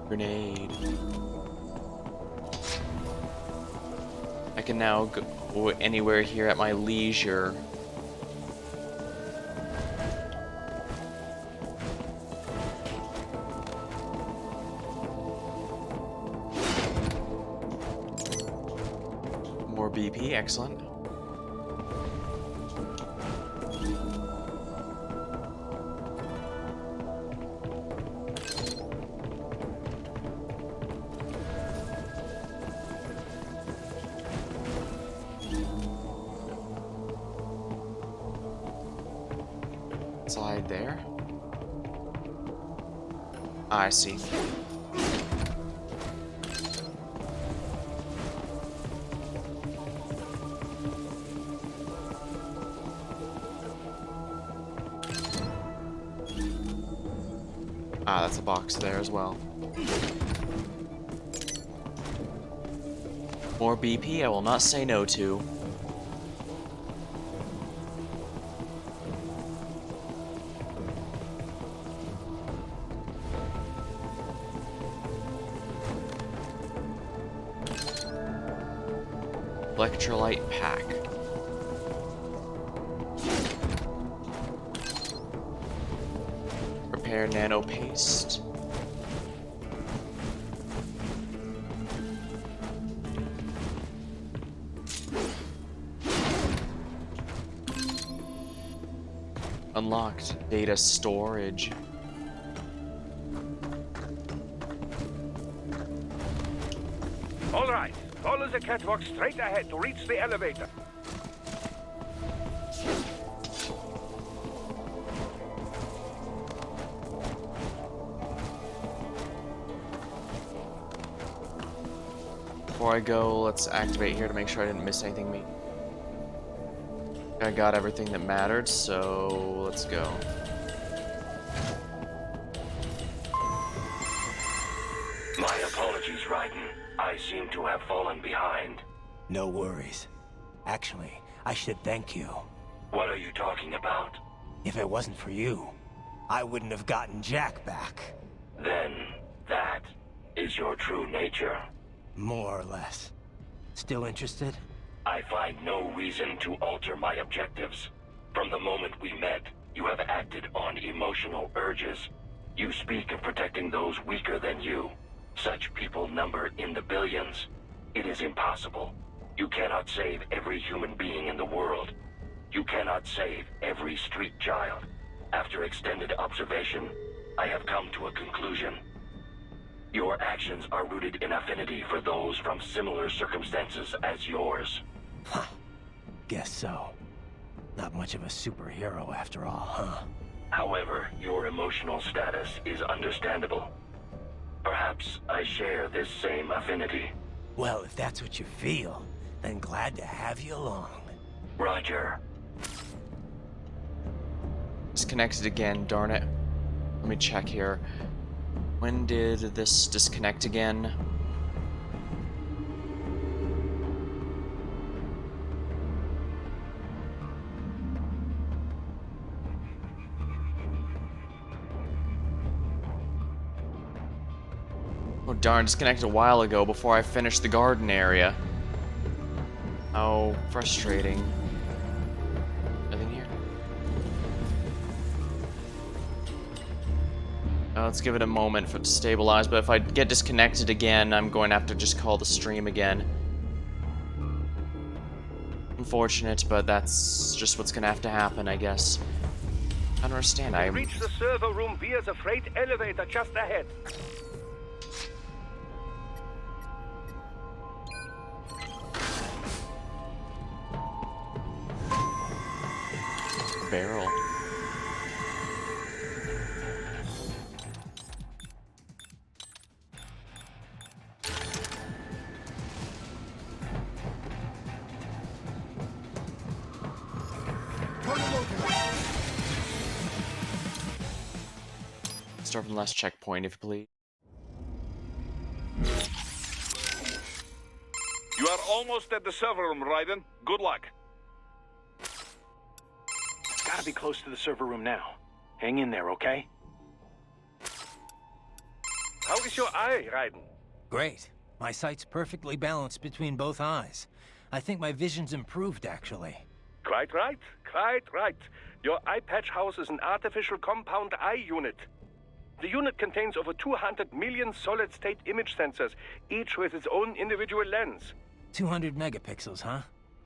Grenade. I can now go anywhere here at my leisure. More BP, excellent. Slide there. Ah, I see. Ah, that's a box there as well. More BP, I will not say no to. Electrolyte pack. Repair nano paste. Unlocked data storage. All right, follow the catwalk straight ahead to reach the elevator. Before I go, let's activate here to make sure I didn't miss anything. I got everything that mattered, so let's go. My apologies, Raiden. I seem to have fallen behind. No worries. Actually, I should thank you. What are you talking about? If it wasn't for you, I wouldn't have gotten Jack back. Then, that is your true nature. More or less. Still interested? I find no reason to alter my objectives. From the moment we met, you have acted on emotional urges. You speak of protecting those weaker than you. Such people number in the billions. It is impossible. You cannot save every human being in the world. You cannot save every street child. After extended observation, I have come to a conclusion. Your actions are rooted in affinity for those from similar circumstances as yours. Huh. Guess so. Not much of a superhero after all, huh? However, your emotional status is understandable. Perhaps I share this same affinity. Well, if that's what you feel, then glad to have you along. Roger. Disconnected again, darn it. Let me check here. When did this disconnect again? Oh darn, disconnected a while ago before I finished the garden area. How frustrating. Nothing here. Let's give it a moment for it to stabilize, but if I get disconnected again, I'm going to have to just call the stream again. Unfortunate, but that's just what's going to have to happen, I guess. I don't understand, Reach the server room via the freight elevator just ahead. Barrel. Start from the last checkpoint, if you please. You are almost at the server room, Raiden. Good luck. Gotta be close to the server room now. Hang in there, okay? How How is your eye, Raiden? Great. My sight's perfectly balanced between both eyes. I think my vision's improved, actually. Quite right, quite right. Your eye patch houses an artificial compound eye unit. The unit contains over 200 million solid-state image sensors, each with its own individual lens. 200 megapixels, huh?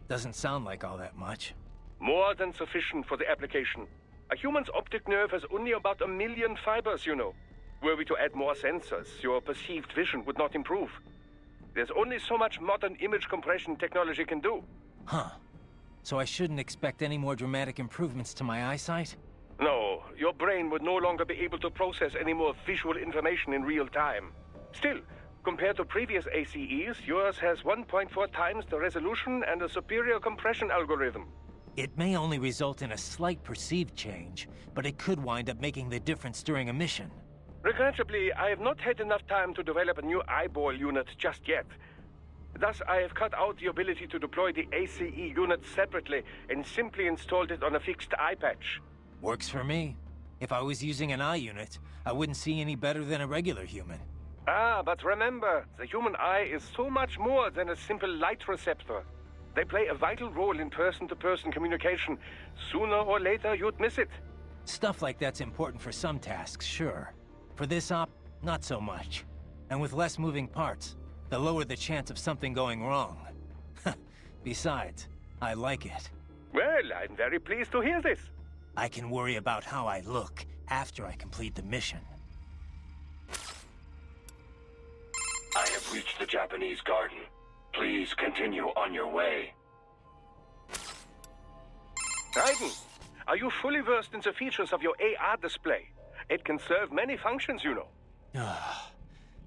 Doesn't sound like all that much. More than sufficient for the application. A human's optic nerve has only about 1 million fibers, you know. Were we to add more sensors, your perceived vision would not improve. There's only so much modern image compression technology can do. Huh. So I shouldn't expect any more dramatic improvements to my eyesight? No, your brain would no longer be able to process any more visual information in real time. Still, compared to previous ACEs, yours has 1.4 times the resolution and a superior compression algorithm. It may only result in a slight perceived change, but it could wind up making the difference during a mission. Regrettably, I have not had enough time to develop a new eyeball unit just yet. Thus, I have cut out the ability to deploy the ACE unit separately and simply installed it on a fixed eye patch. Works for me. If I was using an eye unit, I wouldn't see any better than a regular human. Ah, but remember, the human eye is so much more than a simple light receptor. They play a vital role in person-to-person communication. Sooner or later, you'd miss it. Stuff like that's important for some tasks, sure. For this op, not so much. And with less moving parts, the lower the chance of something going wrong. Besides, I like it. Well, I'm very pleased to hear this. I can worry about how I look after I complete the mission. I have reached the Japanese garden. Please continue on your way. Raiden, are you fully versed in the features of your AR display? It can serve many functions, you know.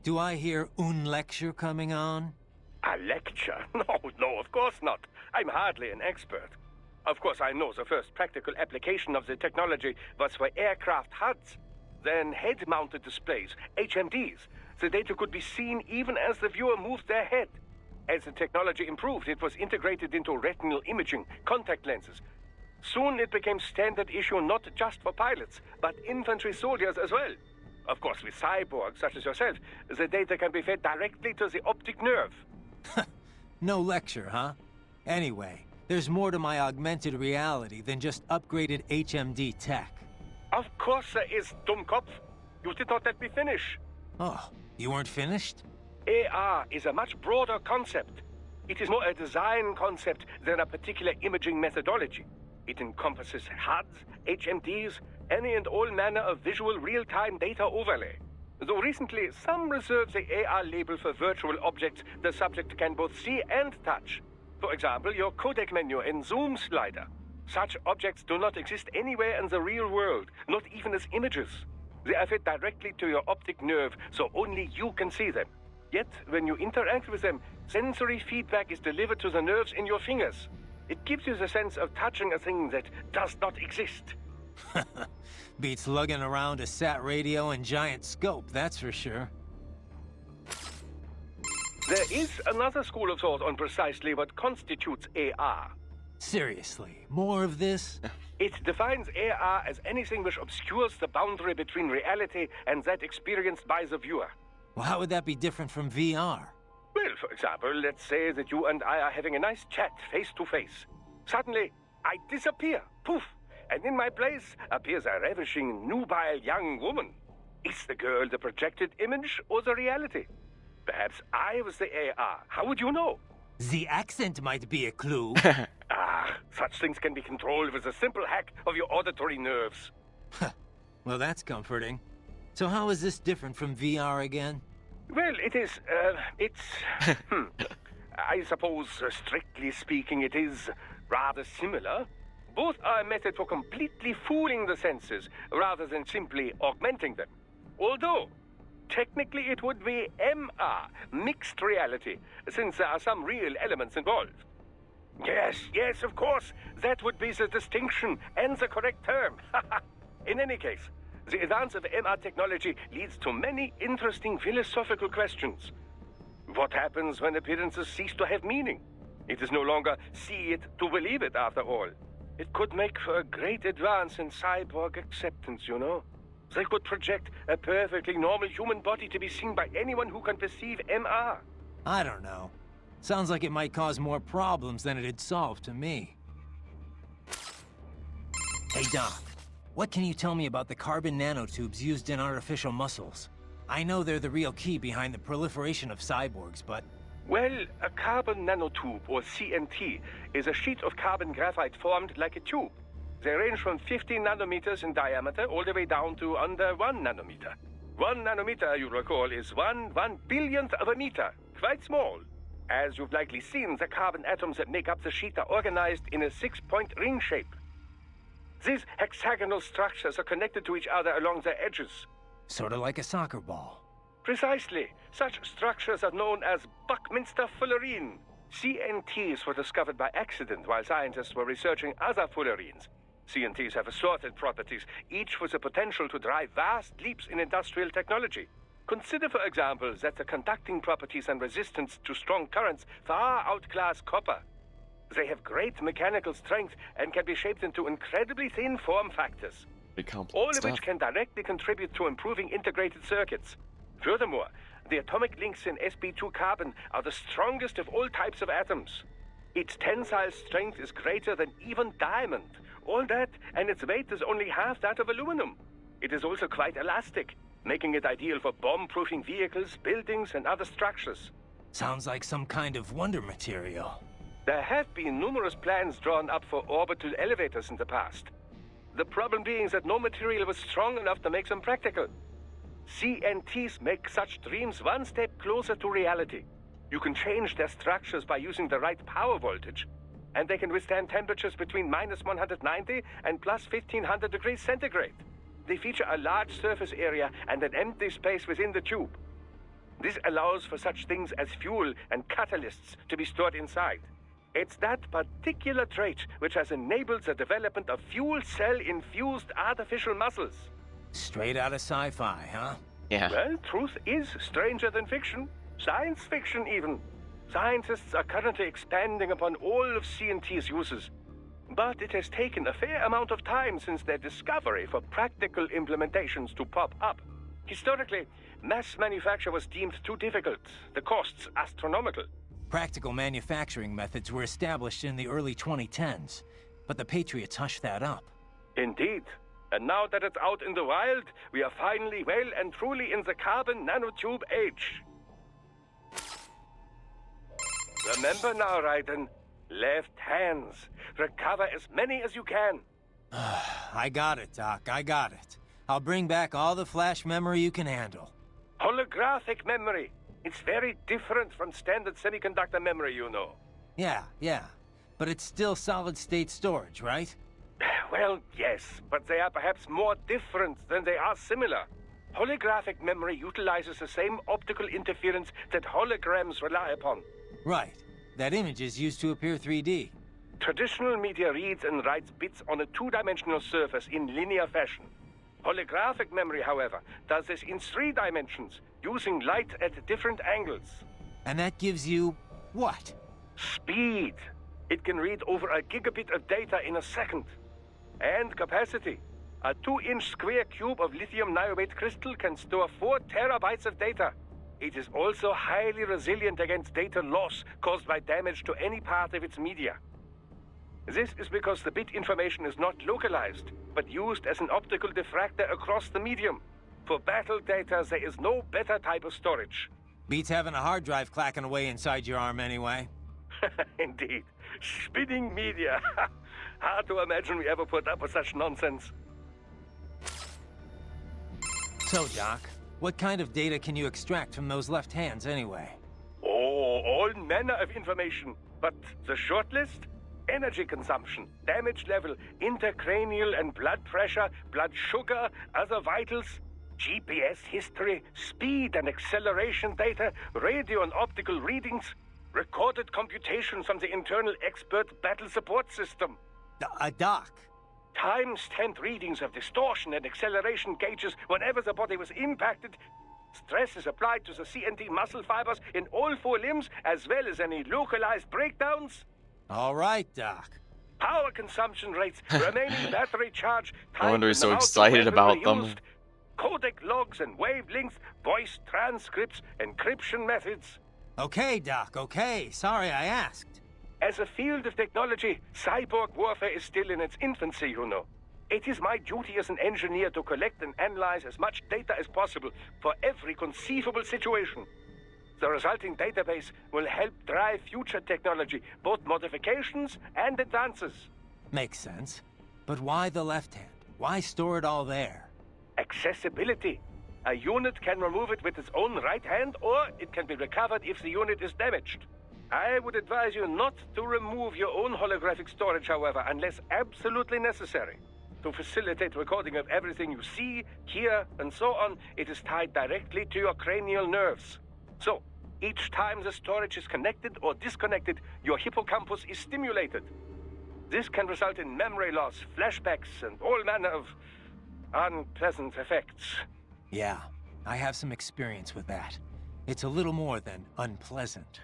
Do I hear un lecture coming on? A lecture? No, of course not. I'm hardly an expert. Of course, I know the first practical application of the technology was for aircraft HUDs. Then head-mounted displays, HMDs. The data could be seen even as the viewer moved their head. As the technology improved, it was integrated into retinal imaging, contact lenses. Soon it became standard issue not just for pilots, but infantry soldiers as well. Of course, with cyborgs such as yourself, the data can be fed directly to the optic nerve. No lecture, huh? Anyway, there's more to my augmented reality than just upgraded HMD tech. Of course there is, Dummkopf. You did not let me finish. Oh, you weren't finished? AR is a much broader concept. It is more a design concept than a particular imaging methodology. It encompasses HUDs, HMDs, any and all manner of visual real-time data overlay. Though recently, some reserve the AR label for virtual objects the subject can both see and touch. For example, your codec menu and zoom slider. Such objects do not exist anywhere in the real world, not even as images. They are fed directly to your optic nerve, so only you can see them. Yet, when you interact with them, sensory feedback is delivered to the nerves in your fingers. It gives you the sense of touching a thing that does not exist. Beats lugging around a sat radio and giant scope, that's for sure. There is another school of thought on precisely what constitutes AR. Seriously, more of this? It defines AR as anything which obscures the boundary between reality and that experienced by the viewer. Well, how would that be different from VR? Well, for example, let's say that you and I are having a nice chat face to face. Suddenly, I disappear. Poof! And in my place appears a ravishing, nubile young woman. Is the girl the projected image or the reality? Perhaps I was the AR. How would you know? The accent might be a clue. Such things can be controlled with a simple hack of your auditory nerves. Well, that's comforting. So how is this different from VR again? Well, it's... I suppose, strictly speaking, it is rather similar. Both are a method for completely fooling the senses, rather than simply augmenting them. Although, technically it would be MR, mixed reality, since there are some real elements involved. Yes, of course, that would be the distinction and the correct term. In any case, the advance of MR technology leads to many interesting philosophical questions. What happens when appearances cease to have meaning? It is no longer see it to believe it, after all. It could make for a great advance in cyborg acceptance, you know. They could project a perfectly normal human body to be seen by anyone who can perceive MR. I don't know. Sounds like it might cause more problems than it'd solve to me. Hey, Doc. What can you tell me about the carbon nanotubes used in artificial muscles? I know they're the real key behind the proliferation of cyborgs, but... Well, a carbon nanotube, or CNT, is a sheet of carbon graphite formed like a tube. They range from 50 nanometers in diameter all the way down to under 1 nanometer. 1 nanometer, you recall, is one billionth of a meter. Quite small. As you've likely seen, the carbon atoms that make up the sheet are organized in a 6-point ring shape. These hexagonal structures are connected to each other along their edges. Sort of like a soccer ball. Precisely. Such structures are known as Buckminster fullerene. CNTs were discovered by accident while scientists were researching other fullerenes. CNTs have assorted properties, each with the potential to drive vast leaps in industrial technology. Consider, for example, that the conducting properties and resistance to strong currents far outclass copper. They have great mechanical strength and can be shaped into incredibly thin form factors, all of which can directly contribute to improving integrated circuits. Furthermore, the atomic links in sp2 carbon are the strongest of all types of atoms. Its tensile strength is greater than even diamond. All that, and its weight is only half that of aluminum. It is also quite elastic, making it ideal for bomb-proofing vehicles, buildings, and other structures. Sounds like some kind of wonder material. There have been numerous plans drawn up for orbital elevators in the past. The problem being that no material was strong enough to make them practical. CNTs make such dreams one step closer to reality. You can change their structures by using the right power voltage, and they can withstand temperatures between -190 and +1500 degrees centigrade. They feature a large surface area and an empty space within the tube. This allows for such things as fuel and catalysts to be stored inside. It's that particular trait which has enabled the development of fuel cell-infused artificial muscles. Straight out of sci-fi, huh? Yeah. Well, truth is stranger than fiction. Science fiction, even. Scientists are currently expanding upon all of CNT's uses. But it has taken a fair amount of time since their discovery for practical implementations to pop up. Historically, mass manufacture was deemed too difficult, the costs astronomical. Practical manufacturing methods were established in the early 2010s, but the Patriots hushed that up. Indeed. And now that it's out in the wild, we are finally well and truly in the carbon nanotube age. Remember now, Raiden, left hands. Recover as many as you can. I got it, Doc, I got it. I'll bring back all the flash memory you can handle. Holographic memory. It's very different from standard semiconductor memory, you know. Yeah. But it's still solid-state storage, right? Well, yes, but they are perhaps more different than they are similar. Holographic memory utilizes the same optical interference that holograms rely upon. Right. That image is used to appear 3D. Traditional media reads and writes bits on a two-dimensional surface in linear fashion. Holographic memory, however, does this in 3 dimensions, using light at different angles. And that gives you... what? Speed. It can read over a gigabit of data in a second. And capacity. A 2-inch square cube of lithium niobate crystal can store 4 terabytes of data. It is also highly resilient against data loss caused by damage to any part of its media. This is because the bit information is not localized, but used as an optical diffractor across the medium. For battle data, there is no better type of storage. Beats having a hard drive clacking away inside your arm anyway. Indeed. Spinning media. Hard to imagine we ever put up with such nonsense. So, Doc, what kind of data can you extract from those left hands anyway? Oh, all manner of information. But the short list? Energy consumption, damage level, intracranial and blood pressure, blood sugar, other vitals, GPS history, speed and acceleration data, radio and optical readings, recorded computations from the internal expert battle support system. Doc. Time-stamped readings of distortion and acceleration gauges whenever the body was impacted. Stress is applied to the CNT muscle fibers in all 4 limbs, as well as any localized breakdowns. All right, Doc. Power consumption rates, remaining battery charge, No wonder he's so excited about them. codec logs and wavelengths, voice transcripts, encryption methods. Okay, Doc, okay. Sorry I asked. As a field of technology, cyborg warfare is still in its infancy, you know. It is my duty as an engineer to collect and analyze as much data as possible for every conceivable situation. The resulting database will help drive future technology, both modifications and advances. Makes sense. But why the left hand? Why store it all there? Accessibility. A unit can remove it with its own right hand, or it can be recovered if the unit is damaged. I would advise you not to remove your own holographic storage, however, unless absolutely necessary. To facilitate recording of everything you see, hear, and so on, it is tied directly to your cranial nerves. So, each time the storage is connected or disconnected, your hippocampus is stimulated. This can result in memory loss, flashbacks, and all manner of unpleasant effects. Yeah, I have some experience with that. It's a little more than unpleasant.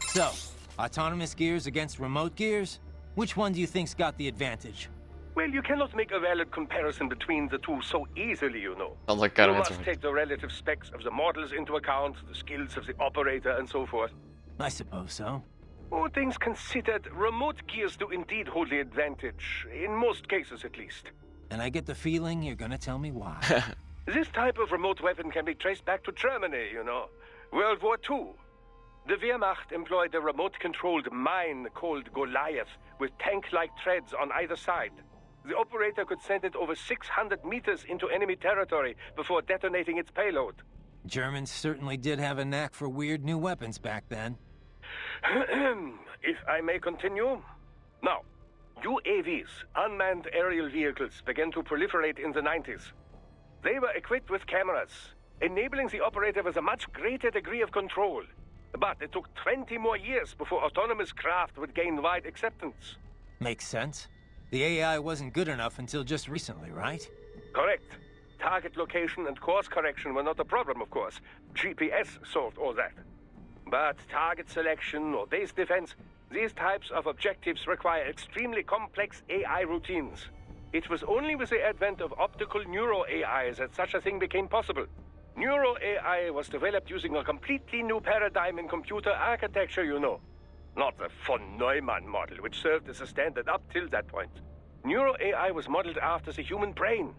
So, autonomous gears against remote gears? Which one do you think's got the advantage? Well, you cannot make a valid comparison between the two so easily, you know. Sounds like got You an must answer. take the relative specs of the models into account, the skills of the operator, and so forth. I suppose so. All things considered, remote gears do indeed hold the advantage, in most cases at least. And I get the feeling you're gonna tell me why. This type of remote weapon can be traced back to Germany, you know. World War II. The Wehrmacht employed a remote-controlled mine called Goliath, with tank-like treads on either side. The operator could send it over 600 meters into enemy territory before detonating its payload. Germans certainly did have a knack for weird new weapons back then. If I may continue. Now, UAVs, unmanned aerial vehicles, began to proliferate in the 90s. They were equipped with cameras, enabling the operator with a much greater degree of control. But it took 20 more years before autonomous craft would gain wide acceptance. Makes sense. The AI wasn't good enough until just recently, right? Correct. Target location and course correction were not a problem, of course. GPS solved all that. But target selection or base defense, these types of objectives require extremely complex AI routines. It was only with the advent of optical neuro-AIs that such a thing became possible. Neuro-AI was developed using a completely new paradigm in computer architecture, you know. Not the von Neumann model, which served as a standard up till that point. Neuro-AI was modeled after the human brain.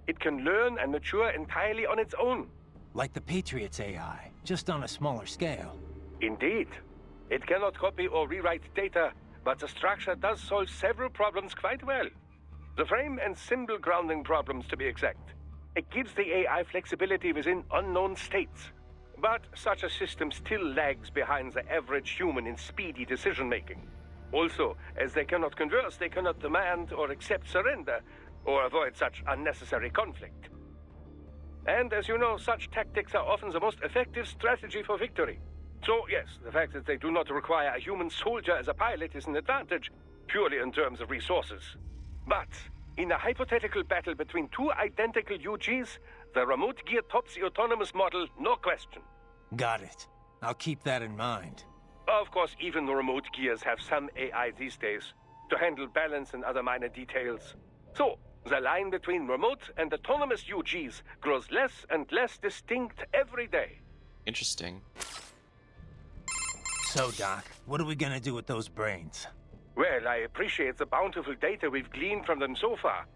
It can learn and mature entirely on its own. Like the Patriot's AI, just on a smaller scale. Indeed. It cannot copy or rewrite data, but the structure does solve several problems quite well. The frame and symbol grounding problems, to be exact. It gives the AI flexibility within unknown states. But such a system still lags behind the average human in speedy decision-making. Also, as they cannot converse, they cannot demand or accept surrender, or avoid such unnecessary conflict. And as you know, such tactics are often the most effective strategy for victory. So yes, the fact that they do not require a human soldier as a pilot is an advantage, purely in terms of resources. But in a hypothetical battle between two identical UGs, the remote gear tops the autonomous model, no question. Got it. I'll keep that in mind. Of course, even the remote gears have some AI these days, to handle balance and other minor details. So, the line between remote and autonomous UGs grows less and less distinct every day. Interesting. So, Doc, what are we gonna do with those brains? Well, I appreciate the bountiful data we've gleaned from them so far.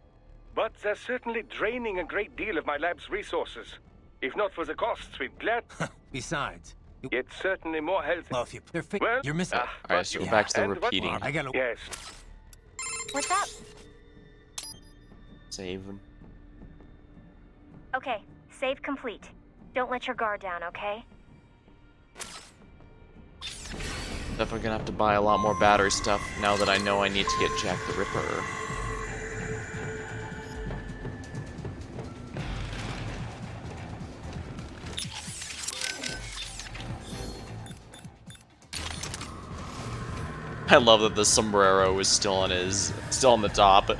But they're certainly draining a great deal of my lab's resources. If not for the costs, we'd glad... Besides, It's certainly more healthy. well, if they're Well, you're missing. Alright, so you- we're back to the and what- repeating. I gotta. Yes. What's up? Save. Okay, save complete. Don't let your guard down, okay? Definitely gonna have to buy a lot more battery stuff now that I know I need to get Jack the Ripper. I love that the sombrero is still on the top. If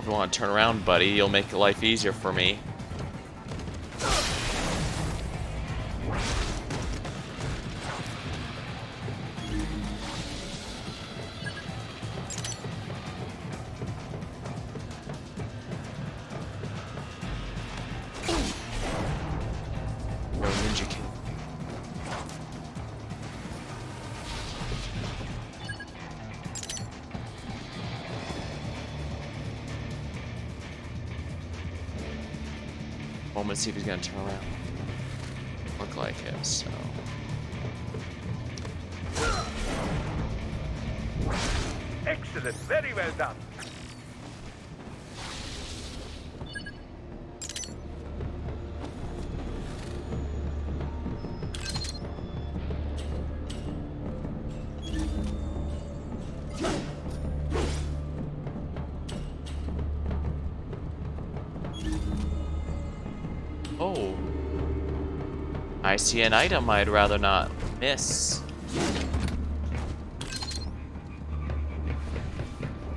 you want to turn around, buddy, you'll make life easier for me. moment to see if he's gonna turn around. Look like it, so. Excellent. Very well done. Oh. I see an item I'd rather not miss.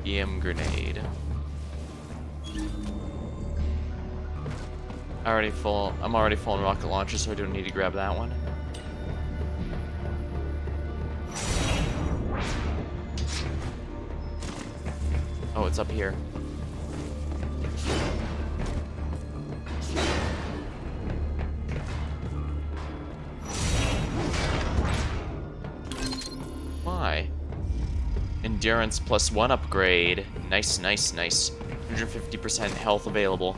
EM grenade. I'm already full on rocket launcher, so I don't need to grab that one. Oh, it's up here. Why? Endurance +1 upgrade. Nice, nice, nice. 150% health available.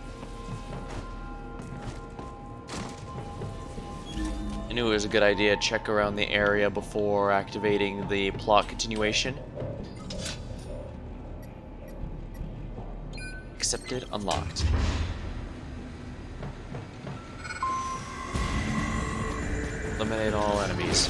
I knew it was a good idea to check around the area before activating the plot continuation. Accepted, unlocked. Eliminate all enemies.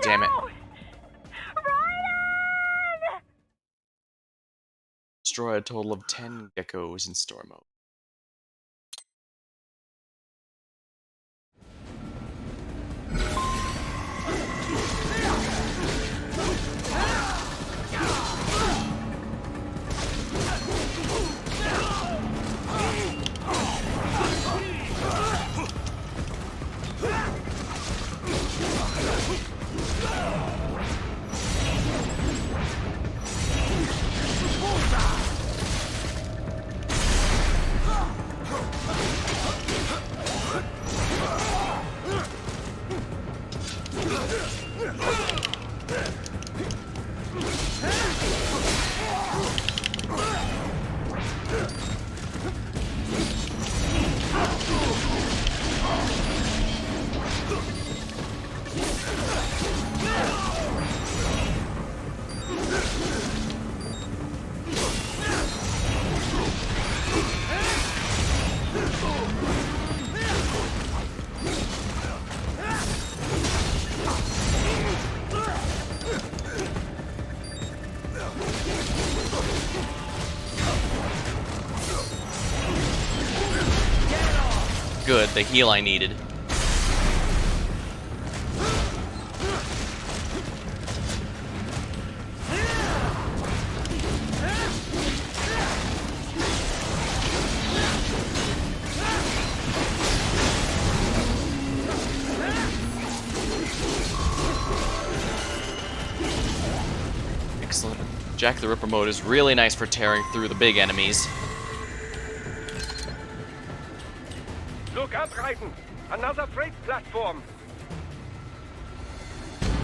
Damn it. Destroy a total of 10 geckos in store mode. Good, the heal I needed. Excellent. Jack the Ripper mode is really nice for tearing through the big enemies. Look up, Raiden! Another freight platform!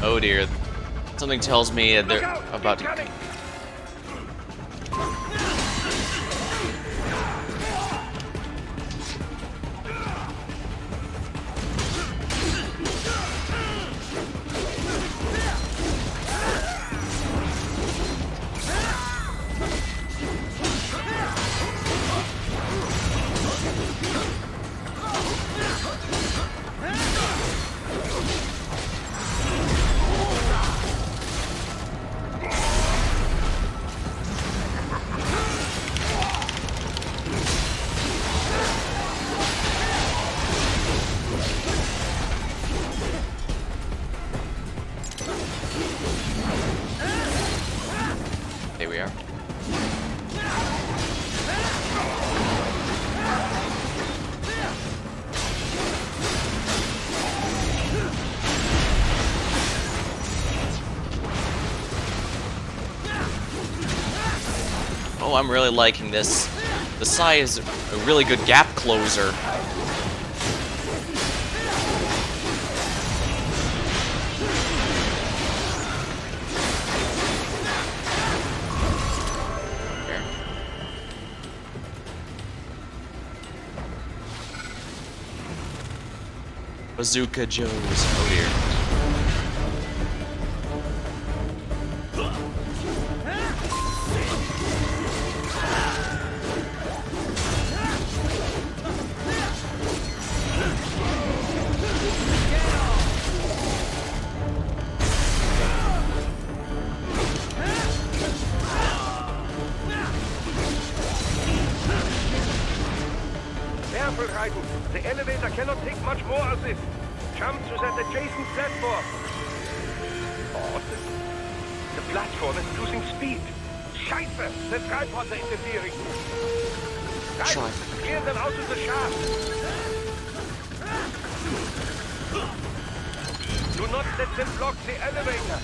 Oh dear. Something tells me Look they're out! about to... Incoming! we are. Oh, I'm really liking this. The Sai is a really good gap closer. Here. Bazooka Joes. Oh dear. Careful, Raiden. The elevator cannot take much more of this. Jump to that adjacent platform. Oh, the platform is losing speed. Scheiße! The tripods are interfering. Raiden, clear them out of the shaft. Do not let them block the elevator.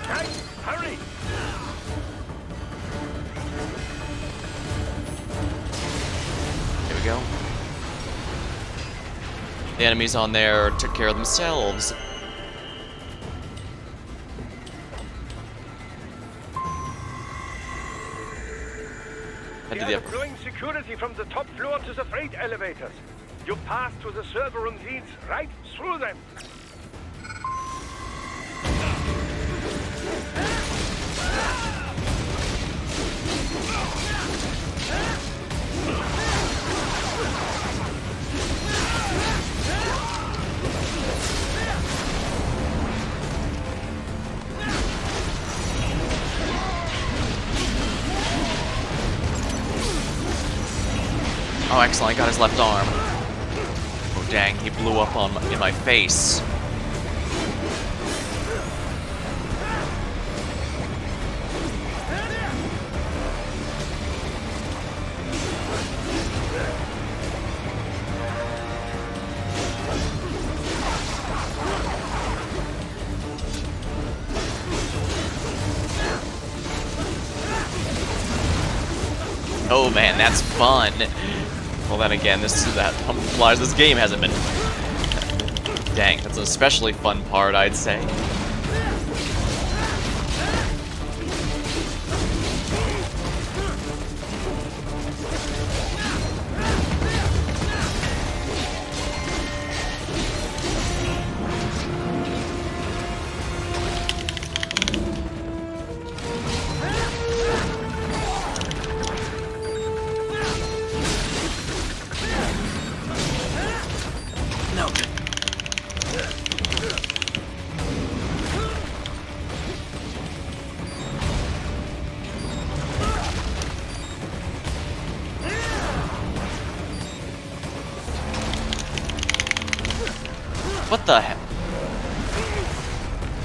Right, hurry! Here we go. The enemies on there took care of themselves. They are deploying security from the top floor to the freight elevators. You pass to the server room leads right through them. Oh, excellent, I got his left arm. Oh, dang, he blew up in my face. Oh man, that's fun. Well then again, that implies this game hasn't been... Dang, that's an especially fun part, I'd say. What the heck?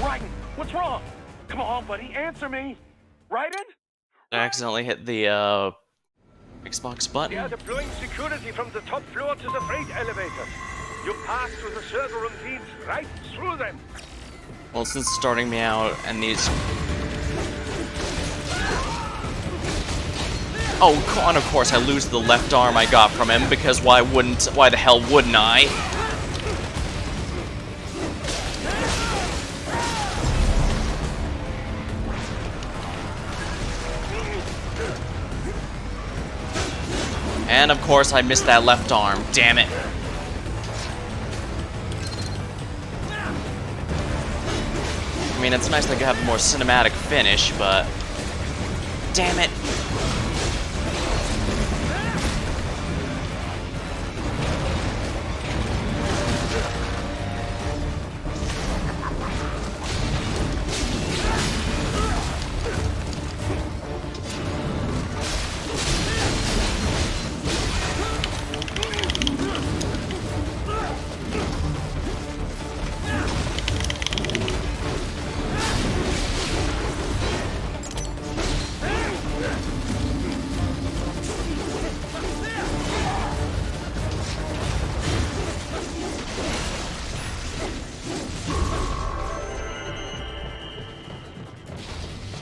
Raiden, what's wrong? Come on, buddy, answer me. Raiden? I accidentally hit the Xbox They button. are deploying security from the top floor to the freight elevators. You pass to the server room leads right through them. Well, since starting me out and these... Oh, and of course I lose the left arm I got from him, because why the hell wouldn't I? And of course I missed that left arm. Damn it. I mean, it's nice that you have a more cinematic finish, but... Damn it.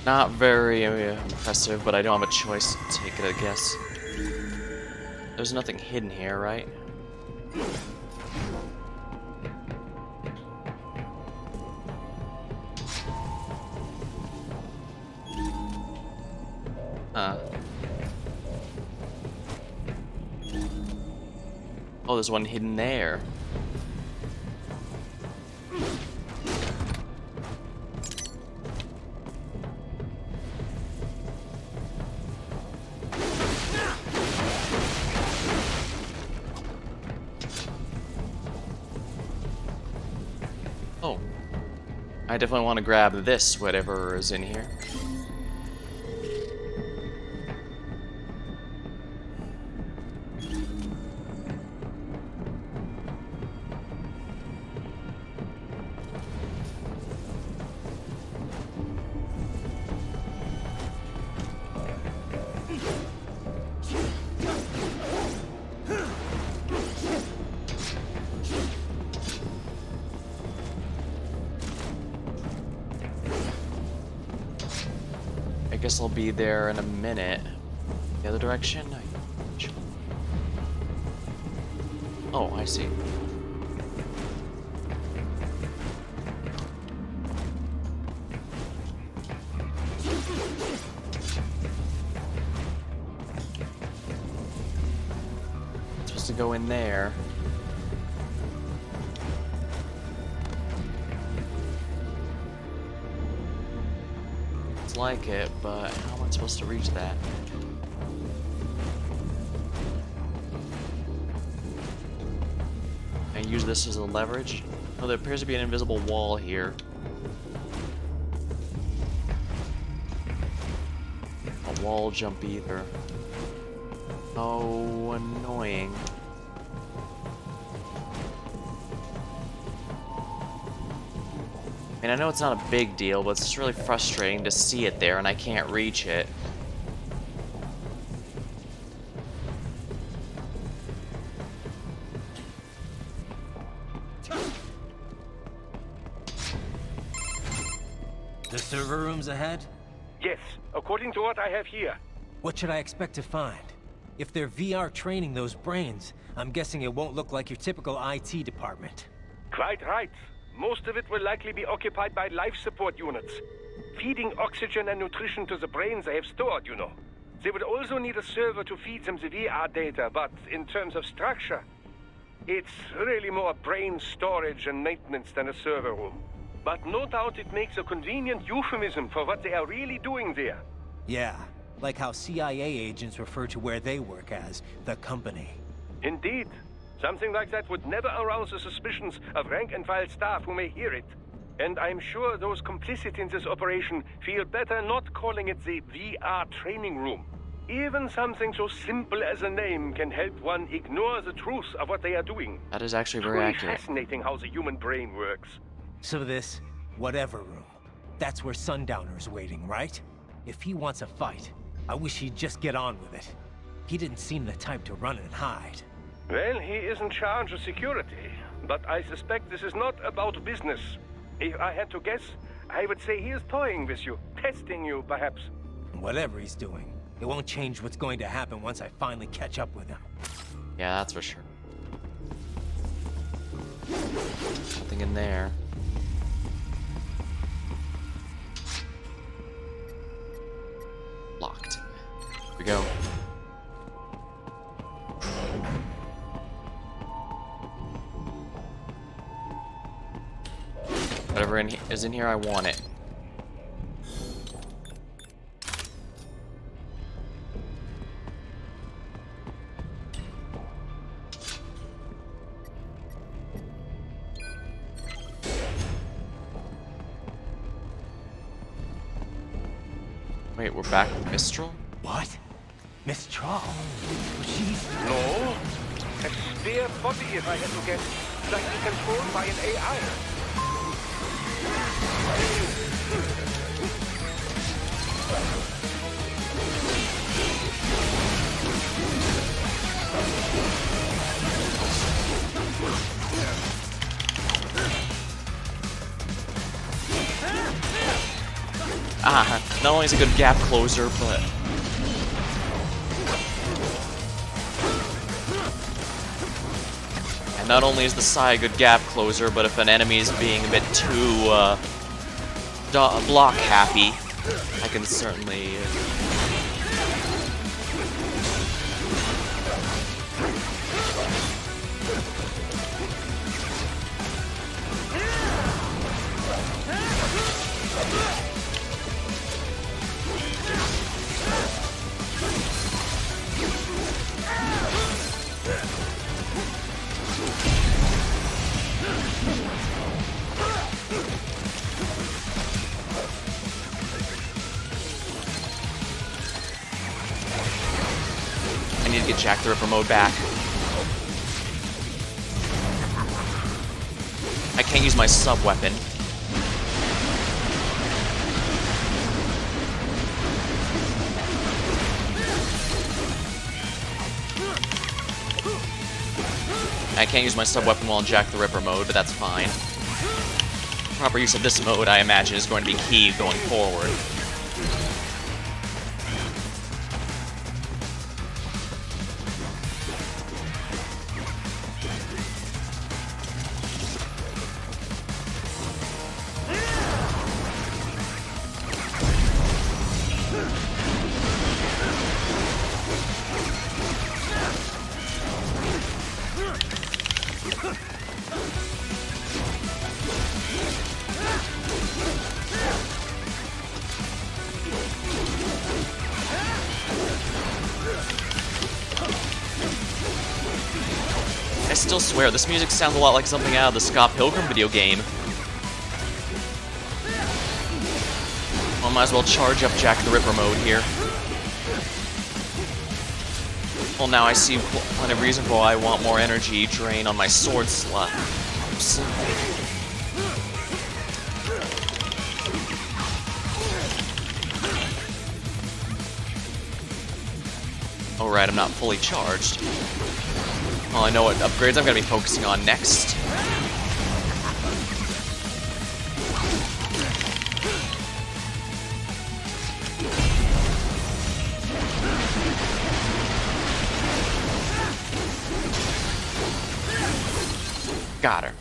Not very impressive, but I don't have a choice to take it, I guess. There's nothing hidden here, right? Oh, there's one hidden there. Oh. I definitely want to grab this, whatever is in here. I guess I'll be there in a minute. The other direction? Oh, I see. Supposed to go in there. Like it, but how am I supposed to reach that? Can I use this as a leverage? Oh, there appears to be an invisible wall here. A wall jump either. Oh, annoying. I mean, I know it's not a big deal, but it's just really frustrating to see it there and I can't reach it. The server room's ahead? Yes, according to what I have here. What should I expect to find? If they're VR training those brains, I'm guessing it won't look like your typical IT department. Quite right. Most of it will likely be occupied by life support units, feeding oxygen and nutrition to the brains they have stored, you know. They would also need a server to feed them the VR data, but in terms of structure, it's really more brain storage and maintenance than a server room. But no doubt it makes a convenient euphemism for what they are really doing there. Yeah, like how CIA agents refer to where they work as the company. Indeed. Something like that would never arouse the suspicions of rank-and-file staff who may hear it. And I'm sure those complicit in this operation feel better not calling it the VR training room. Even something so simple as a name can help one ignore the truth of what they are doing. That is actually very Truly accurate. fascinating how the human brain works. So this, whatever room, that's where Sundowner's waiting, right? If he wants a fight, I wish he'd just get on with it. He didn't seem the type to run and hide. Well, he is in charge of security, but I suspect this is not about business. If I had to guess, I would say he is toying with you, testing you, perhaps. Whatever he's doing, it won't change what's going to happen once I finally catch up with him. Yeah, that's for sure. Nothing in there. Locked. Here we go. Whatever is in here, I want it. Wait, we're back with Mistral? What? Miss Troll? She's... No. A spare body, if I had to guess, slightly controlled by an AI. Not only is it a good gap closer, but... And not only is the Sai a good gap closer, but if an enemy is being a bit too, block happy, I can certainly... I need to get Jack the Ripper mode back. I can't use my sub-weapon. I can't use my sub-weapon while in Jack the Ripper mode, but that's fine. Proper use of this mode, I imagine, is going to be key going forward. I still swear, this music sounds a lot like something out of the Scott Pilgrim video game. Well, might as well charge up Jack the Ripper mode here. Well, now I see plenty of reason why I want more energy drain on my sword slot. Oh right, I'm not fully charged. Well, I know what upgrades I'm going to be focusing on next. Got her.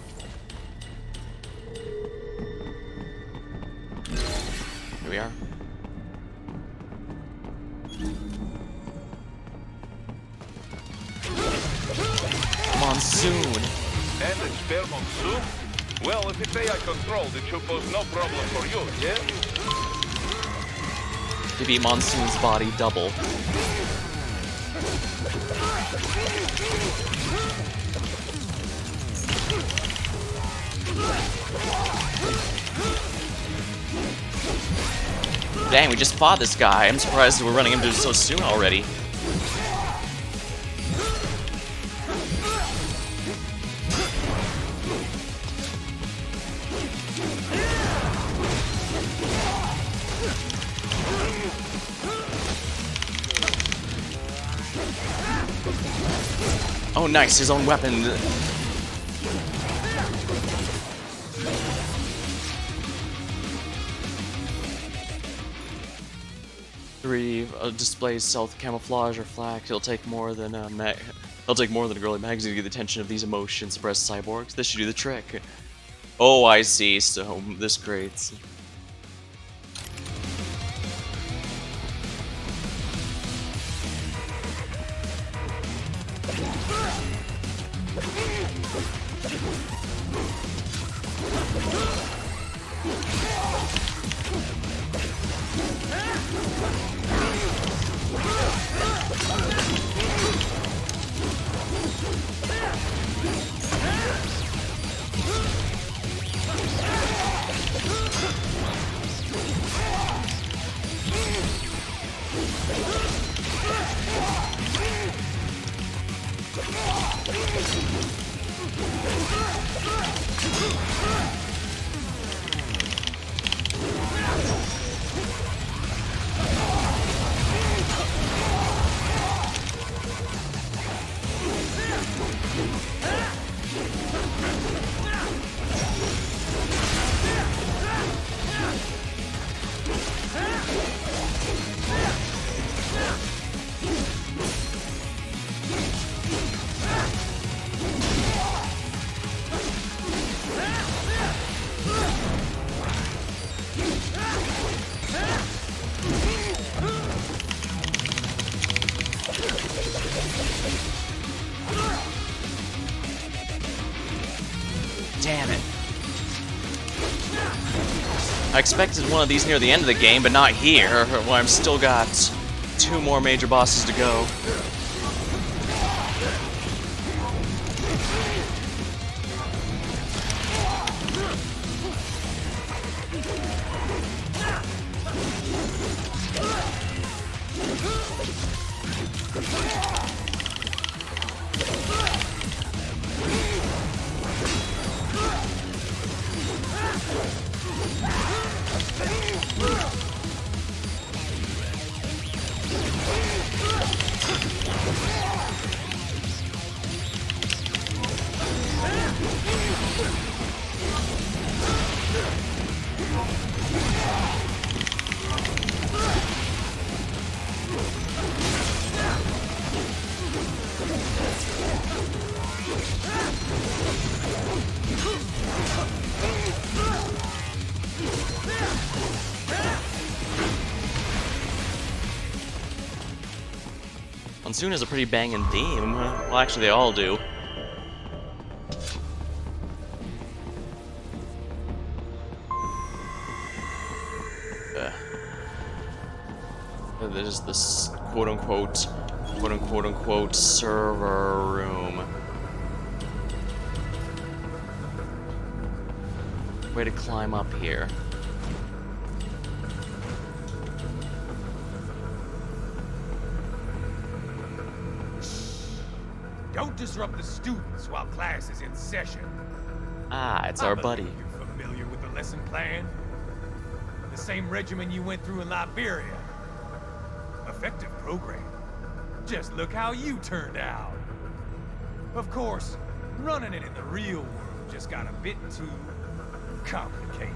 Here we are. Monsoon. And a spare monsoon? Well, if it's AI controlled, it should pose no problem for you, yeah? To be Monsoon's body double. Dang, we just fought this guy. I'm surprised we're running into him so soon already. Oh, nice, his own weapon. Displays stealth, camouflage, or flak. It'll take more than a girly magazine to get the attention of these emotion-suppressed cyborgs. This should do the trick. Oh, I see. So this creates. Damn it. I expected one of these near the end of the game, but not here, where I've still got 2 more major bosses to go. Monsoon has a pretty banging theme. Well, actually, they all do. There's this quote-unquote server room. Way to climb up here. Don't disrupt the students while class is in session. Ah, it's our buddy. You're familiar with the lesson plan? The same regimen you went through in Liberia. Effective program. Just look how you turned out. Of course, running it in the real world just got a bit too complicated.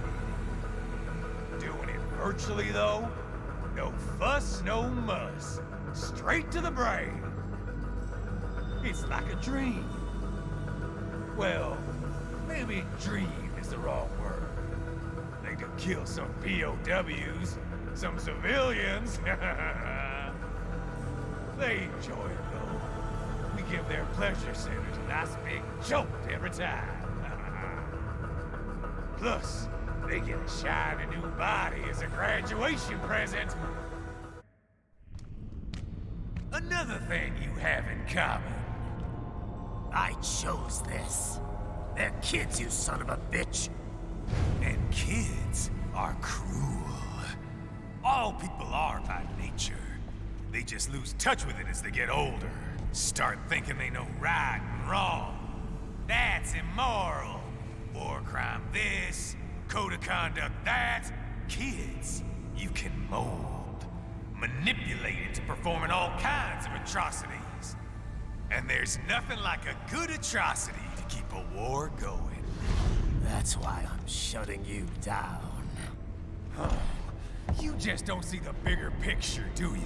Doing it virtually, though, no fuss, no muss. Straight to the brain. It's like a dream. Well, maybe dream is the wrong word. They do kill some POWs, some civilians. They enjoy it, though. We give their pleasure centers a nice big jolt every time. Plus, they get a shiny new body as a graduation present. Another thing you have in common. I chose this. They're kids, you son of a bitch. And kids are cruel. All people are by nature. They just lose touch with it as they get older. Start thinking they know right and wrong. That's immoral. War crime this, code of conduct that. Kids, you can mold, manipulate into performing all kinds of atrocities. And there's nothing like a good atrocity to keep a war going. That's why I'm shutting you down. You just don't see the bigger picture, do you?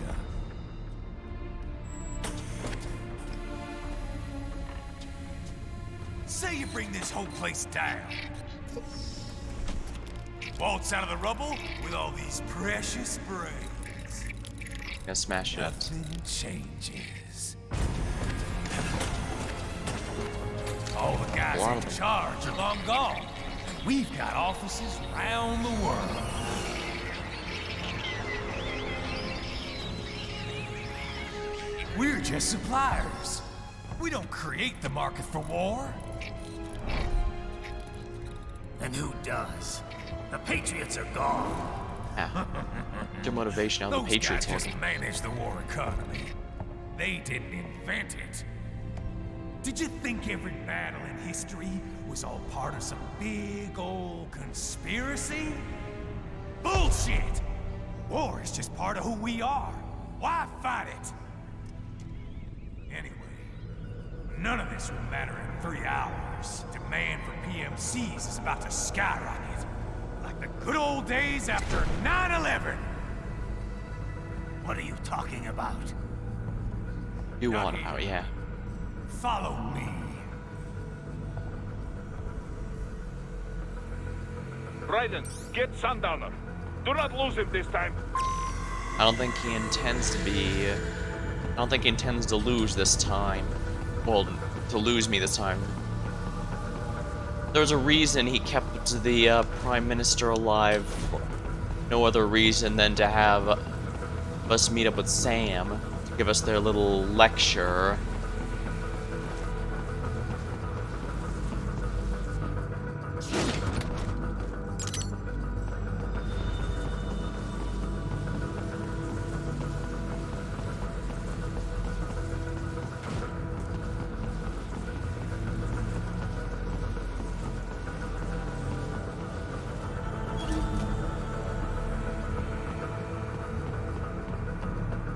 Say you bring this whole place down. Waltz out of the rubble with all these precious brains. Gotta smash it up. Nothing changes. All the guys in charge are long gone. We've got offices around the world. We're just suppliers. We don't create the market for war. And who does? The Patriots are gone. Yeah. Their motivation now, the Patriots Those guys wasn't. just manage the war economy. They didn't invent it. Did you think every battle in history was all part of some big old conspiracy? Bullshit! War is just part of who we are. Why fight it? Anyway, none of this will matter in 3 hours. Demand for PMCs is about to skyrocket. Like the good old days after 9/11. What are you talking about? You Not want here. about, yeah. Follow me. Raiden, get Sundowner. Do not lose him this time. I don't think he intends to be. I don't think he intends to lose this time. Well, to lose me this time. There's a reason he kept the Prime Minister alive. No other reason than to have us meet up with Sam to give us their little lecture.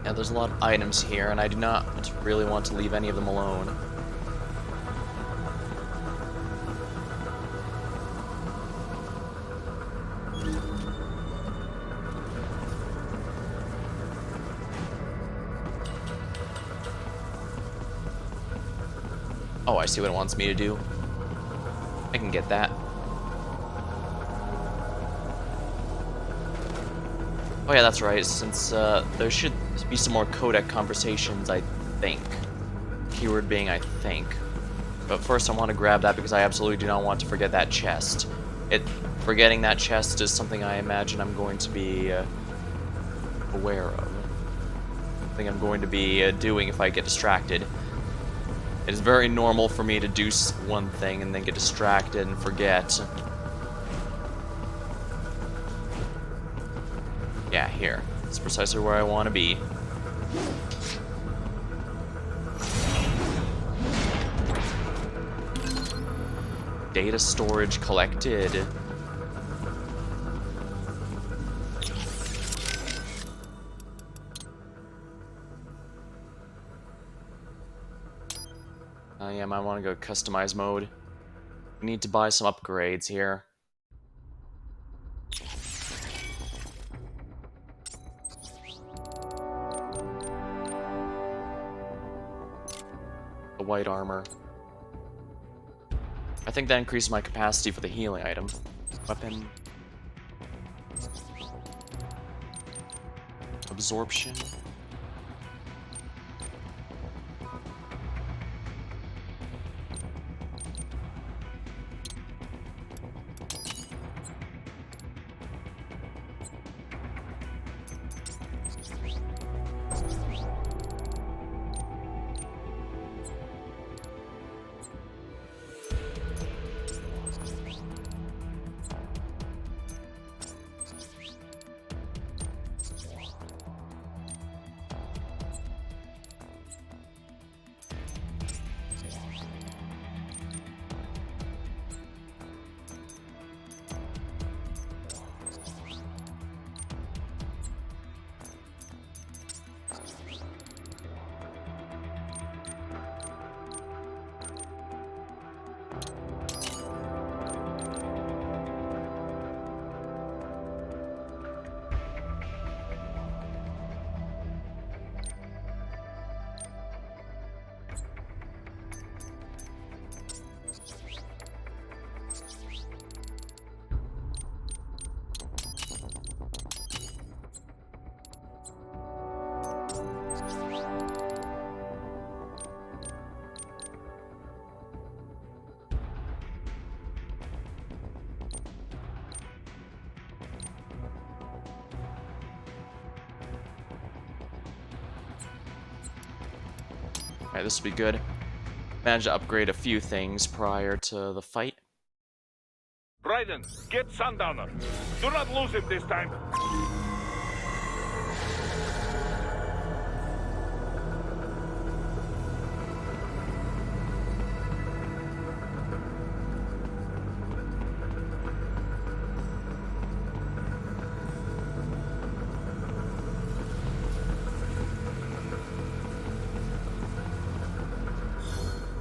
Yeah, there's a lot of items here, and I do not really want to leave any of them alone. Oh, I see what it wants me to do. I can get that. Oh yeah, that's right, since there should be some more codec conversations, I think. Keyword being I think. But first I want to grab that because I absolutely do not want to forget that chest. Forgetting that chest is something I imagine I'm going to be aware of. Something I'm going to be doing if I get distracted. It is very normal for me to do one thing and then get distracted and forget. Yeah, here. It's precisely where I want to be. Data storage collected. Yeah, I might want to go customize mode. We need to buy some upgrades here. The white armor. I think that increases my capacity for the healing item. Weapon. Absorption. Alright, this will be good. Managed to upgrade a few things prior to the fight. Raiden, get Sundowner. Do not lose him this time.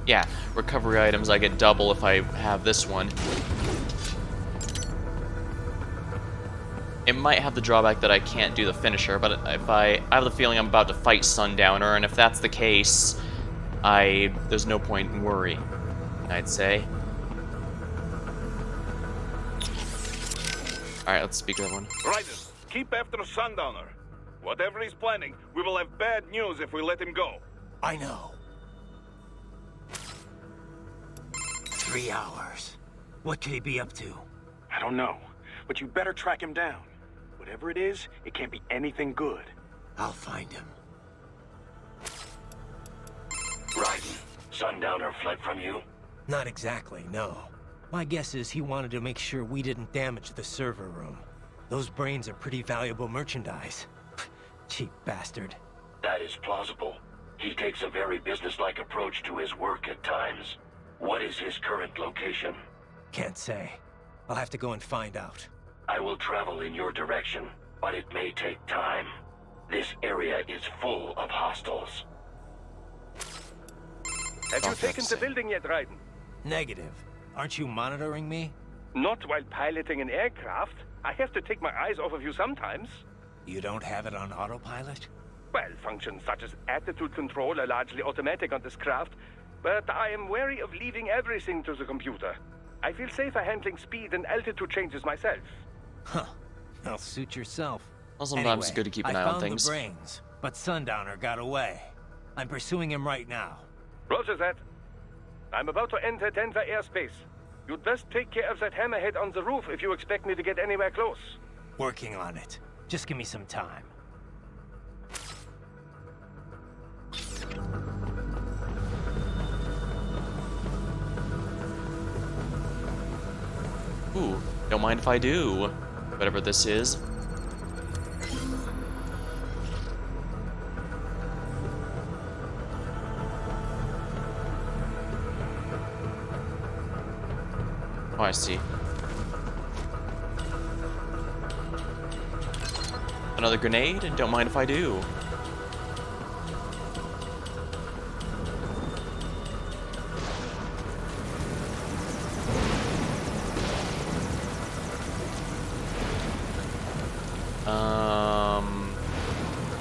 Yeah, recovery items, I get double if I have this one. It might have the drawback that I can't do the finisher, but if I have the feeling I'm about to fight Sundowner, and if that's the case, there's no point in worry, I'd say. Alright, let's speak that one. Raiden, keep after Sundowner. Whatever he's planning, we will have bad news if we let him go. I know. 3 hours. What could he be up to? I don't know, but you better track him down. Whatever it is, it can't be anything good. I'll find him. Raiden, Sundowner fled from you? Not exactly, no. My guess is he wanted to make sure we didn't damage the server room. Those brains are pretty valuable merchandise. Cheap bastard. That is plausible. He takes a very businesslike approach to his work at times. What is his current location? Can't say. I'll have to go and find out. I will travel in your direction, but it may take time. This area is full of hostiles. Have you taken the building yet, Raiden? Negative. Aren't you monitoring me? Not while piloting an aircraft. I have to take my eyes off of you sometimes. You don't have it on autopilot? Well, functions such as attitude control are largely automatic on this craft, but I am wary of leaving everything to the computer. I feel safer handling speed and altitude changes myself. Huh. I'll suit yourself. Well, sometimes it's Anyway, good to keep an I eye on found things. the brains, but Sundowner got away. I'm pursuing him right now. Roger that. I'm about to enter Denver airspace. You'd best take care of that hammerhead on the roof if you expect me to get anywhere close. Working on it. Just give me some time. Ooh, don't mind if I do. Whatever this is. Oh, I see. Another grenade, and don't mind if I do.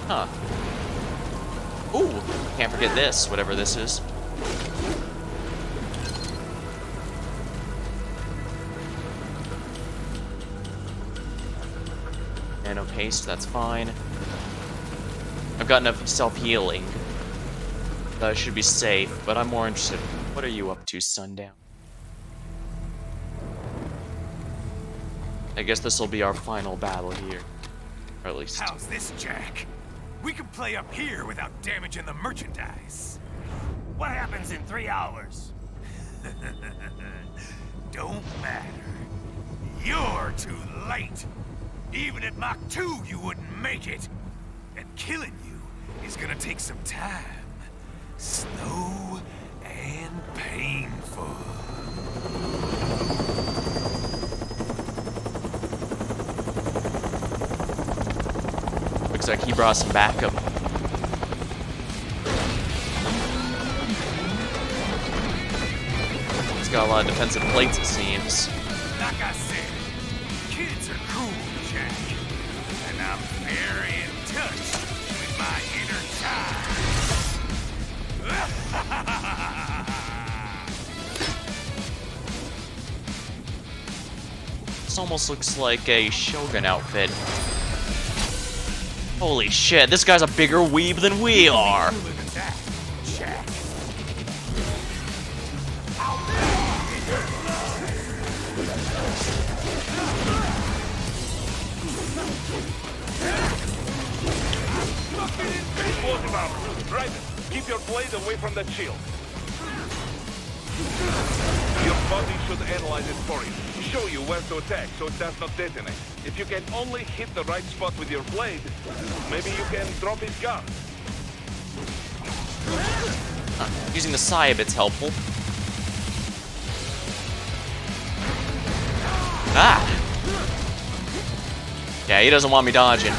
Huh. Ooh, can't forget this, whatever this is. Nano paste, that's fine. I've got enough self-healing. I should be safe, but I'm more interested. What are you up to, Sundown? I guess this will be our final battle here. Or at least. How's this, Jack? We can play up here without damaging the merchandise. What happens in 3 hours? Don't matter. You're too late. Even at Mach 2, you wouldn't make it. And killing you is gonna take some time. Slow and painful. Looks like he brought some backup. He's got a lot of defensive plates, it seems. Like I said, kids are cool, Jack. And I'm very in touch with my inner child. This almost looks like a Shogun outfit. Holy shit, this guy's a bigger weeb than we are! Look at that, Jack. Explosive armor. Raiden, keep Keep your blade away from that shield. Your body should analyze it for you. Show you where to attack so it does not detonate. If you can only hit the right spot with your blade, maybe you can drop his guard. Using the Sai a bit's helpful. Ah! Yeah, he doesn't want me dodging.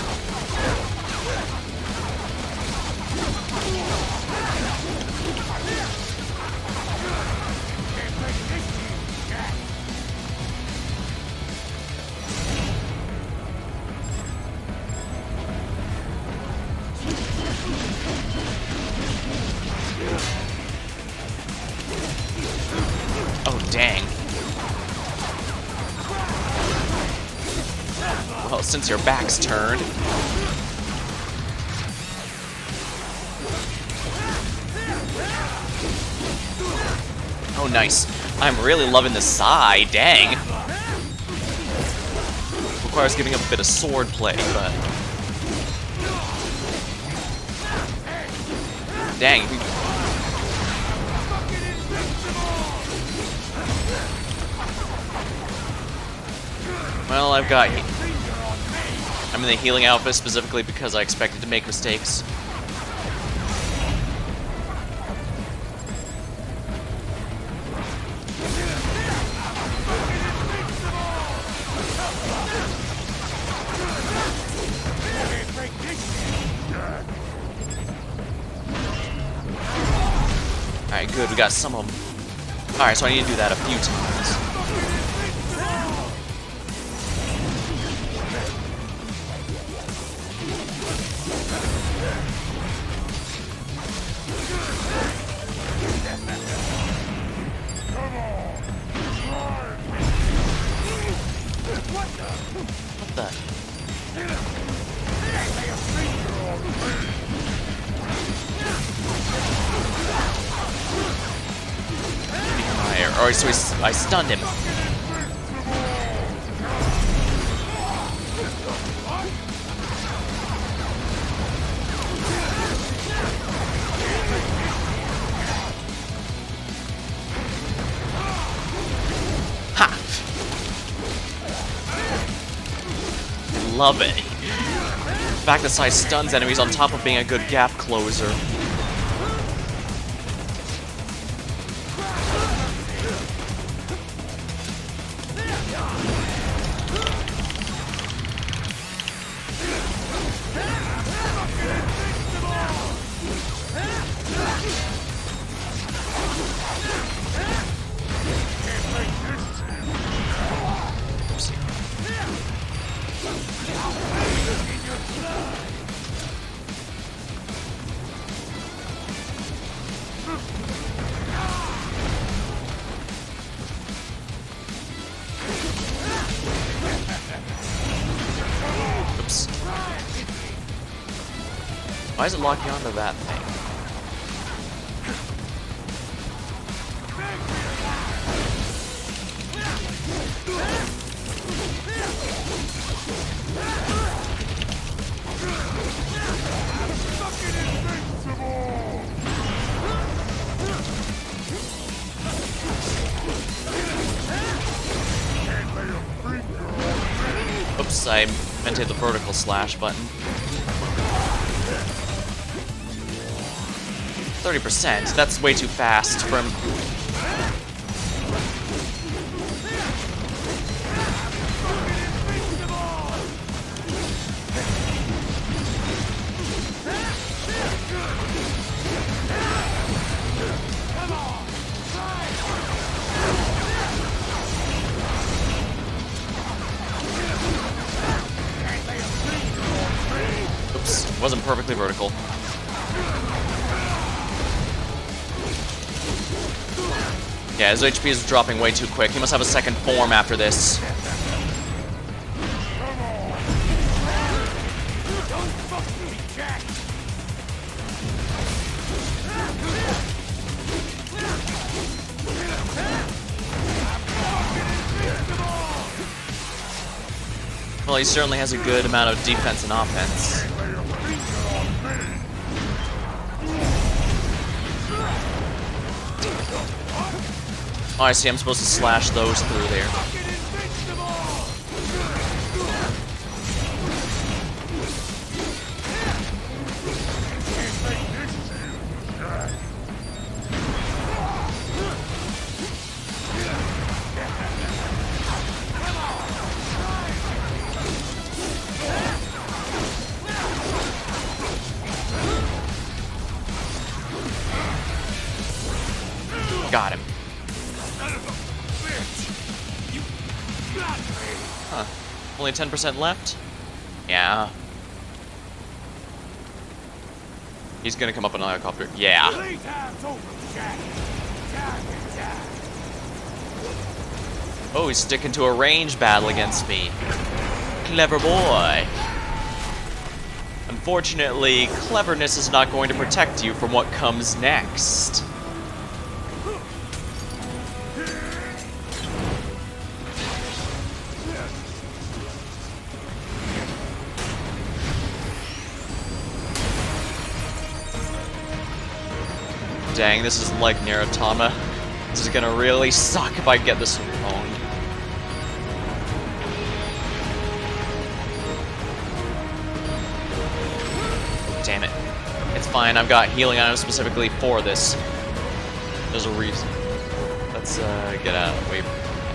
Oh, dang. Well, since your back's turned. Oh, nice. I'm really loving the Sai, dang. Requires giving up a bit of sword play, but... Dang. Well, I'm in the healing outfit specifically because I expected to make mistakes. Alright, good, we got some of them. Alright, so I need to do that a few times. What the? Alright, so I stunned him. Ha! Love it. The fact that Sai stuns enemies on top of being a good gap closer. Oops. Why is it locking onto that thing? Oops, I meant to hit the vertical slash button. 30%, that's way too fast for him. Oops, wasn't perfectly vertical. Yeah, his HP is dropping way too quick. He must have a second form after this. Well, he certainly has a good amount of defense and offense. Oh, I see. I'm supposed to slash those through there. Got him. Huh. Only 10% left? Yeah. He's gonna come up on a helicopter. Yeah. Oh, he's sticking to a range battle against me. Clever boy. Unfortunately, cleverness is not going to protect you from what comes next. Dang, this is like Narutama. This is gonna really suck if I get this wrong. Damn it. It's fine, I've got healing items specifically for this. There's a reason. Let's get out of the way,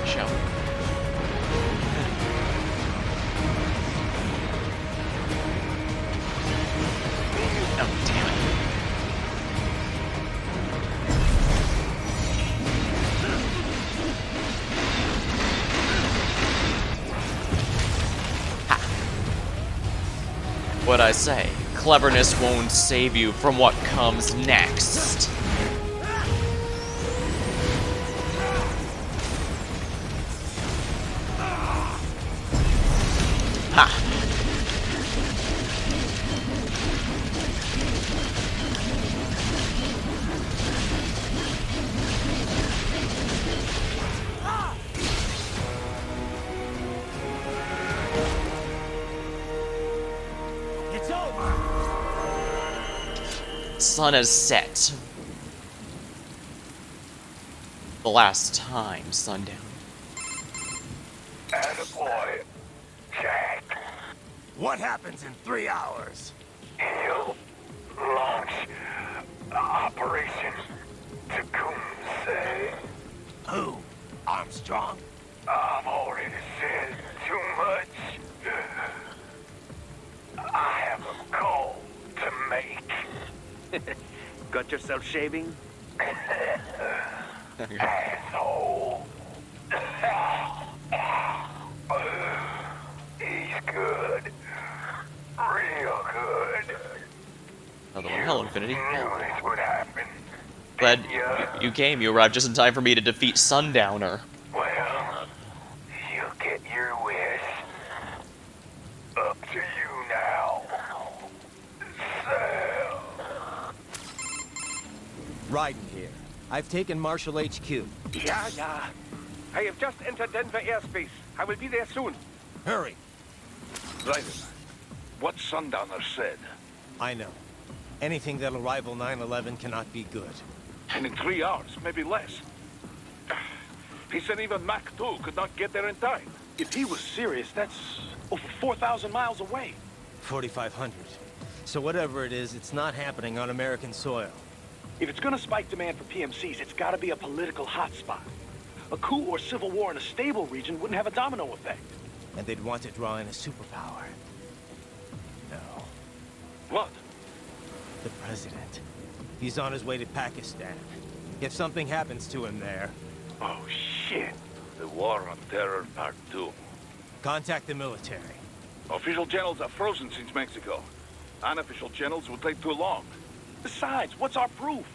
shall we? Oh, damn it. What'd I say? Cleverness won't save you from what comes next. Ha! Sun has set. The last time, Sundown. Attaboy, Jack. What happens in 3 hours? He'll launch Operation Tecumseh. Who? Armstrong? I've already said too much. I have a call to make. Got yourself shaving? Asshole. He's good. Real good. Another one. Hello, Infinity. Knew this would happen. Glad you came. You arrived just in time for me to defeat Sundowner. Well, you'll get your wish. Up to you now. Sam. Raiden here. I've taken Marshall HQ. Yeah. I have just entered Denver airspace. I will be there soon. Hurry. Raiden, what Sundowner said. I know. Anything that'll rival 9/11 cannot be good. And in 3 hours, maybe less. He said even Mach 2 could not get there in time. If he was serious, that's over 4,000 miles away. 4,500. So whatever it is, it's not happening on American soil. If it's gonna spike demand for PMCs, it's gotta be a political hotspot. A coup or civil war in a stable region wouldn't have a domino effect. And they'd want to draw in a superpower. No. What? The president. He's on his way to Pakistan. If something happens to him there, Oh, shit. The War on Terror Part 2. contact the military. Official channels are frozen since Mexico. Unofficial channels will take too long. Besides, what's our proof?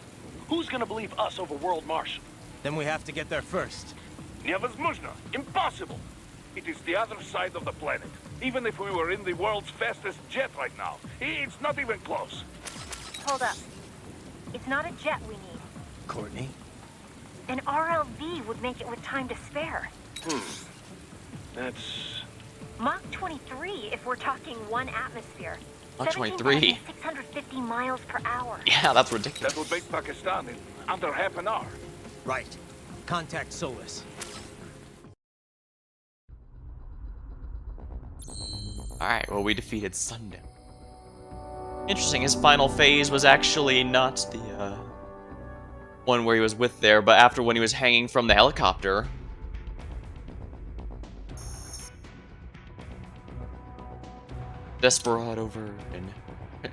Who's gonna believe us over World Marshal? Then we have to get there first. Невозможно. Impossible. It is the other side of the planet. Even if we were in the world's fastest jet right now, it's not even close. Hold up. It's not a jet we need. Courtney? An RLV would make it with time to spare. That's... Mach 23 if we're talking 1 atmosphere. Mach 23? 650 miles per hour. Yeah, that's ridiculous. That would make Pakistan in under half an hour. Right. Contact Solus. Alright, well, we defeated Sundown. Interesting, his final phase was actually not the, one where he was with there, but after when he was hanging from the helicopter. Desperado version.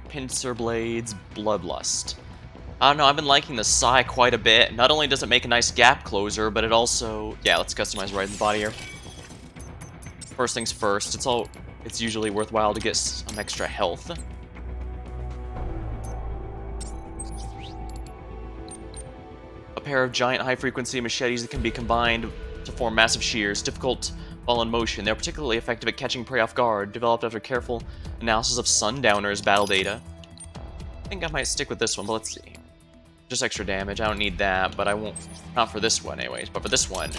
Pincer Blades, Bloodlust. I don't know, I've been liking the Psy quite a bit. Not only does it make a nice gap closer, but it also... Yeah, let's customize right in the body here. First things first, it's usually worthwhile to get some extra health. A pair of giant high-frequency machetes that can be combined to form massive shears. Difficult while in motion. They're particularly effective at catching prey off guard. Developed after careful analysis of Sundowner's battle data. I think I might stick with this one, but let's see. Just extra damage. I don't need that, but I won't... Not for this one, anyways, but for this one.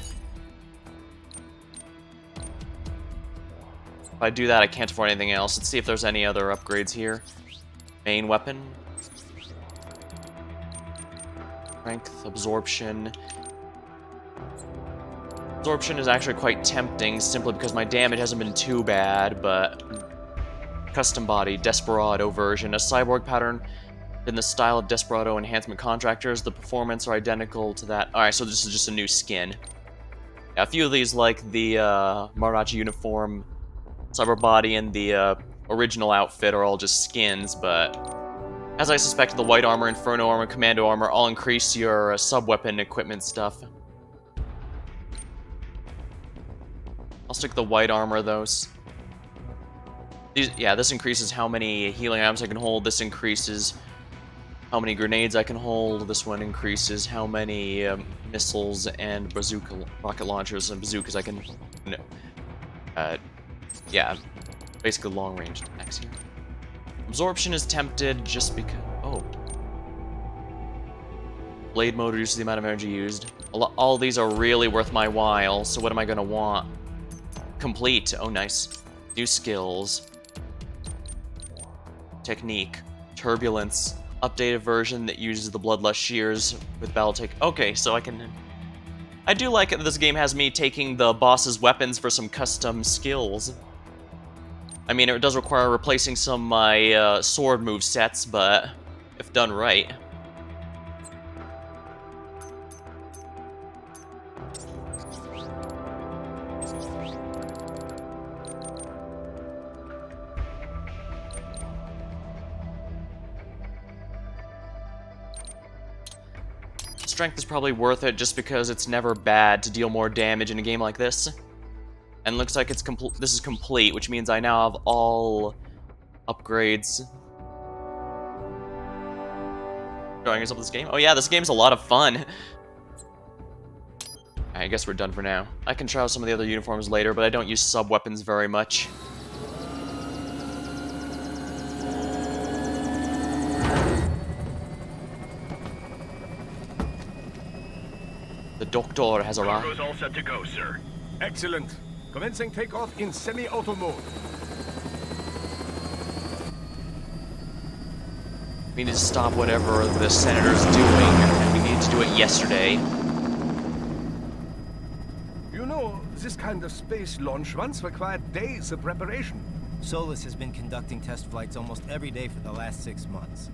If I do that, I can't afford anything else. Let's see if there's any other upgrades here. Main weapon. Strength, absorption. Absorption is actually quite tempting, simply because my damage hasn't been too bad, but... Custom body, Desperado version. A cyborg pattern in the style of Desperado enhancement contractors. The performance are identical to that. Alright, so this is just a new skin. Yeah, a few of these, like the Marachi uniform, cyber body, and the original outfit are all just skins, but... As I suspected, the white armor, inferno armor, commando armor all increase your sub-weapon equipment stuff. I'll stick the white armor, though. Yeah, this increases how many healing items I can hold. This increases how many grenades I can hold. This one increases how many missiles and bazooka rocket launchers and bazookas I can... yeah, basically long-range attacks here. Absorption is tempted just because... Oh. Blade mode reduces the amount of energy used. All these are really worth my while, so what am I going to want? Complete. Oh, nice. New skills. Technique. Turbulence. Updated version that uses the Bloodlust shears with battle take. Okay, so I can... I do like it that this game has me taking the boss's weapons for some custom skills. I mean, it does require replacing some of my sword move sets, but if done right. Strength is probably worth it just because it's never bad to deal more damage in a game like this. And looks like it's this is complete, which means I now have all upgrades. Showing yourself this game? Oh yeah, this game's a lot of fun. I guess we're done for now. I can try out some of the other uniforms later, but I don't use sub-weapons very much. The Doctor has arrived. Cargo's all set to go, sir. Excellent. Commencing takeoff in semi-auto mode. We need to stop whatever the Senator's doing, and we need to do it yesterday. You know, this kind of space launch once required days of preparation. Solus has been conducting test flights almost every day for the last 6 months.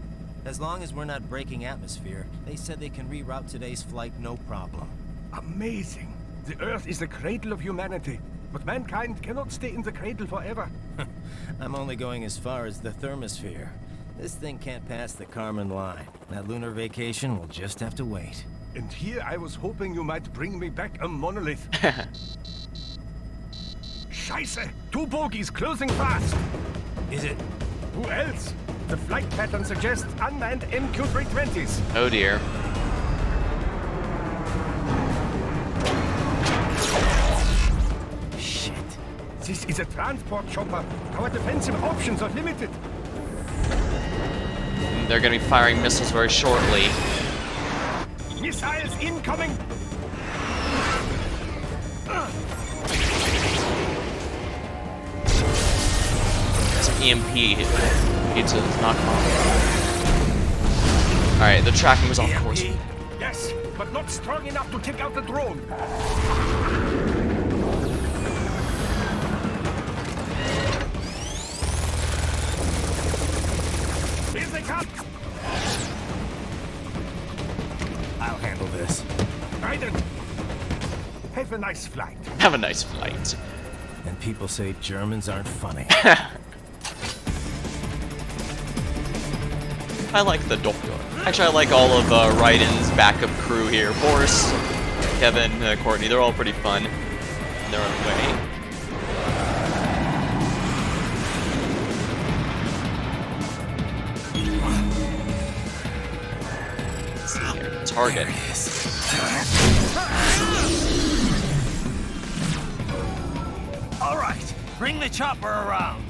As long as we're not breaking atmosphere, they said they can reroute today's flight no problem. Amazing. The Earth is the cradle of humanity, but mankind cannot stay in the cradle forever. I'm only going as far as the thermosphere. This thing can't pass the Carmen line. That lunar vacation will just have to wait. And here I was hoping you might bring me back a monolith. Scheiße! 2 bogies closing fast! Is it? Who else? The flight pattern suggests unmanned MQ-320s. Oh dear. Shit. This is a transport chopper. Our defensive options are limited. They're gonna be firing missiles very shortly. Missiles incoming! It's an EMP. It's a knock off. Alright, the tracking was off course. Yes, but not strong enough to take out the drone. Here they come! I'll handle this. Raiden, have a nice flight. Have a nice flight. And people say Germans aren't funny. I like the Doctor. Actually, I like all of Raiden's backup crew here. Boris, Kevin, Courtney, they're all pretty fun in their own way. Let's see here. Target. All right, bring the chopper around.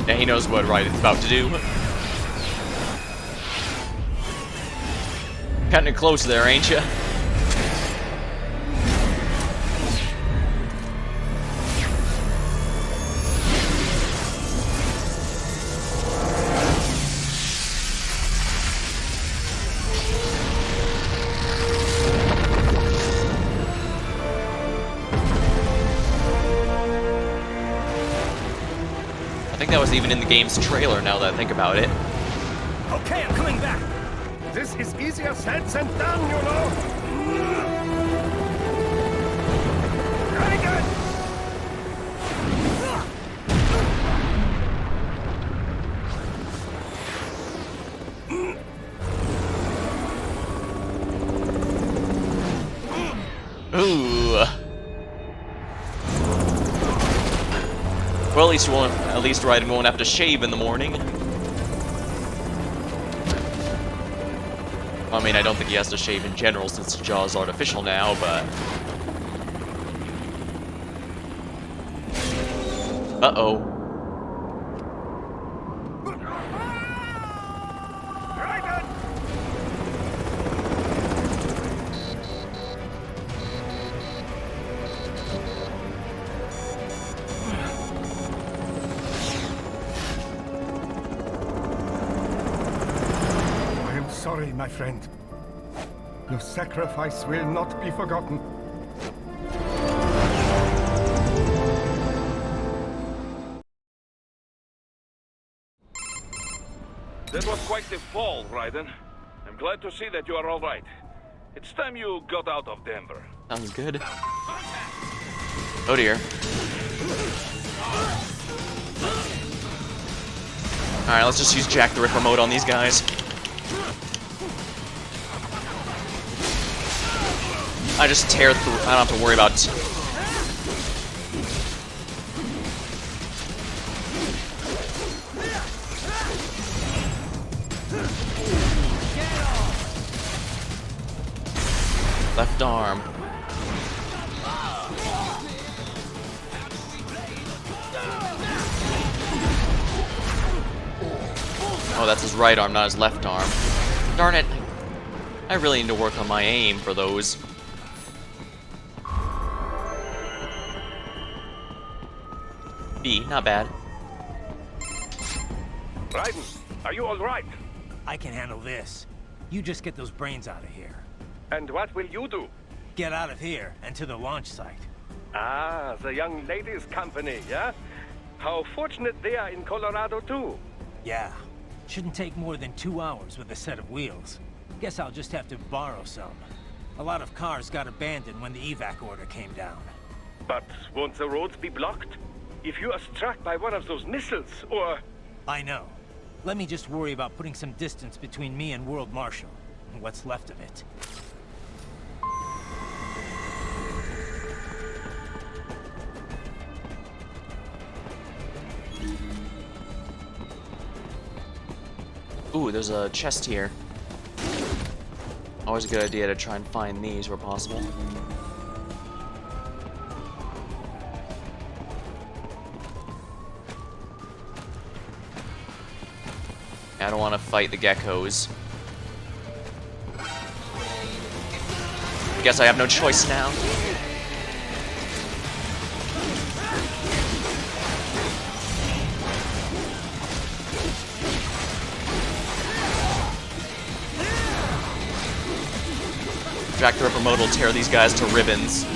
Yeah, he knows what Raiden's about to do. Cutting it close there, ain't ya? I think that was even in the game's trailer now that I think about it. Okay, I'm coming back. This is easier said than done, you know. Very good. Ooh. Well, at least Raiden won't have to shave in the morning. I mean, I don't think he has to shave in general since his jaw is artificial now, but... Uh-oh. Raiden! I am sorry, my friend. Your sacrifice will not be forgotten. That was quite the fall, Raiden. I'm glad to see that you are all right. It's time you got out of Denver. Sounds good. Oh dear. Alright, let's just use Jack the Ripper mode on these guys. I just tear through. I don't have to worry about. Left arm. Oh, that's his right arm, not his left arm. Darn it. I really need to work on my aim for those. B, not bad. Raiden, are you all right? I can handle this. You just get those brains out of here. And what will you do? Get out of here and to the launch site. Ah, the young ladies' company, yeah? How fortunate they are in Colorado, too. Yeah. Shouldn't take more than 2 hours with a set of wheels. Guess I'll just have to borrow some. A lot of cars got abandoned when the evac order came down. But won't the roads be blocked? If you are struck by one of those missiles, or... I know. Let me just worry about putting some distance between me and World Marshal. What's left of it. Ooh, there's a chest here. Always a good idea to try and find these where possible. I don't want to fight the geckos. Guess I have no choice now. Jack the Ripper mode will tear these guys to ribbons.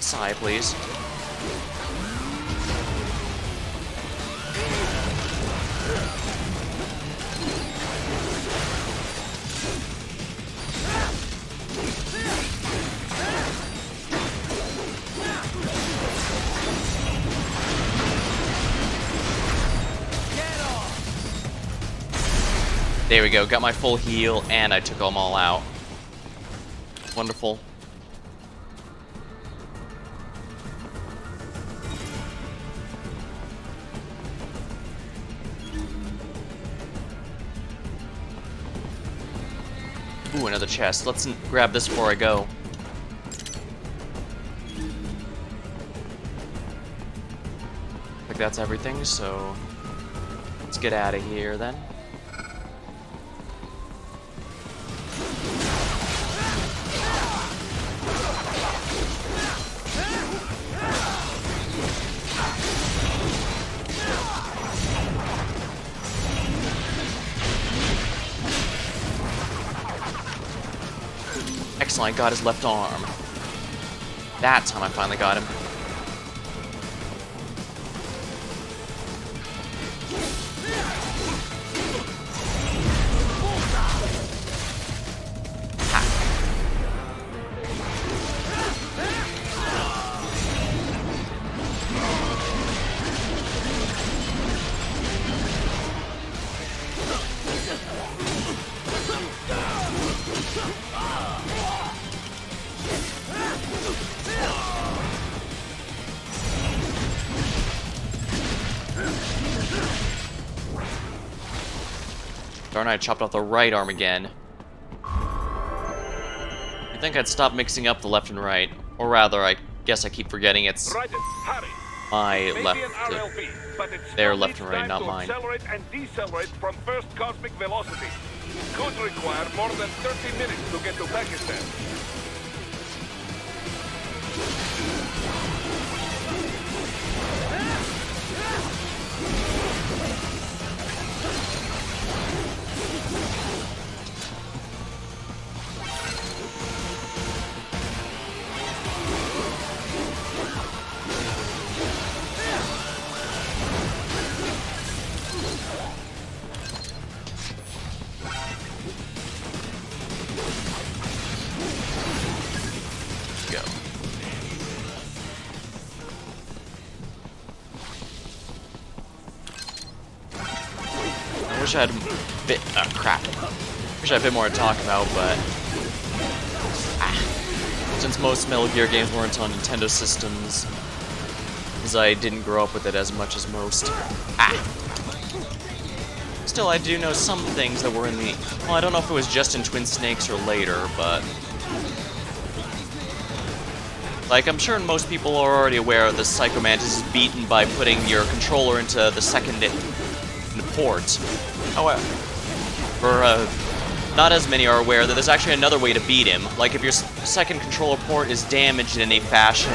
Sigh, please. There we go, got my full heal, and I took them all out. Wonderful. Ooh, another chest. Let's grab this before I go. I think that's everything, so let's get out of here then. Excellent, I got his left arm. That time I finally got him. Darn, I chopped off the right arm again. I think I'd stop mixing up the left and right. Or rather, I guess I keep forgetting it's my left. Their left and right, not mine. Accelerate and decelerate from first cosmic velocity. Could require more than 30 minutes to get to Pakistan. I wish I had a bit. Crap. Wish I had a bit more to talk about, but. Since most Metal Gear games weren't on Nintendo systems, as I didn't grow up with it as much as most. Still, I do know some things that were in the. Well, I don't know if it was just in Twin Snakes or later, but. Like, I'm sure most people are already aware the Psycho Mantis is beaten by putting your controller into the second port. However, not as many are aware that there's actually another way to beat him. Like, if your second controller port is damaged in any fashion,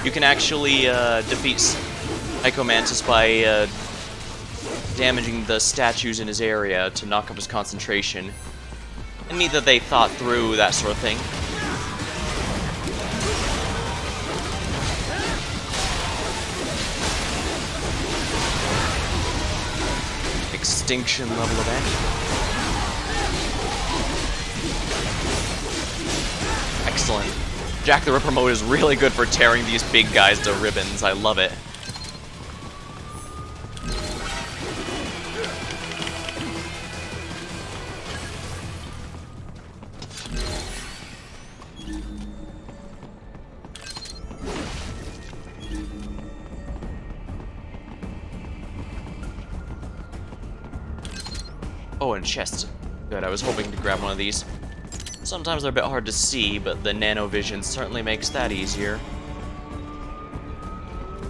you can actually defeat Psycho Mantis by damaging the statues in his area to knock up his concentration. And neat that they thought through that sort of thing. Extinction level event. Excellent. Jack the Ripper mode is really good for tearing these big guys to ribbons. I love it. Oh, and chest. Good, I was hoping to grab one of these. Sometimes they're a bit hard to see, but the nanovision certainly makes that easier.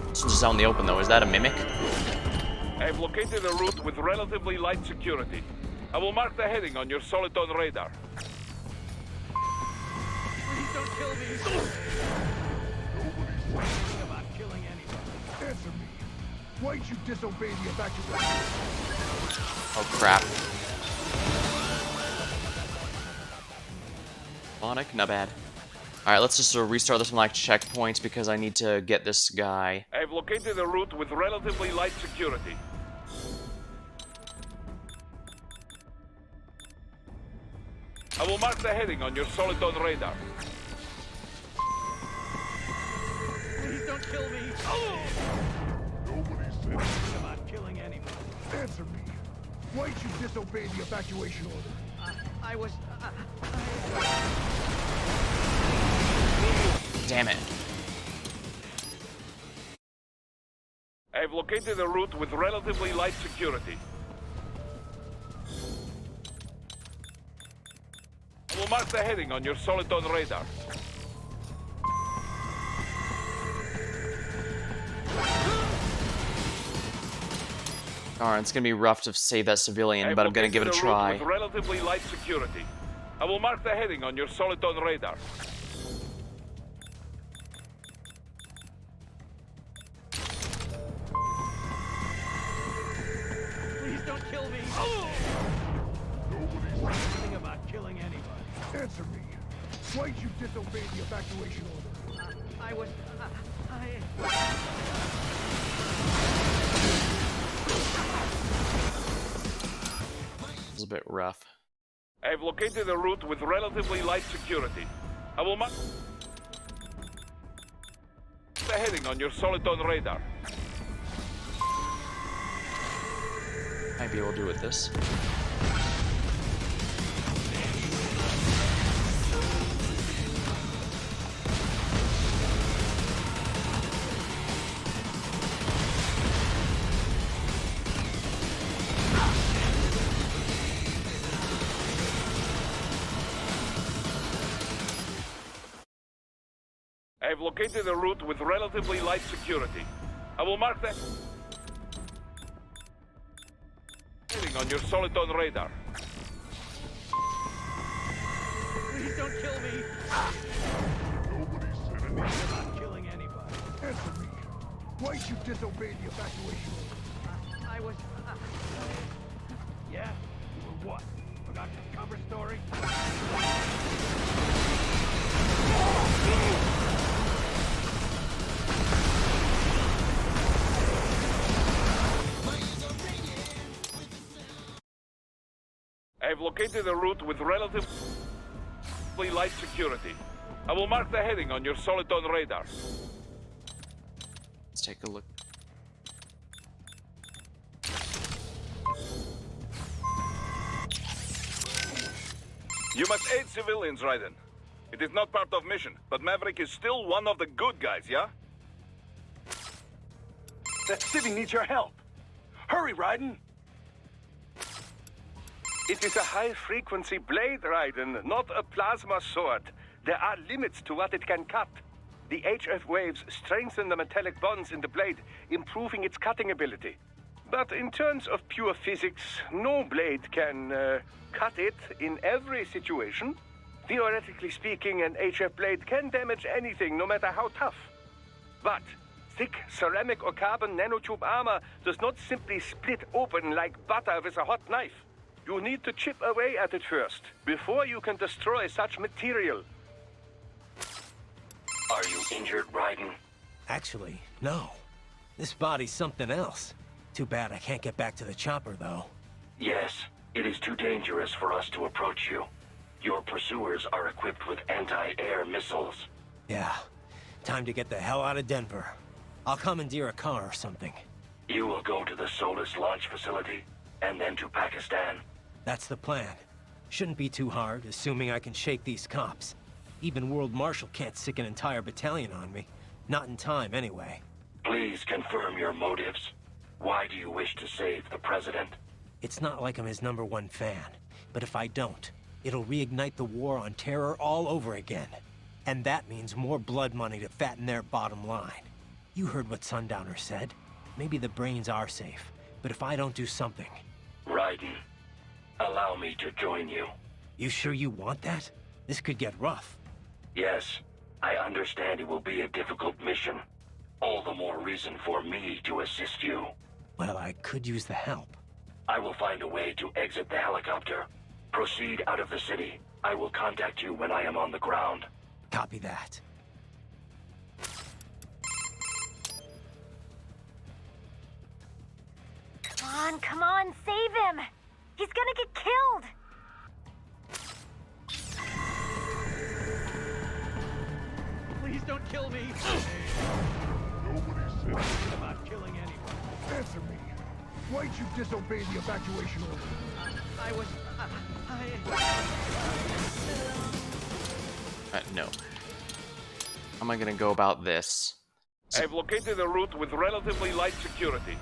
This one's just out in the open, though. Is that a mimic? I've located a route with relatively light security. I will mark the heading on your Soliton radar. Please don't kill me. Thinking about killing anybody. Answer me. Why'd you disobey the evacuation? Oh, crap. Sonic? Not bad. Alright, let's just restart this one like checkpoints because I need to get this guy. I've located a route with relatively light security. I will mark the heading on your Soliton radar. Please don't kill me. Nobody said Thinking about killing anyone. Answer me. Why'd you disobey the evacuation order? I was... Damn it. I've located a route with relatively light security. I will mark the heading on your Soliton radar. Darn, it's gonna be rough to save that civilian, but I'm gonna give it a try. With relatively light security. I will mark the heading on your Soliton radar. Please don't kill me. Nobody's Thinking about killing anybody. Answer me. Why'd you disobey the evacuation order? I was... It's a bit rough. I've located a route with relatively light security. I will mark the heading on your Soliton radar. Might be able to do with this. I've located a route with relatively light security. I will mark the heading on your Soliton radar. Please don't kill me. Nobody said anything. About killing anybody. Answer me. Why'd you disobey the evacuation order? I was... Yeah? You were what? Forgot your cover story? I've located a route with relatively light security. I will mark the heading on your Soliton radar. Let's take a look. You must aid civilians, Raiden. It is not part of mission, but Maverick is still one of the good guys, yeah? That civvy needs your help. Hurry, Raiden. It is a high-frequency blade, Raiden, not a plasma sword. There are limits to what it can cut. The HF waves strengthen the metallic bonds in the blade, improving its cutting ability. But in terms of pure physics, no blade can cut it in every situation. Theoretically speaking, an HF blade can damage anything, no matter how tough. But thick ceramic or carbon nanotube armor does not simply split open like butter with a hot knife. You need to chip away at it first, before you can destroy such material. Are you injured, Raiden? Actually, no. This body's something else. Too bad I can't get back to the chopper, though. Yes, it is too dangerous for us to approach you. Your pursuers are equipped with anti-air missiles. Yeah. Time to get the hell out of Denver. I'll commandeer a car or something. You will go to the Solus launch facility, and then to Pakistan. That's the plan. Shouldn't be too hard, assuming I can shake these cops. Even World Marshal can't sick an entire battalion on me. Not in time, anyway. Please confirm your motives. Why do you wish to save the President? It's not like I'm his #1 fan. But if I don't, It'll reignite the war on terror all over again. And that means more blood money to fatten their bottom line. You heard what Sundowner said. Maybe the brains are safe, but if I don't do something... Raiden, allow me to join you. You sure you want that? This could get rough. Yes, I understand it will be a difficult mission. All the more reason for me to assist you. Well, I could use the help. I will find a way to exit the helicopter. Proceed out of the city. I will contact you when I am on the ground. Copy that. Come on, save him! He's gonna get killed! Please don't kill me! Nobody said Thinking about killing anyone. Answer me. Why'd you disobey the evacuation order? I was... No. How am I gonna go about this? I've located a route with relatively light security.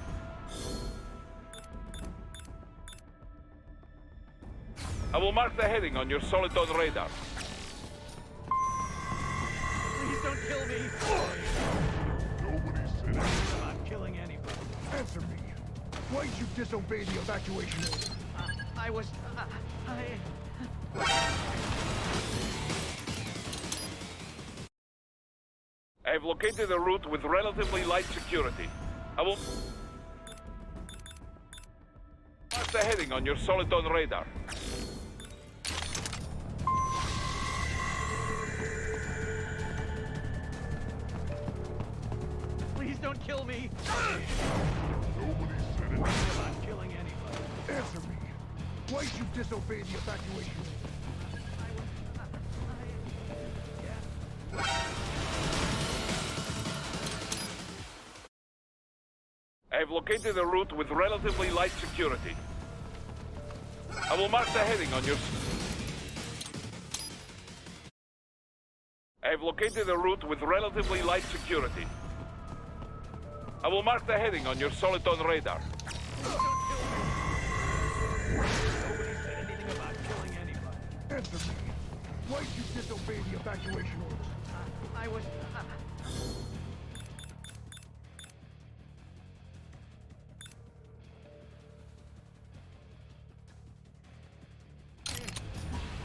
I will mark the heading on your Soliton radar. Please don't kill me! Nobody said Thinking about killing anyone. Answer me. Why'd you disobey the evacuation order? I was... I've located a route with relatively light security. I will mark the heading on your Soliton radar. Please don't kill me! Nobody said it. Thinking about killing anyone. Answer me. Why'd you disobey the evacuation order? I've located a route with relatively light security. I will mark the heading on your... I've located a route with relatively light security. I will mark the heading on your Soliton radar. Nobody said anything about killing anyone. Answer me. Why'd you disobey the evacuation order? I was...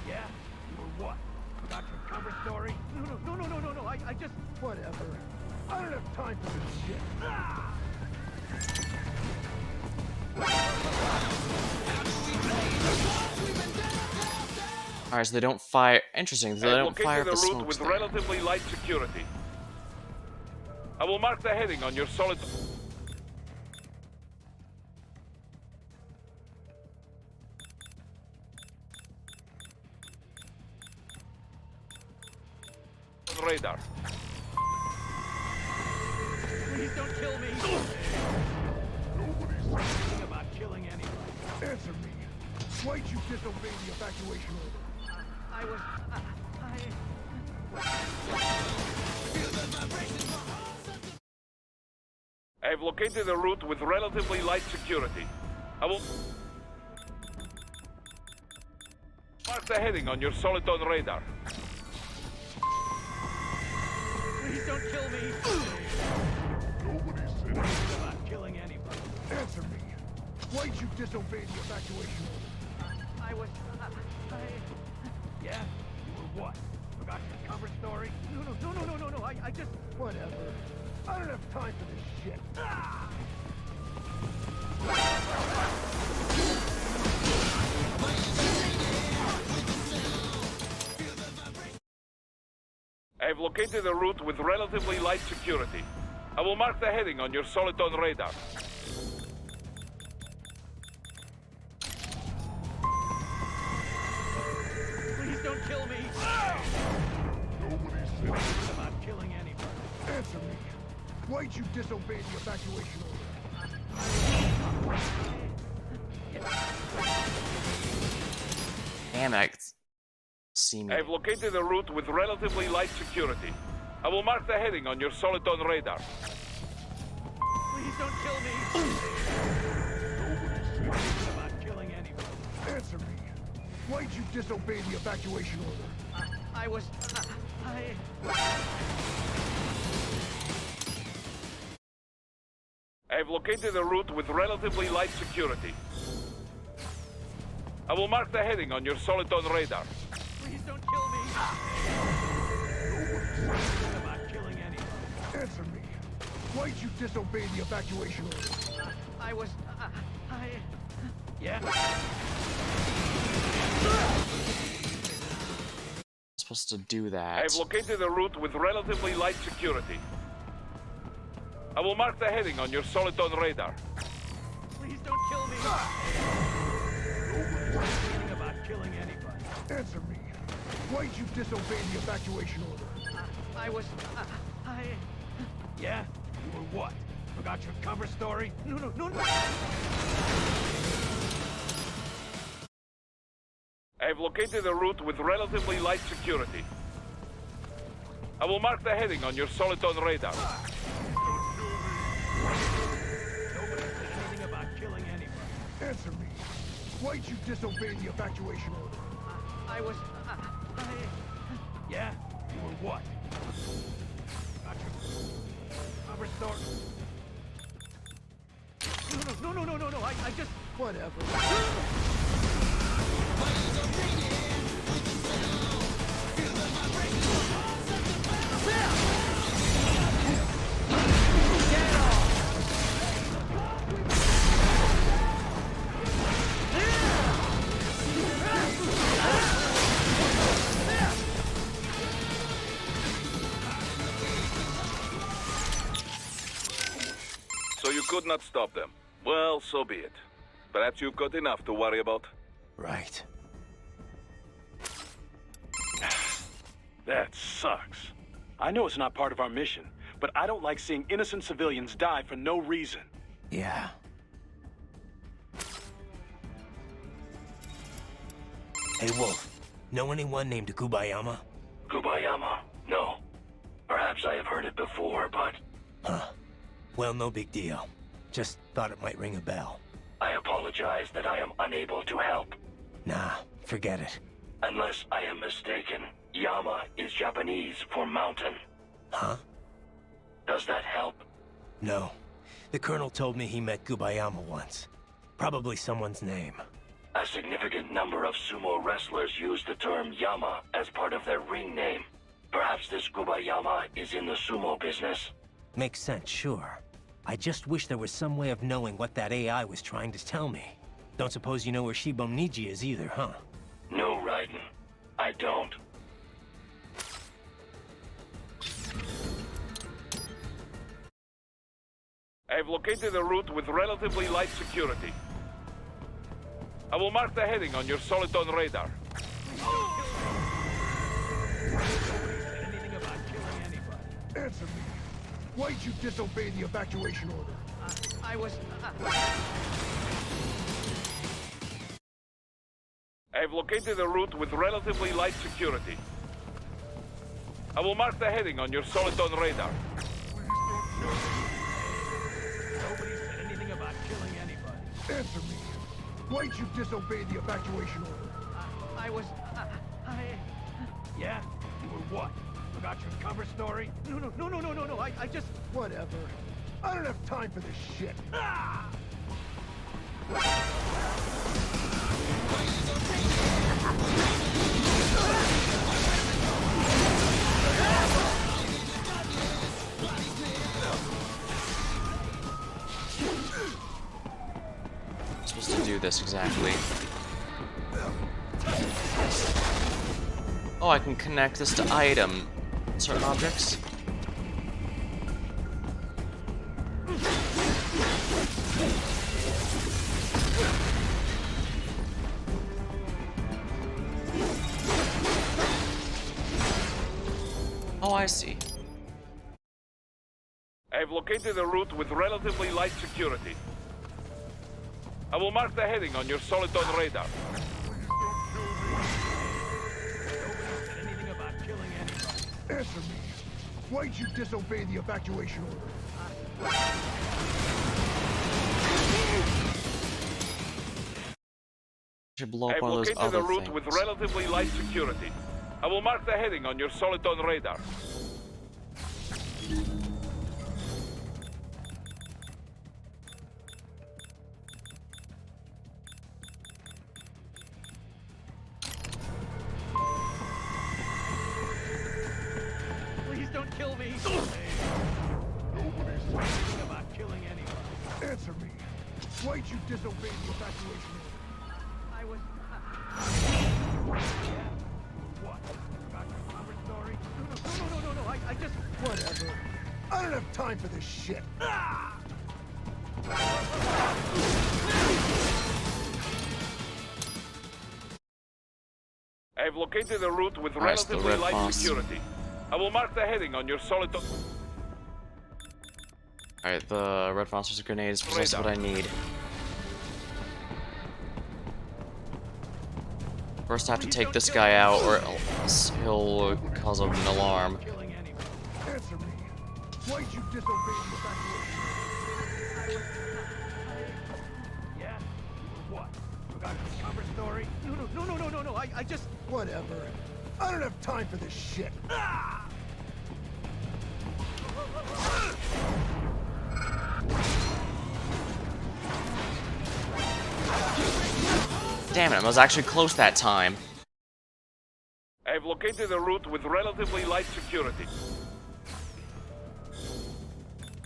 Yeah? You were what? Forgot your cover story? No, I just... Whatever. I don't have time for this shit. Alright, so they don't fire... Interesting, so they I've don't fire up located the a route smokes with there. relatively light security. I will mark the heading on your solid... radar. Please don't kill me! Nobody said Thinking about killing anyone. Answer me. Why'd you disobey the evacuation order? I was... I've located a route with relatively light security. I will... mark the heading on your Soliton radar. Please don't kill me! Nobody said Thinking about killing anyone. Answer me. Why'd you disobey the evacuation order? I was... Yeah? You were what? Forgot your cover story? No, I just... Whatever. I don't have time for this shit. I've located a route with relatively light security. I will mark the heading on your Soliton radar. Please don't kill me! Nobody said Thinking about killing anyone. Answer me. Why'd you disobey the evacuation order? Damn it. See me. I've located a route with relatively light security. I will mark the heading on your Soliton radar. Please don't kill me! Nobody said Thinking about killing anyone. Answer me. Why'd you disobey the evacuation order? I was... I've located a route with relatively light security. I will mark the heading on your Soliton radar. Please don't kill me! I'm not killing anyone. Answer me. Why'd you disobey the evacuation order? I was... Yeah? Supposed to do that. I've located a route with relatively light security. I will mark the heading on your Soliton radar. Please don't kill me! Thinking about killing anybody. Answer me. Why'd you disobey the evacuation order? I was... Yeah? You were what? Forgot your cover story? No. I've located a route with relatively light security. I will mark the heading on your Soliton radar. Nobody said anything about killing anybody. Answer me. Why'd you disobey the evacuation order? I was... Yeah? You were what? Forgot your cover story? No. I just... Whatever. So you could not stop them. Well, so be it. Perhaps you've got enough to worry about. Right. That sucks. I know it's not part of our mission, but I don't like seeing innocent civilians die for no reason. Yeah. Hey, Wolf. Know anyone named Kubayama? Kubayama? No. Perhaps I have heard it before, but... Huh. Well, no big deal. Just thought it might ring a bell. I apologize that I am unable to help. Nah, forget it. Unless I am mistaken, Yama is Japanese for mountain. Huh? Does that help? No. The Colonel told me he met Kubayama once. Probably someone's name. A significant number of sumo wrestlers use the term Yama as part of their ring name. Perhaps this Kubayama is in the sumo business. Makes sense, sure. I just wish there was some way of knowing what that AI was trying to tell me. Don't suppose you know where Shiboniji is either, huh? No, Raiden. I don't. I've located a route with relatively light security. I will mark the heading on your Soliton radar. Nobody said anything about killing anybody. Answer me. Why'd you disobey the evacuation order? I was... I've located a route with relatively light security. I will mark the heading on your Soliton radar. Nobody said anything about killing anybody. Answer me. Why'd you disobey the evacuation order? I was... Yeah? You were what? Forgot your cover story? No. I just... Whatever. I don't have time for this shit. I'm supposed to do this exactly. Oh, I can connect this to item. Certain objects. Oh, I see. I've located a route with relatively light security. I will mark the heading on your Soliton radar. Answer me. Why'd you disobey the evacuation order? Should blow up I've one of those located other a route things. with relatively light security. I will mark the heading on your Soliton radar. Please don't kill me. Nobody's Thinking about killing anyone. Answer me. Why'd you disobey the evacuation order? I was. Yeah. What? Forgot your cover story? No. I just. Whatever. I don't have time for this shit. I've located a route with Alright, so the relatively red light boss. security. I will mark the heading on your Soliton. Alright, the red phosphorus grenade is precisely what I need. First I have to take this guy out, or else he'll cause an alarm. Killing anyone. Answer me. Why'd you disobey the evacuation order? Yeah. What? Forgot your cover story? No. I just. Whatever. I don't have time for this shit. Damn it, I was actually close that time. I've located a route with relatively light security.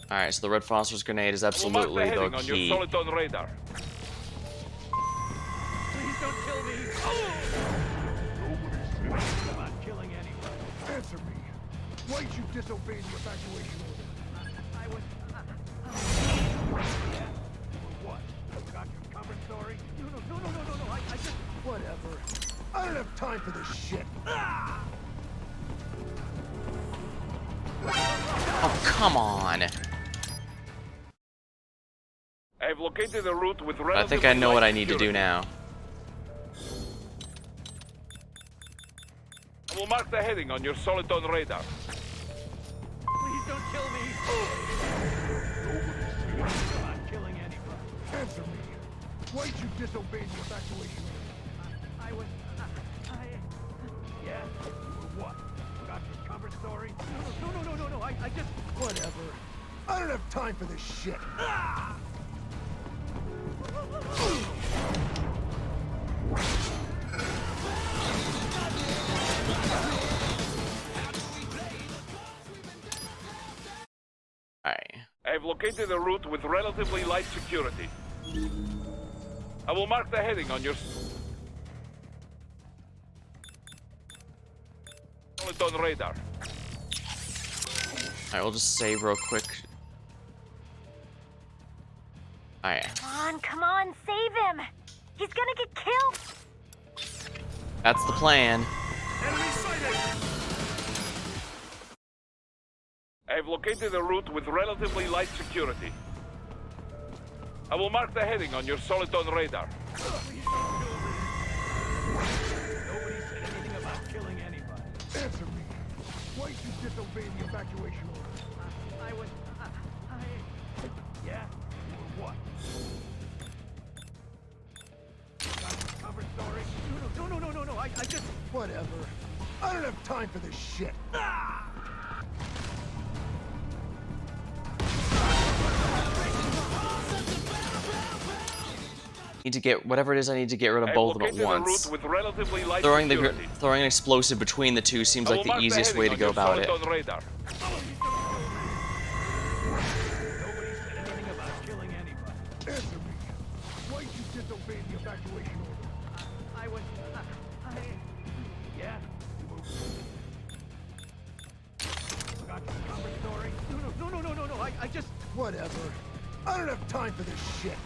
Alright, so the red phosphorus grenade is I will mark the absolutely the heading on your key. Soliton radar. Please don't kill me. Nobody's Thinking about killing anyone. Answer me. Why'd you disobey the evacuation order? I was. Yeah. What? Forgot your cover story? No. I just. Whatever. I don't have time for this shit. Oh, come on. I've located a route with relatively I think I know light what I need to do security. now. I will mark the heading on your Soliton radar. Please don't kill me. Thinking about killing anyone. Answer me. Why'd you disobey the evacuation order? I was. Yeah. What? Forgot your cover story? No. I just. Whatever. I don't have time for this shit. Alright. I've located a route with relatively light security. I will mark the heading on your Soliton radar. Alright, we'll just save real quick. Alright. Come on, save him! He's gonna get killed! That's the plan. Enemy sighted! I've located a route with relatively light security. I will mark the heading on your Soliton radar. Nobody said anything about killing anybody. Answer me. Why'd you disobey the evacuation order? I was. Yeah. What? Got your cover story? No. I just. Whatever. I don't have time for this shit. Need to get whatever it is I need to get rid of I've both of them at located a once. route with relatively light Throwing security. an explosive between the two seems I like will the mark easiest way to heading go on about your it. Soliton radar. Nobody said anything about killing anybody. Answer me. Why'd you disobey the evacuation order? I was. Yeah. Forgot your cover story? No. I just. Whatever. I don't have time for this shit.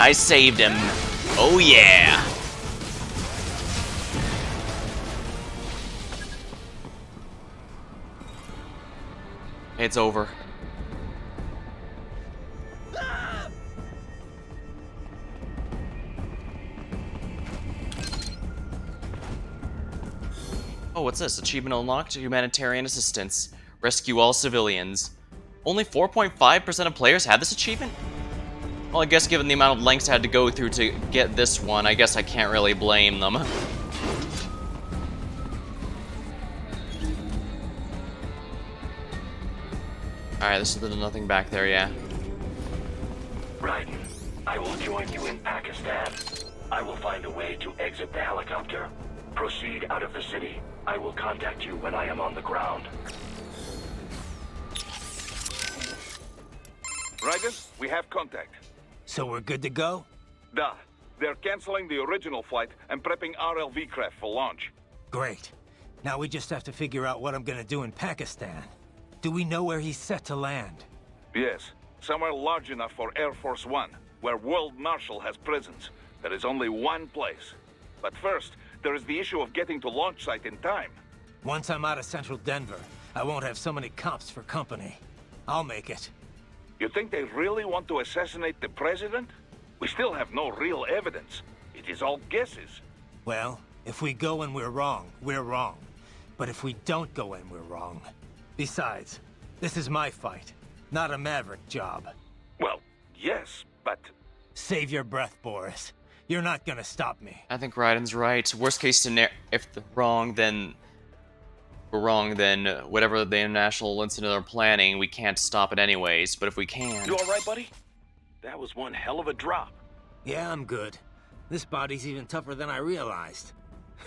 I saved him. Oh yeah. It's over. what's this? Achievement unlocked, humanitarian assistance. Rescue all civilians. Only 4.5% of players had this achievement? Well, I guess given the amount of lengths I had to go through to get this one, I guess I can't really blame them. Alright, this is the nothing back there, yeah. Raiden, I will join you in Pakistan. I will find a way to exit the helicopter. Proceed out of the city. I will contact you when I am on the ground. Raiden, we have contact. So we're good to go? Duh. They're canceling the original flight and prepping RLV craft for launch. Great. Now we just have to figure out what I'm gonna do in Pakistan. Do we know where he's set to land? Yes, somewhere large enough for Air Force One, where World Marshal has presence. There is only one place. But first, there is the issue of getting to launch site in time. Once I'm out of central Denver, I won't have so many cops for company. I'll make it. You think they really want to assassinate the president? We still have no real evidence. It is all guesses. Well, if we go and we're wrong, we're wrong. But if we don't go and we're wrong... Besides, this is my fight, not a Maverick job. Well, yes, but... Save your breath, Boris. You're not gonna stop me. I think Raiden's right. Worst case scenario, if we're wrong, then whatever the international incident are planning, we can't stop it anyways. But if we can... You alright, buddy? That was one hell of a drop. Yeah, I'm good. This body's even tougher than I realized.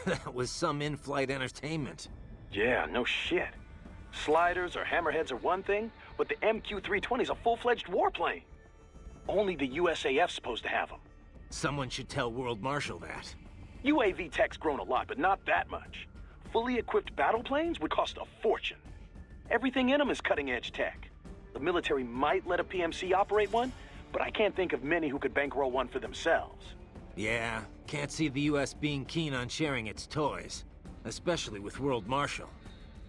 That was some in-flight entertainment. Yeah, no shit. Sliders or hammerheads are one thing, but the MQ-320's a full-fledged warplane. Only the USAF's supposed to have them. Someone should tell World Marshal that. UAV tech's grown a lot, but not that much. Fully equipped battle planes would cost a fortune. Everything in them is cutting-edge tech. The military might let a PMC operate one, but I can't think of many who could bankroll one for themselves. Yeah, can't see the US being keen on sharing its toys. Especially with World Marshal.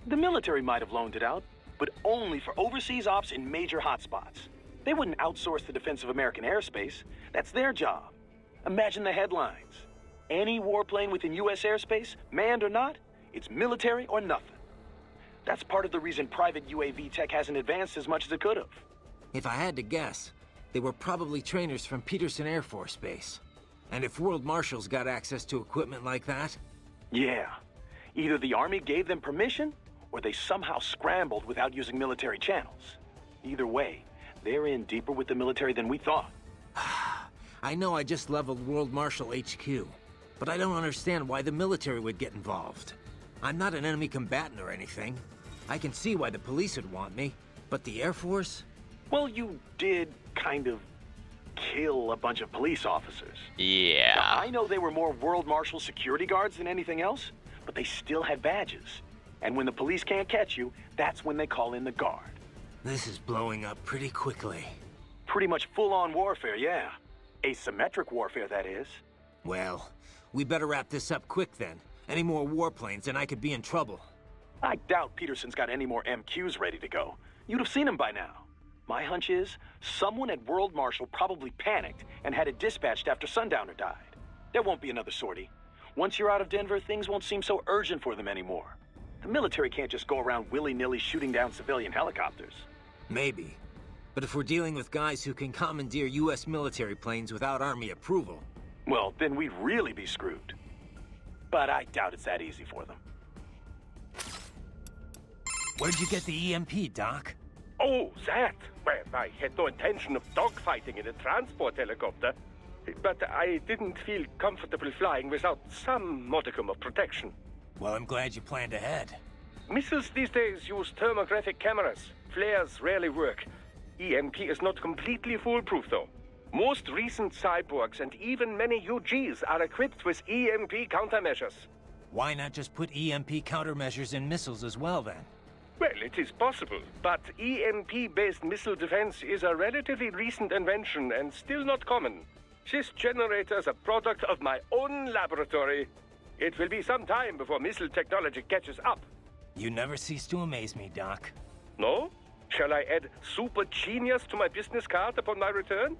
The military might have loaned it out, but only for overseas ops in major hotspots. They wouldn't outsource the defense of American airspace. That's their job. Imagine the headlines. Any warplane within US airspace, manned or not, it's military or nothing. That's part of the reason private UAV tech hasn't advanced as much as it could have. If I had to guess, they were probably trainers from Peterson Air Force Base. And if World Marshal's got access to equipment like that... Yeah. Either the Army gave them permission, or they somehow scrambled without using military channels. Either way, they're in deeper with the military than we thought. I know I just leveled World Marshal HQ, but I don't understand why the military would get involved. I'm not an enemy combatant or anything. I can see why the police would want me, but the Air Force? Well, you did kind of kill a bunch of police officers. Yeah. Now, I know they were more World Marshal security guards than anything else, but they still had badges. And when the police can't catch you, that's when they call in the guard. This is blowing up pretty quickly. Pretty much full-on warfare, yeah. Asymmetric warfare, that is. Well, we better wrap this up quick then. Any more warplanes and I could be in trouble. I doubt Peterson's got any more MQs ready to go. You'd have seen them by now. My hunch is, someone at World Marshal probably panicked and had it dispatched after Sundowner died. There won't be another sortie. Once you're out of Denver, things won't seem so urgent for them anymore. The military can't just go around willy-nilly shooting down civilian helicopters. Maybe. But if we're dealing with guys who can commandeer US military planes without Army approval... Well, then we'd really be screwed. But I doubt it's that easy for them. Where'd you get the EMP, Doc? Oh, that? Well, I had no intention of dogfighting in a transport helicopter. But I didn't feel comfortable flying without some modicum of protection. Well, I'm glad you planned ahead. Missiles these days use thermographic cameras. Flares rarely work. EMP is not completely foolproof, though. Most recent cyborgs and even many UGs are equipped with EMP countermeasures. Why not just put EMP countermeasures in missiles as well, then? Well, it is possible, but EMP-based missile defense is a relatively recent invention and still not common. This generator is a product of my own laboratory. It will be some time before missile technology catches up. You never cease to amaze me, Doc. No? Shall I add super genius to my business card upon my return?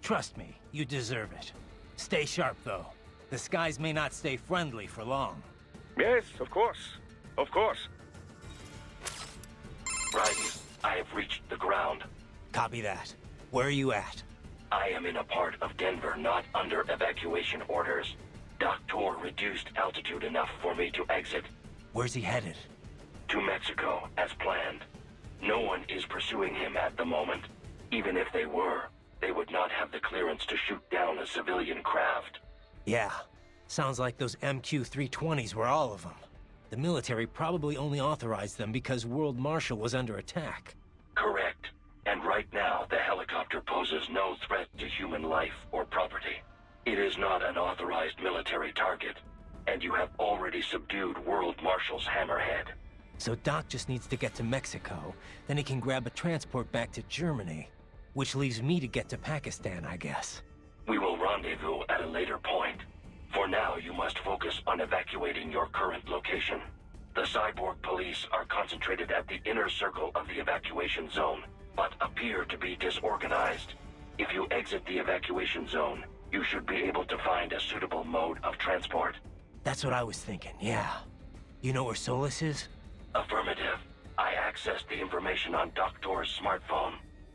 Trust me, you deserve it. Stay sharp, though. The skies may not stay friendly for long. Yes, of course. Of course. Raiden, I have reached the ground. Copy that. Where are you at? I am in a part of Denver not under evacuation orders. Doctor reduced altitude enough for me to exit. Where's he headed? To Mexico, as planned. No one is pursuing him at the moment. Even if they were, they would not have the clearance to shoot down a civilian craft. Yeah. Sounds like those MQ-320s were all of them. The military probably only authorized them because World Marshal was under attack. Correct. And right now, the helicopter poses no threat to human life or property. It is not an authorized military target, and you have already subdued World Marshal's hammerhead. So Doc just needs to get to Mexico, then he can grab a transport back to Germany, which leaves me to get to Pakistan, I guess. We will rendezvous at a later point. For now, you must focus on evacuating your current location. The cyborg police are concentrated at the inner circle of the evacuation zone, but appear to be disorganized. If you exit the evacuation zone, you should be able to find a suitable mode of transport. That's what I was thinking, yeah. You know where Solis is? Affirmative. I accessed the information on Doctor's smartphone.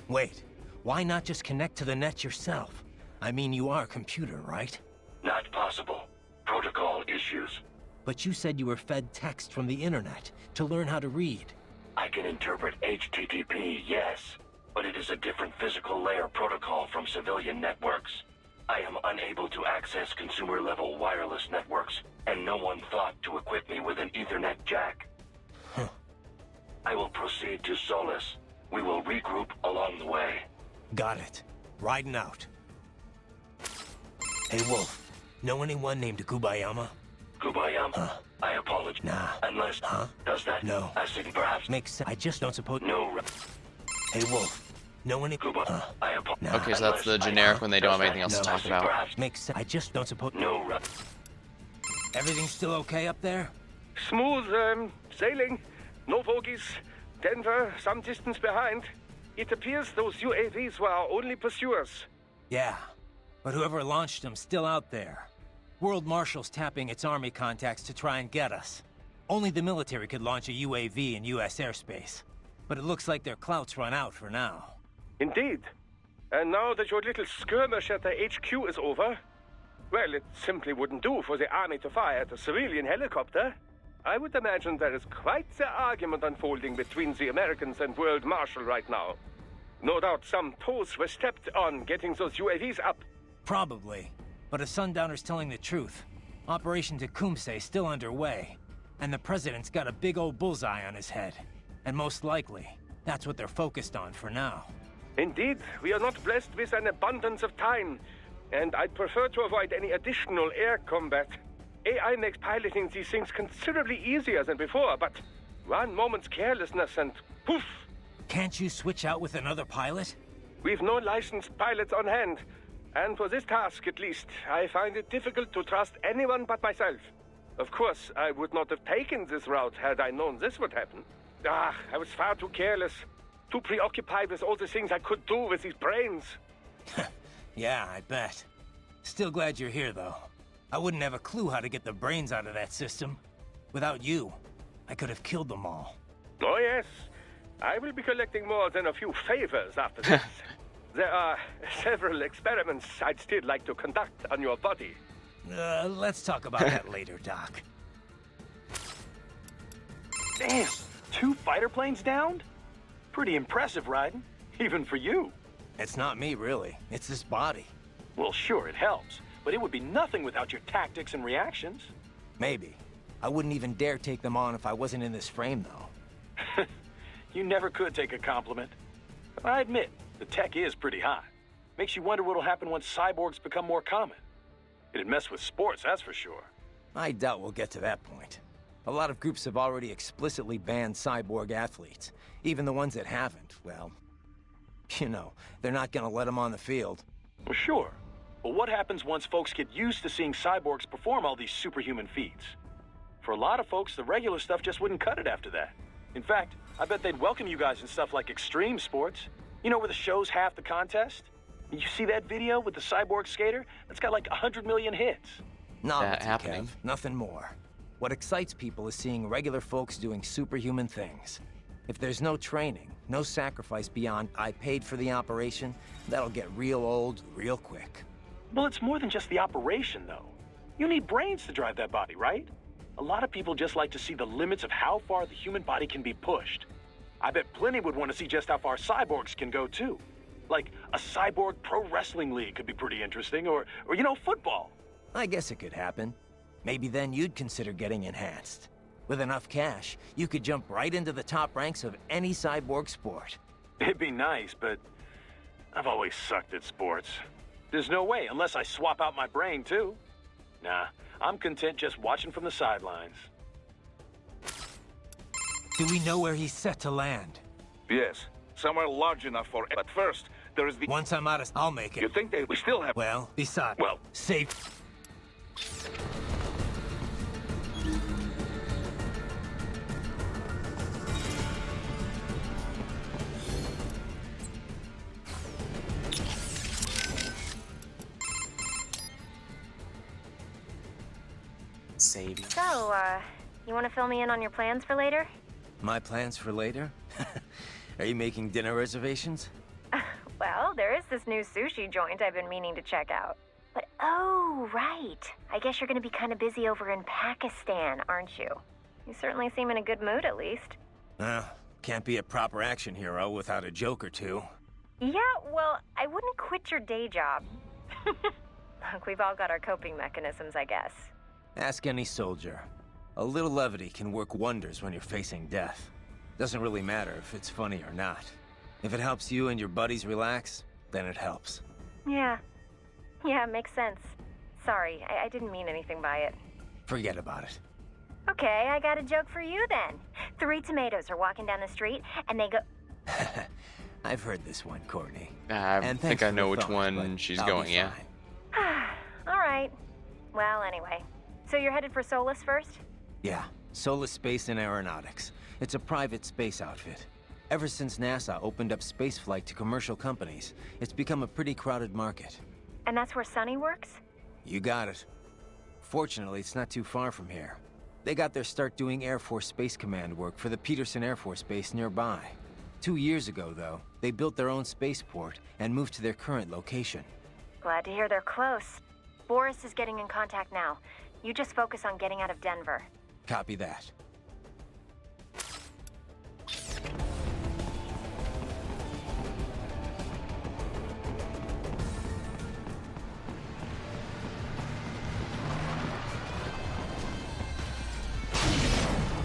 Wait, why not just connect to the net yourself? I mean, you are a computer, right? Not possible. Protocol issues. But you said you were fed text from the internet to learn how to read. I can interpret HTTP, yes, but it is a different physical layer protocol from civilian networks. I am unable to access consumer-level wireless networks, and no one thought to equip me with an Ethernet jack. Huh. I will proceed to Solis. We will regroup along the way. Got it. Riding out. Hey, Wolf. Know anyone named Kubayama? Kubayama? Huh. I apologize. Nah. Unless... Huh? Does that... No. I think perhaps... Makes sense. I just don't suppose... No... Hey, Wolf. Know any... Kuba... I apologize. Nah. Okay, so that's the generic when they don't have anything else to talk about. Perhaps... Makes sense. I just don't suppose... No... Everything still okay up there? Smooth, sailing. No bogies. Denver, some distance behind. It appears those UAVs were our only pursuers. Yeah. But whoever launched them still out there. World Marshal's tapping its army contacts to try and get us. Only the military could launch a UAV in U.S. airspace. But it looks like their clout's run out for now. Indeed. And now that your little skirmish at the HQ is over, well, it simply wouldn't do for the army to fire at a civilian helicopter. I would imagine there is quite the argument unfolding between the Americans and World Marshal right now. No doubt some toes were stepped on getting those UAVs up. Probably. But if Sundowner's telling the truth, Operation Tecumseh's still underway. And the President's got a big old bullseye on his head. And most likely, that's what they're focused on for now. Indeed, we are not blessed with an abundance of time, and I'd prefer to avoid any additional air combat. AI makes piloting these things considerably easier than before, but one moment's carelessness and poof! Can't you switch out with another pilot? We've no licensed pilots on hand, and for this task at least, I find it difficult to trust anyone but myself. Of course, I would not have taken this route had I known this would happen. I was far too careless, too preoccupied with all the things I could do with these brains. Yeah, I bet. Still glad you're here, though. I wouldn't have a clue how to get the brains out of that system. Without you, I could have killed them all. Oh yes, I will be collecting more than a few favors after this. There are several experiments I'd still like to conduct on your body. Let's talk about that later, Doc. Damn! 2 fighter planes downed? Pretty impressive, Raiden. Even for you. It's not me, really. It's this body. Well, sure, it helps. But it would be nothing without your tactics and reactions. Maybe. I wouldn't even dare take them on if I wasn't in this frame, though. You never could take a compliment. I admit, the tech is pretty hot. Makes you wonder what'll happen once cyborgs become more common. It'd mess with sports, that's for sure. I doubt we'll get to that point. A lot of groups have already explicitly banned cyborg athletes. Even the ones that haven't, well... You know, they're not gonna let them on the field. Well, sure. But what happens once folks get used to seeing cyborgs perform all these superhuman feats? For a lot of folks, the regular stuff just wouldn't cut it after that. In fact, I bet they'd welcome you guys in stuff like extreme sports. You know, where the show's half the contest? You see that video with the cyborg skater? That's got like 100 million hits. Novelty, happening. Kev. Nothing more. What excites people is seeing regular folks doing superhuman things. If there's no training, no sacrifice beyond I paid for the operation, that'll get real old real quick. Well, it's more than just the operation, though. You need brains to drive that body, right? A lot of people just like to see the limits of how far the human body can be pushed. I bet plenty would want to see just how far cyborgs can go, too. Like, a cyborg pro wrestling league could be pretty interesting, or you know, football. I guess it could happen. Maybe then you'd consider getting enhanced. With enough cash, you could jump right into the top ranks of any cyborg sport. It'd be nice, but I've always sucked at sports. There's no way, unless I swap out my brain, too. Nah, I'm content just watching from the sidelines. Do we know where he's set to land? Yes, somewhere large enough for... But first, there is the... Once I'm out of... I'll make it. You think we still have... Well, besides... Well... Safe... Saving. So, you want to fill me in on your plans for later? My plans for later? Are you making dinner reservations? Well, there is this new sushi joint I've been meaning to check out. But, oh, right. I guess you're going to be kind of busy over in Pakistan, aren't you? You certainly seem in a good mood, at least. Can't be a proper action hero without a joke or two. Yeah, well, I wouldn't quit your day job. Look, we've all got our coping mechanisms, I guess. Ask any soldier. A little levity can work wonders when you're facing death. Doesn't really matter if it's funny or not. If it helps you and your buddies relax, then it helps. Yeah, makes sense. Sorry, I didn't mean anything by it. Forget about it. Okay, I got a joke for you then. 3 tomatoes are walking down the street, and they go... I've heard this one, Courtney. I think I know which one she's going, yeah. All right. Well, anyway. So you're headed for Solus first? Yeah, Solus Space and Aeronautics. It's a private space outfit. Ever since NASA opened up spaceflight to commercial companies, it's become a pretty crowded market. And that's where Sonny works? You got it. Fortunately, it's not too far from here. They got their start doing Air Force Space Command work for the Peterson Air Force Base nearby. 2 years ago, though, they built their own spaceport and moved to their current location. Glad to hear they're close. Boris is getting in contact now. You just focus on getting out of Denver. Copy that.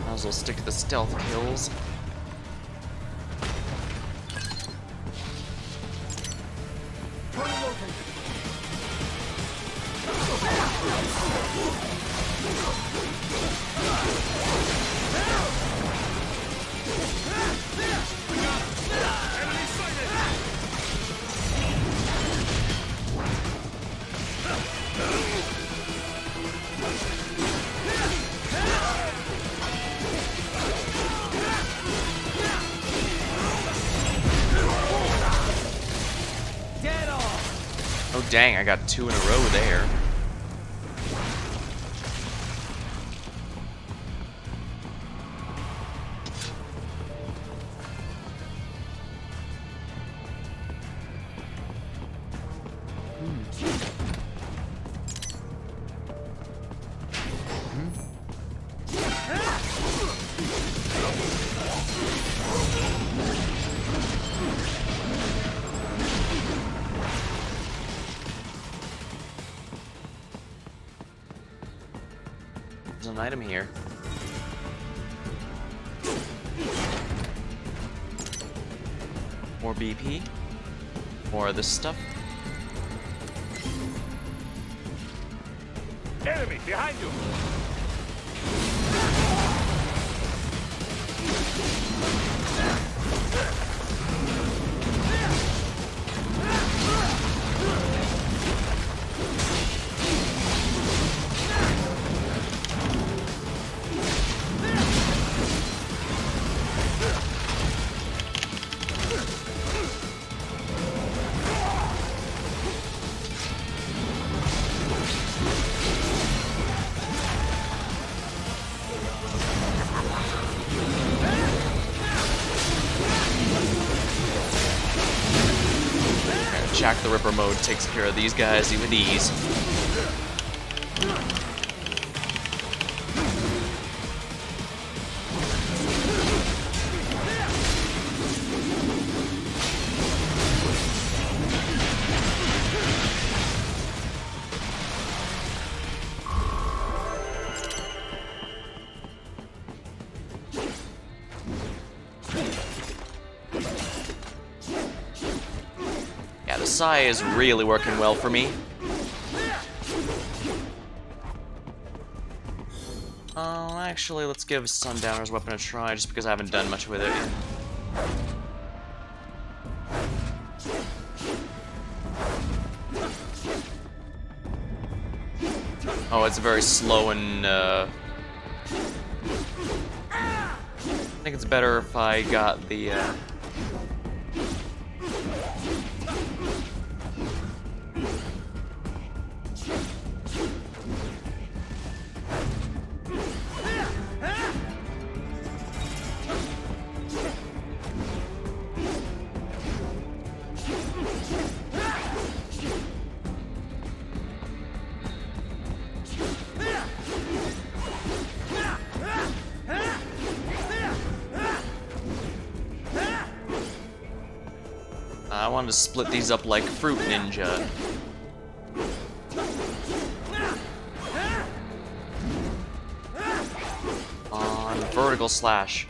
Might as well stick to the stealth kills. Oh dang, I got 2 in a row there. There's an item here. More BP. More of this stuff. Enemy behind you! Jack the Ripper mode takes care of these guys with ease. Sai is really working well for me. Actually, let's give Sundowner's weapon a try, just because I haven't done much with it yet. Oh, it's very slow and, I think it's better if I got the, I wanted to split these up like Fruit Ninja. On vertical slash.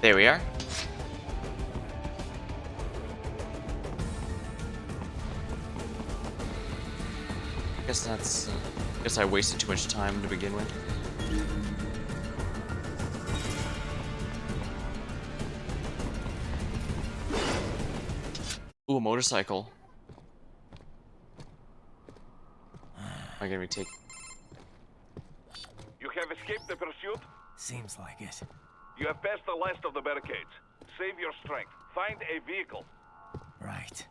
There we are. Guess I wasted too much time to begin with. Ooh, a motorcycle. Am I gonna take? You have escaped the pursuit? Seems like it. You have passed the last of the barricades. Save your strength. Find a vehicle. Right.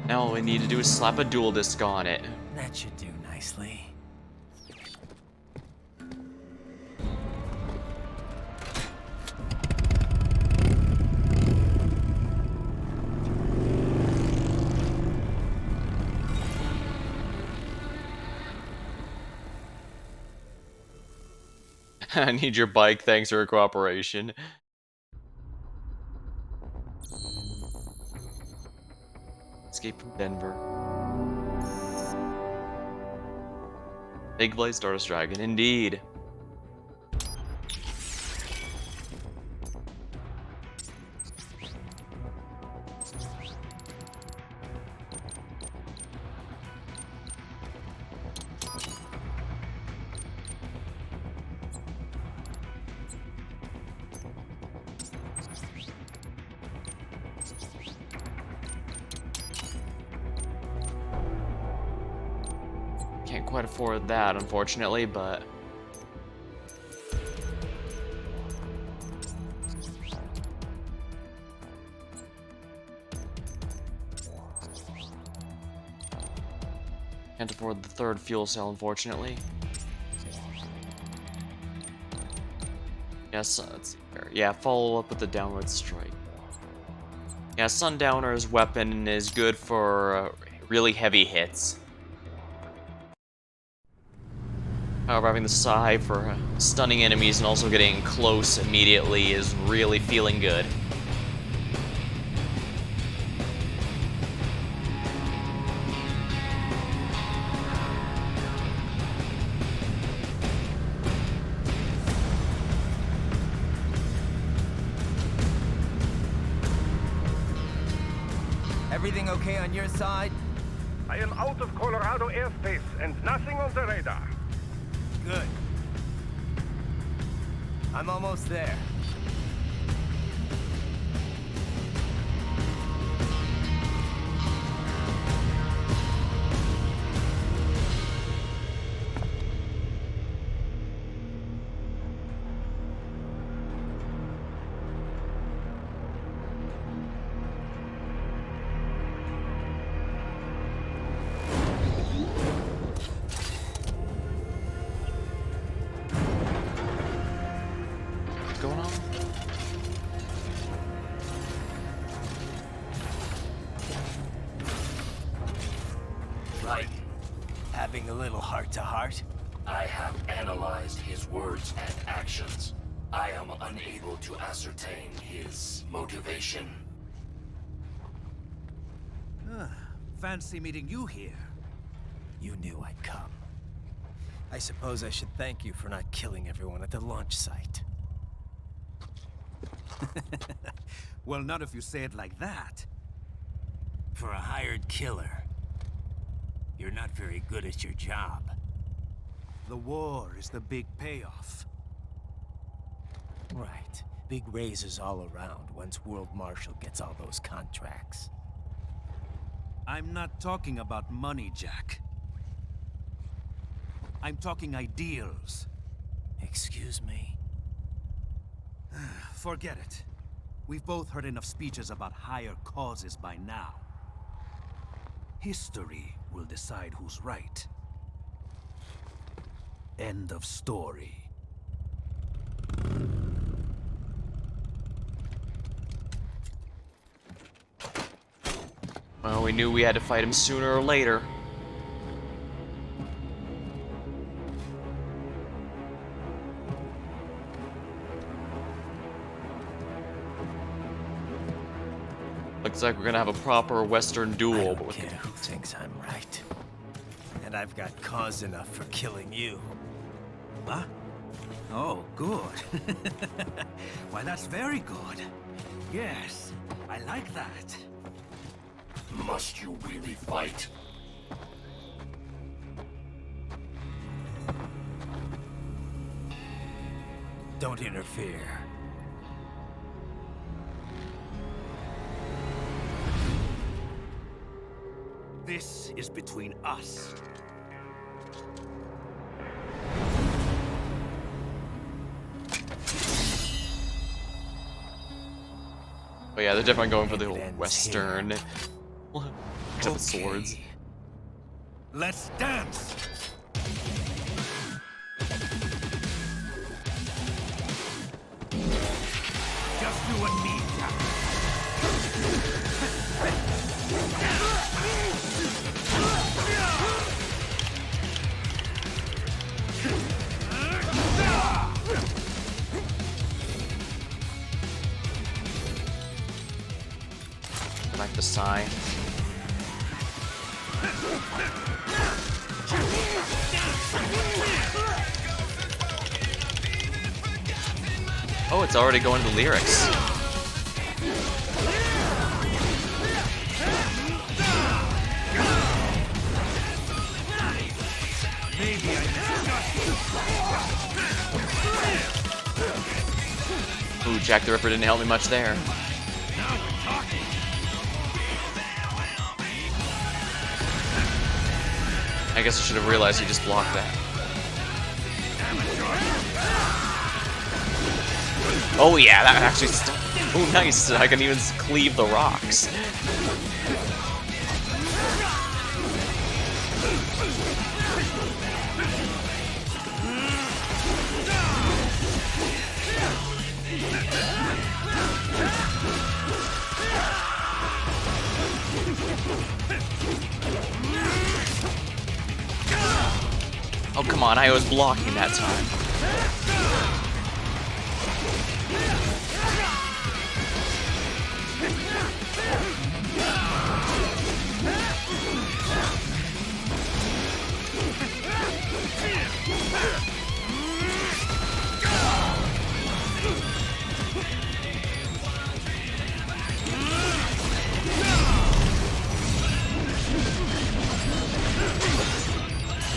Now all we need to do is slap a dual disc on it. That should do nicely. I need your bike, thanks for your cooperation. Escape from Denver. Big Blaze Stardust Dragon, indeed. Can't quite afford that, unfortunately, but... Can't afford the third fuel cell, unfortunately. Yes, let's see here. Yeah, follow up with the downward strike. Yeah, Sundowner's weapon is good for really heavy hits. However, having the Sai for stunning enemies and also getting close immediately is really feeling good. Everything okay on your side? I am out of Colorado airspace and nothing on the radar. Good. I'm almost there. going on? Right. Having a little heart-to-heart? I have analyzed his words and actions. I am unable to ascertain his motivation. Fancy meeting you here. You knew I'd come. I suppose I should thank you for not killing everyone at the launch site. Well, not if you say it like that. For a hired killer, you're not very good at your job. The war is the big payoff. Right. Big raises all around once World Marshal gets all those contracts. I'm not talking about money, Jack. I'm talking ideals. Excuse me? Forget it. We've both heard enough speeches about higher causes by now. History will decide who's right. End of story. Well, we knew we had to fight him sooner or later. Looks like we're gonna have a proper Western I duel, don't but with care who thinks I'm right. And I've got cause enough for killing you. Huh? Oh, good. Why, that's very good. Yes, I like that. Must you really fight? Don't interfere. This is between us. But yeah, they're definitely going for the It ends Western. To the swords. Let's dance! Just you and me, Jack. Like the sign. Oh, it's already going to lyrics. Maybe I discussed. Ooh, Jack the Ripper didn't help me much there. Now we're talking. I guess I should have realized he just blocked that. Oh yeah, that actually. Oh nice! I can even cleave the rocks. Oh come on! I was blocking that time.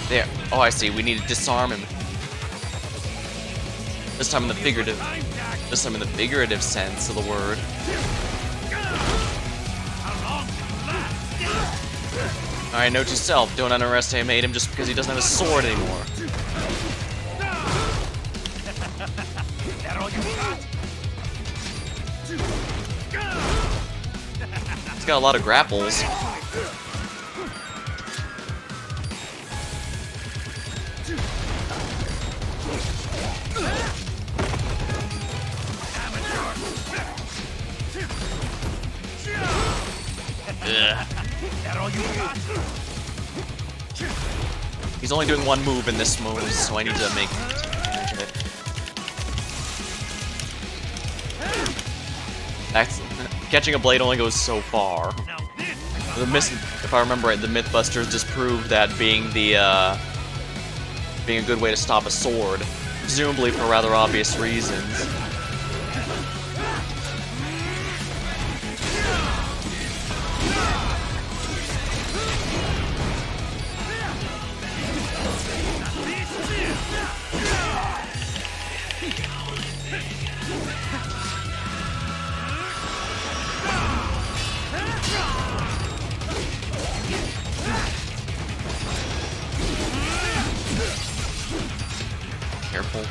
There. Oh, I see. We need to disarm him. This time in the figurative. This time in the figurative sense of the word. Alright, note to self. Don't underestimate him just because he doesn't have a sword anymore. That all you got? He's got a lot of grapples. all you got? He's only doing one move in this move, so I need to make advantage of it. That's, catching a blade only goes so far. If I remember right, the Mythbusters disproved that being a good way to stop a sword, presumably for rather obvious reasons. Careful.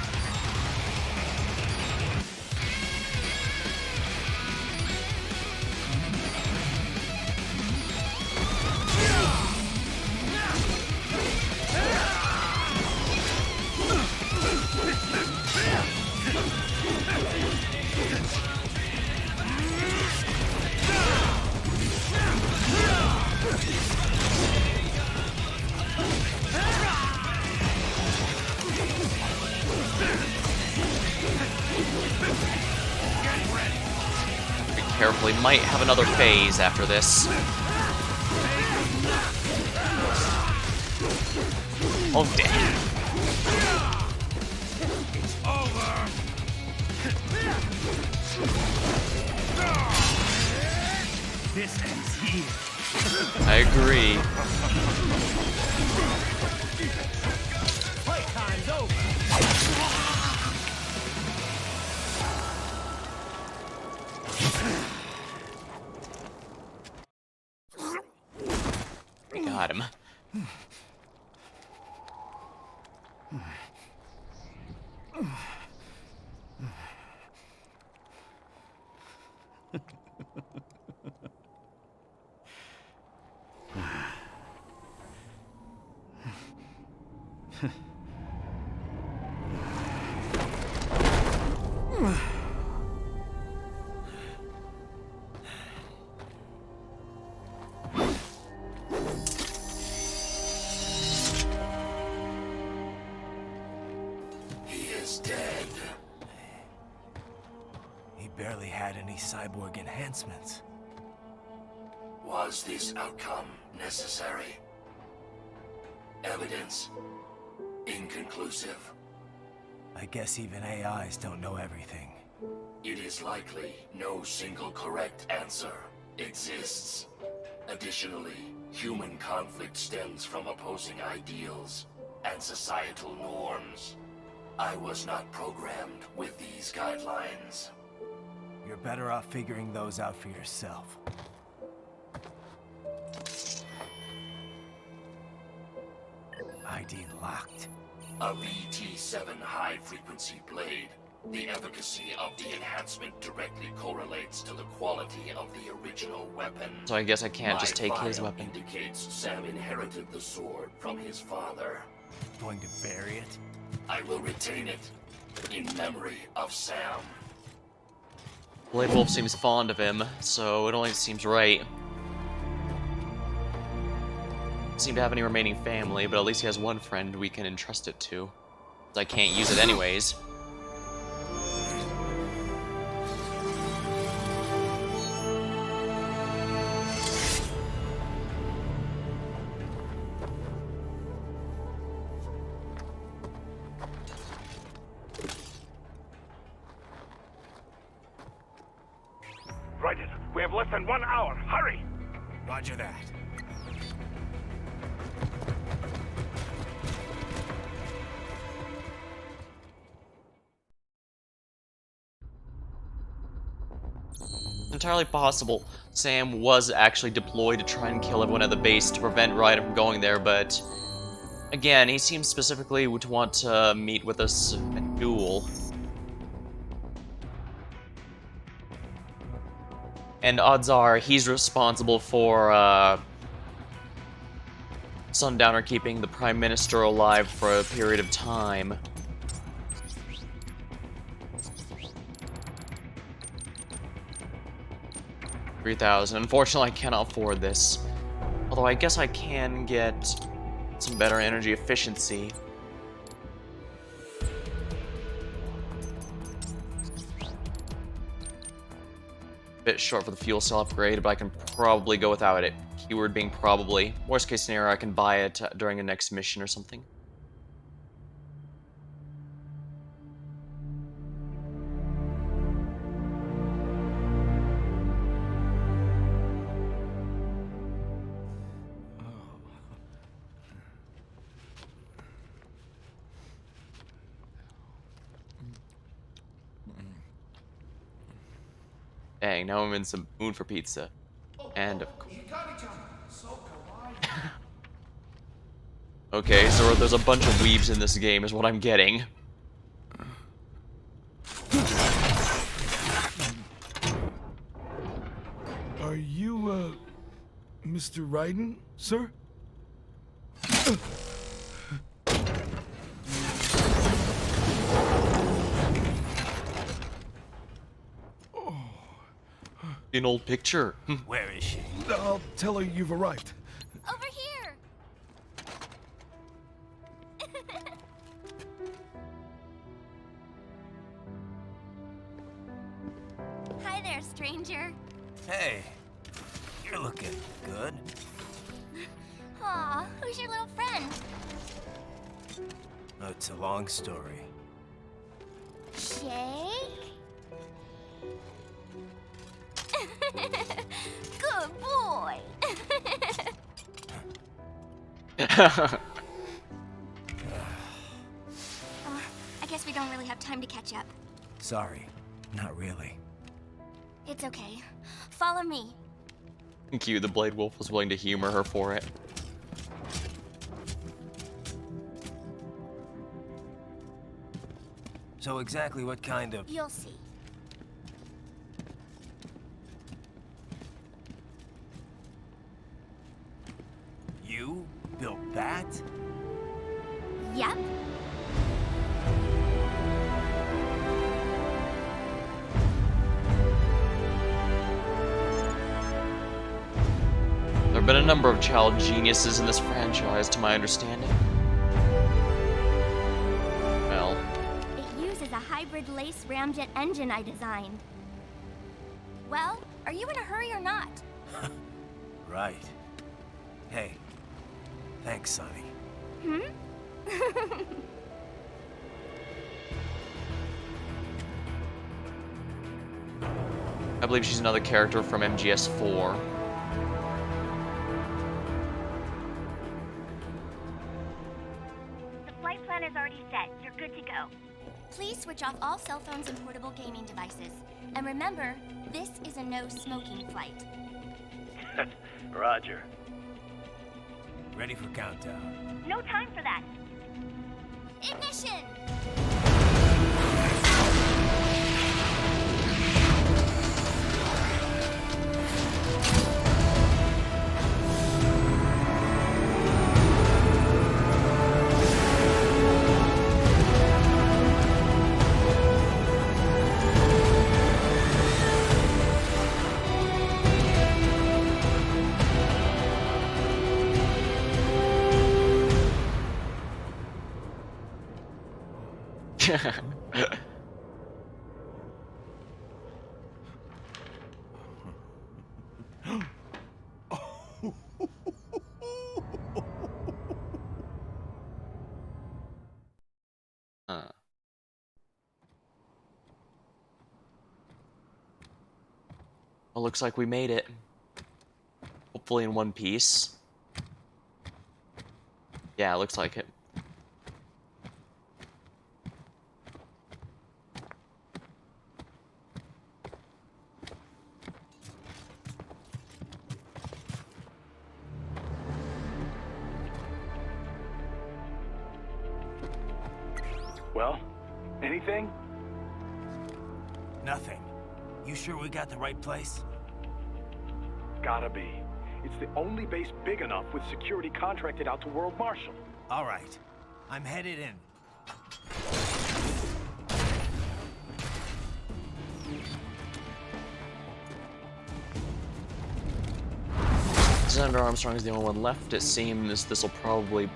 Be careful, he might have another phase after this. Oh, damn. This ends here. I agree. Playtime's over. Got him. He is dead. He barely had any cyborg enhancements. Was this outcome necessary? Evidence inconclusive. I guess even AIs don't know everything. It is likely no single correct answer exists. Additionally, human conflict stems from opposing ideals and societal norms. I was not programmed with these guidelines. You're better off figuring those out for yourself. ID locked. A VT7 high-frequency blade. The efficacy of the enhancement directly correlates to the quality of the original weapon. So I guess I can't just My take his file weapon. indicates Sam inherited the sword from his father. Going to bury it? I will retain it in memory of Sam. Blade Wolf seems fond of him, so it only seems right. Doesn't seem to have any remaining family, but at least he has one friend we can entrust it to. I can't use it anyways. Right, we have less than 1 hour. Hurry! Roger that. Entirely possible Sam was actually deployed to try and kill everyone at the base to prevent Ryder from going there, but again, he seems specifically to want to meet with us at duel. And odds are he's responsible for Sundowner keeping the Prime Minister alive for a period of time. $3,000. Unfortunately, I cannot afford this. Although I guess I can get some better energy efficiency. Bit short for the fuel cell upgrade, but I can probably go without it. Keyword being probably. Worst case scenario, I can buy it during the next mission or something. Dang, now I'm in some mood for pizza. And of course. Okay, so there's a bunch of weebs in this game is what I'm getting. Are you, Mr. Raiden, sir? An old picture. Where is she? I'll tell her you've arrived. Over here! Hi there, stranger. Hey, you're looking good. Aw, who's your little friend? Oh, it's a long story. Shake? Good boy. I guess we don't really have time to catch up. Sorry, not really. It's okay. Follow me. Thank you, the Blade Wolf was willing to humor her for it. So exactly what kind of... You'll see. You built that? Yep. There have been a number of child geniuses in this franchise, to my understanding. Well, It uses a hybrid lace ramjet engine I designed. Well, are you in a hurry or not? Right. Hey, thanks, Sonny. Hmm? I believe she's another character from MGS4. The flight plan is already set. You're good to go. Please switch off all cell phones and portable gaming devices. And remember, this is a no-smoking flight. Roger. Ready for countdown. No time for that. Ignition! Well, looks like we made it. Hopefully in one piece. Yeah, looks like it. Well, anything? Nothing. You sure we got the right place? Gotta be. It's the only base big enough with security contracted out to World Marshal. All right. I'm headed in. Senator Armstrong is the only one left. It seems this will probably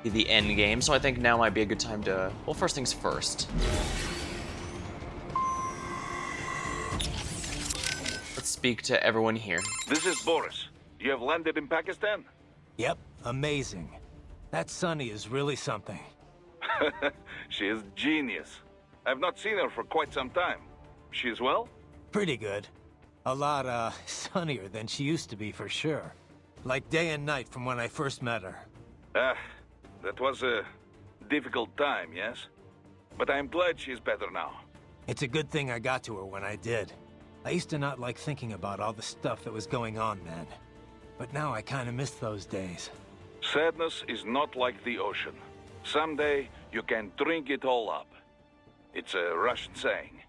be the end game, so I think now might be a good time to... Well, first things first. Let's speak to everyone here. This is Boris. You have landed in Pakistan? Yep, amazing. That Sunny is really something. She is genius. I've not seen her for quite some time. She is well? Pretty good. A lot, sunnier than she used to be, for sure. Like day and night from when I first met her. That was a difficult time, yes? But I'm glad she's better now. It's a good thing I got to her when I did. I used to not like thinking about all the stuff that was going on then. But now I kinda miss those days. Sadness is not like the ocean. Someday, you can drink it all up. It's a Russian saying.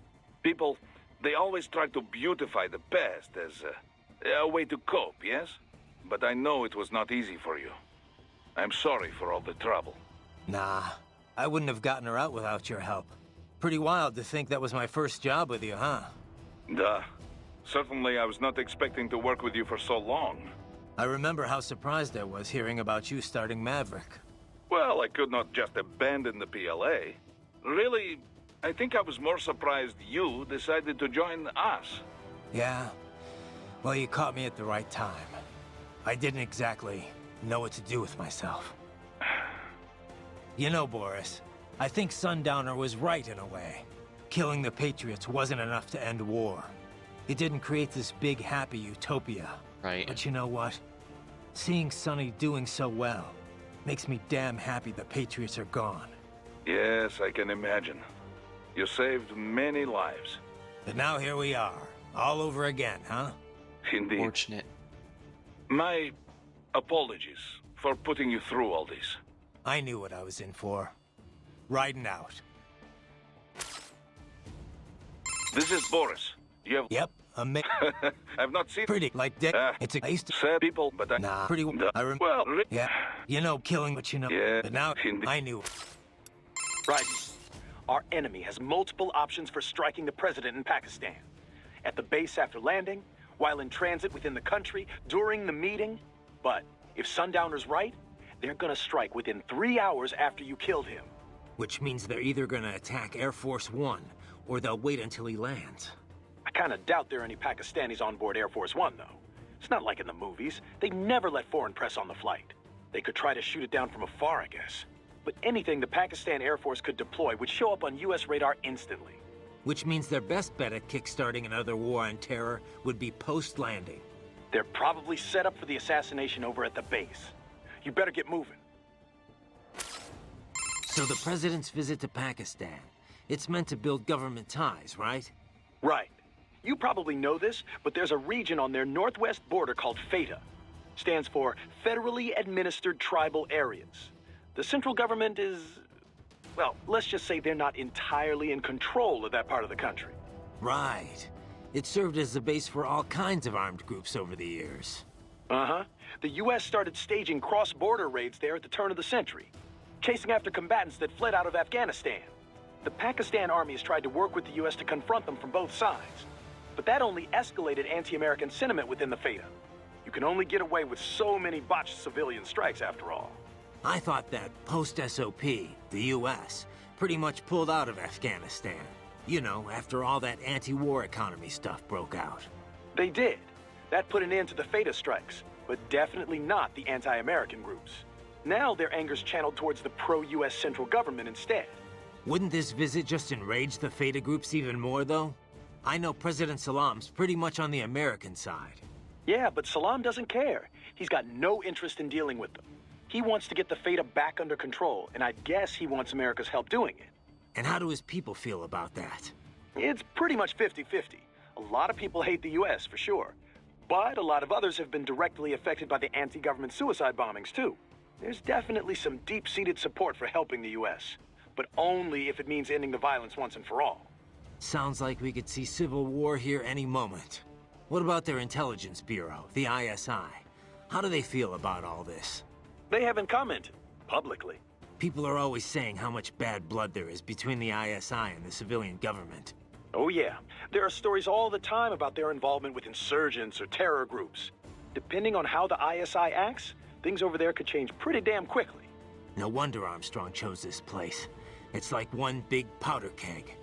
People, they always try to beautify the past as a way to cope, yes? But I know it was not easy for you. I'm sorry for all the trouble. Nah, I wouldn't have gotten her out without your help. Pretty wild to think that was my first job with you, huh? Duh. Certainly I was not expecting to work with you for so long. I remember how surprised I was hearing about you starting Maverick. Well, I could not just abandon the PLA. Really, I think I was more surprised you decided to join us. Yeah? Well, you caught me at the right time. I didn't exactly know what to do with myself. You know, Boris, I think Sundowner was right in a way. Killing the Patriots wasn't enough to end war. It didn't create this big, happy utopia. Right. But you know what? Seeing Sonny doing so well makes me damn happy the Patriots are gone. Yes, I can imagine. You saved many lives. But now here we are, all over again, huh? Indeed. Fortunate. My apologies for putting you through all this. I knew what I was in for. Riding out. This is Boris. You have... Yep, amazing. I've not seen... Pretty, like Dick. It's a... I used to... Sad people, but I... Nah, pretty... Well, yeah, you know, killing what you know. Yeah, But now, indeed. I knew. Right. Our enemy has multiple options for striking the president in Pakistan. At the base after landing, while in transit within the country, during the meeting. But if Sundowner's right, they're gonna strike within 3 hours after you killed him. Which means they're either gonna attack Air Force One, or they'll wait until he lands. I kinda doubt there are any Pakistanis on board Air Force One, though. It's not like in the movies. They never let foreign press on the flight. They could try to shoot it down from afar, I guess. But anything the Pakistan Air Force could deploy would show up on US radar instantly. Which means their best bet at kickstarting another war on terror would be post-landing. They're probably set up for the assassination over at the base. You better get moving. So the president's visit to Pakistan, it's meant to build government ties, right? Right. You probably know this, but there's a region on their northwest border called FATA. Stands for Federally Administered Tribal Areas. The central government is... well, let's just say they're not entirely in control of that part of the country. Right. It served as the base for all kinds of armed groups over the years. Uh-huh. The US started staging cross-border raids there at the turn of the century, chasing after combatants that fled out of Afghanistan. The Pakistan armies tried to work with the US to confront them from both sides, but that only escalated anti-American sentiment within the FATA. You can only get away with so many botched civilian strikes after all. I thought that post-SOP, the US, pretty much pulled out of Afghanistan. You know, after all that anti-war economy stuff broke out. They did. That put an end to the FATA strikes, but definitely not the anti-American groups. Now their anger's channeled towards the pro-US central government instead. Wouldn't this visit just enrage the FATA groups even more, though? I know President Salam's pretty much on the American side. Yeah, but Salam doesn't care. He's got no interest in dealing with them. He wants to get the FATA back under control, and I guess he wants America's help doing it. And how do his people feel about that? It's pretty much 50-50. A lot of people hate the US, for sure. But a lot of others have been directly affected by the anti-government suicide bombings, too. There's definitely some deep-seated support for helping the US, but only if it means ending the violence once and for all. Sounds like we could see civil war here any moment. What about their intelligence bureau, the ISI? How do they feel about all this? They haven't commented, publicly. People are always saying how much bad blood there is between the ISI and the civilian government. Oh yeah, there are stories all the time about their involvement with insurgents or terror groups. depending on how the ISI acts, things over there could change pretty damn quickly. No wonder Armstrong chose this place. It's like one big powder keg.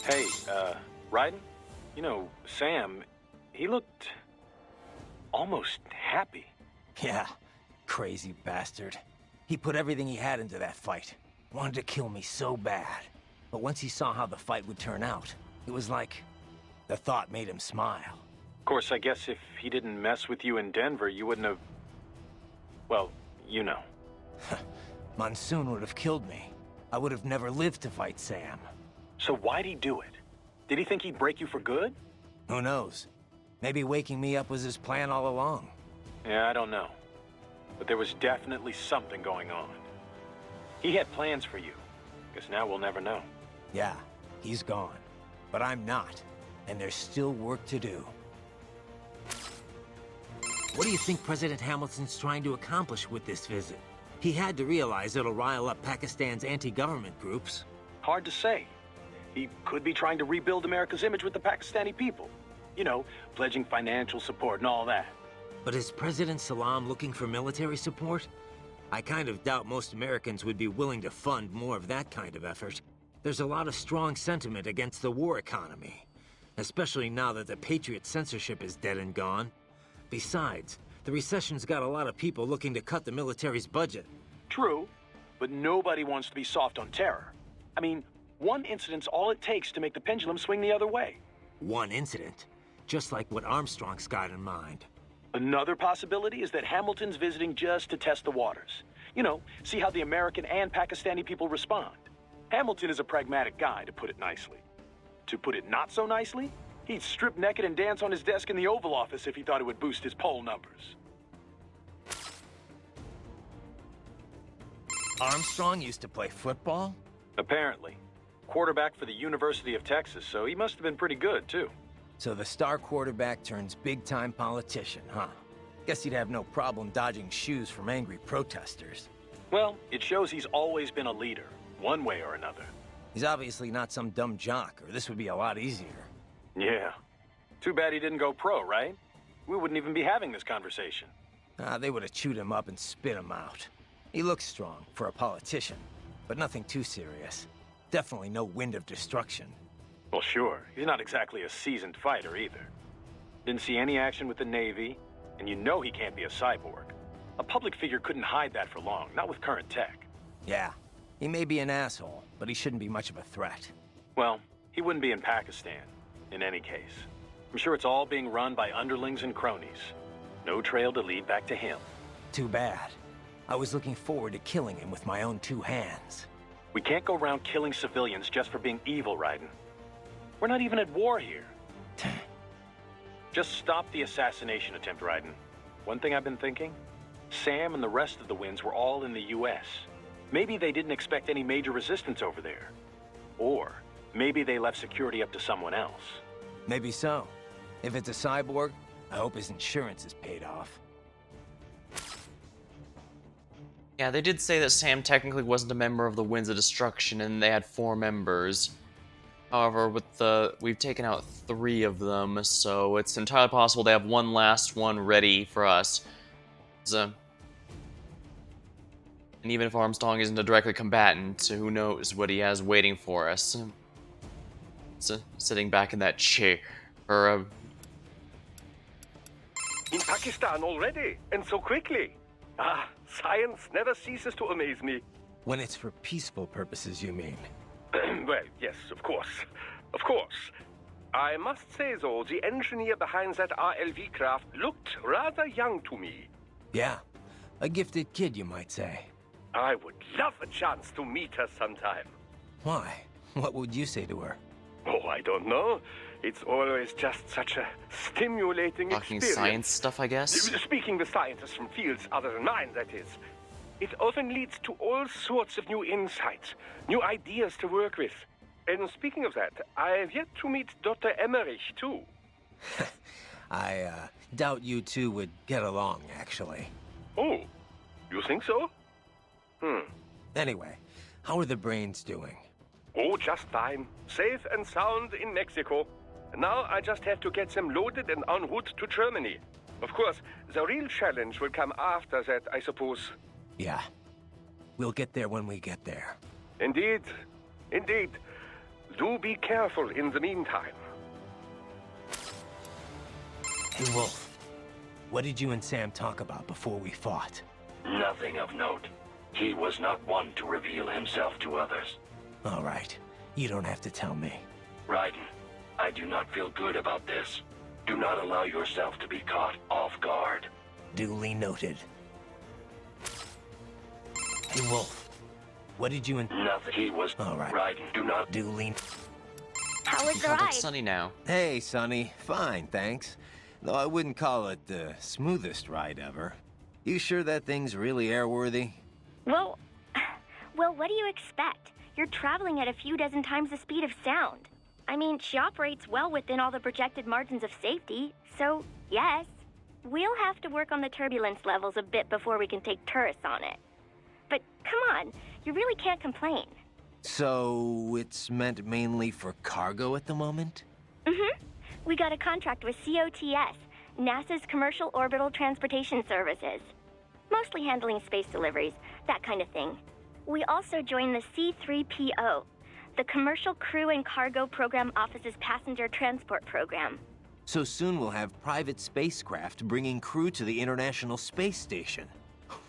Hey, Raiden? You know, Sam, he looked almost happy. Yeah, crazy bastard. He put everything he had into that fight. Wanted to kill me so bad. But once he saw how the fight would turn out, it was like the thought made him smile. Of course, I guess if he didn't mess with you in Denver, you wouldn't have... Well, you know. Monsoon would have killed me. I would have never lived to fight Sam. So why'd he do it? Did he think he'd break you for good? Who knows? Maybe waking me up was his plan all along. Yeah, I don't know. But there was definitely something going on. He had plans for you. Guess now we'll never know. Yeah, he's gone. But I'm not. And there's still work to do. What do you think President Hamilton's trying to accomplish with this visit? He had to realize it'll rile up Pakistan's anti-government groups. Hard to say. He could be trying to rebuild America's image with the Pakistani people. You know, pledging financial support and all that. But is President Salam looking for military support? I kind of doubt most Americans would be willing to fund more of that kind of effort. There's a lot of strong sentiment against the war economy, especially now that the Patriot censorship is dead and gone. Besides, the recession's got a lot of people looking to cut the military's budget. True, but nobody wants to be soft on terror. I mean, one incident's all it takes to make the pendulum swing the other way. One incident? Just like what Armstrong's got in mind. Another possibility is that Hamilton's visiting just to test the waters. You know, see how the American and Pakistani people respond. Hamilton is a pragmatic guy, to put it nicely. To put it not so nicely, he'd strip naked and dance on his desk in the Oval Office if he thought it would boost his poll numbers. Armstrong used to play football? Apparently. Quarterback for the University of Texas, so he must have been pretty good, too. So the star quarterback turns big-time politician, huh? Guess he'd have no problem dodging shoes from angry protesters. Well, it shows he's always been a leader, one way or another. He's obviously not some dumb jock, or this would be a lot easier. Yeah. Too bad he didn't go pro, right? We wouldn't even be having this conversation. They would have chewed him up and spit him out. He looks strong, for a politician, but nothing too serious. Definitely no wind of destruction. Well, sure. He's not exactly a seasoned fighter, either. Didn't see any action with the Navy, and you know he can't be a cyborg. A public figure couldn't hide that for long, not with current tech. Yeah, he may be an asshole, but he shouldn't be much of a threat. Well, he wouldn't be in Pakistan, in any case. I'm sure it's all being run by underlings and cronies. No trail to lead back to him. Too bad. I was looking forward to killing him with my own two hands. We can't go around killing civilians just for being evil, Raiden. We're not even at war here. Just stop the assassination attempt, Raiden. One thing I've been thinking? Sam and the rest of the Winds were all in the U.S. Maybe they didn't expect any major resistance over there. Or maybe they left security up to someone else. Maybe so. If it's a cyborg, I hope his insurance is paid off. Yeah, they did say that Sam technically wasn't a member of the Winds of Destruction, and they had 4 members. However, we've taken out 3 of them, so it's entirely possible they have one last one ready for us. So, and even if Armstrong isn't a directly combatant, who knows what he has waiting for us. So, sitting back in that chair, In Pakistan already, and so quickly. Ah, science never ceases to amaze me. When it's for peaceful purposes, you mean? Well, yes, of course. Of course. I must say, though, the engineer behind that RLV craft looked rather young to me. Yeah, a gifted kid, you might say. I would love a chance to meet her sometime. Why? What would you say to her? Oh, I don't know. It's always just such a stimulating talking experience. science stuff, I guess? Speaking with scientists from fields other than mine, that is. It often leads to all sorts of new insights, new ideas to work with. And speaking of that, I've yet to meet Dr. Emmerich, too. I doubt you two would get along, actually. Oh, you think so? Anyway, how are the brains doing? Oh, just fine. Safe and sound in Mexico. Now I just have to get them loaded and en route to Germany. Of course, the real challenge will come after that, I suppose. Yeah. We'll get there when we get there. Indeed. Indeed. Do be careful in the meantime. Hey, Wolf. What did you and Sam talk about before we fought? Nothing of note. He was not one to reveal himself to others. All right. You don't have to tell me. Raiden, I do not feel good about this. Do not allow yourself to be caught off guard. Duly noted. Hey, Wolf. What did you and... Nothing. He was... All right. Raiden, do not... Duly... How was You the contact ride? Sunny now. Hey, Sonny. Fine, thanks. Though I wouldn't call it the smoothest ride ever. You sure that thing's really airworthy? Well, what do you expect? You're traveling at a few dozen times the speed of sound. I mean, she operates well within all the projected margins of safety, so yes. We'll have to work on the turbulence levels a bit before we can take tourists on it. But come on, you really can't complain. So, it's meant mainly for cargo at the moment? Mm-hmm. We got a contract with COTS, NASA's Commercial Orbital Transportation Services. Mostly handling space deliveries, that kind of thing. We also joined the C3PO, the Commercial Crew and Cargo Program Office's Passenger Transport Program. So soon we'll have private spacecraft bringing crew to the International Space Station.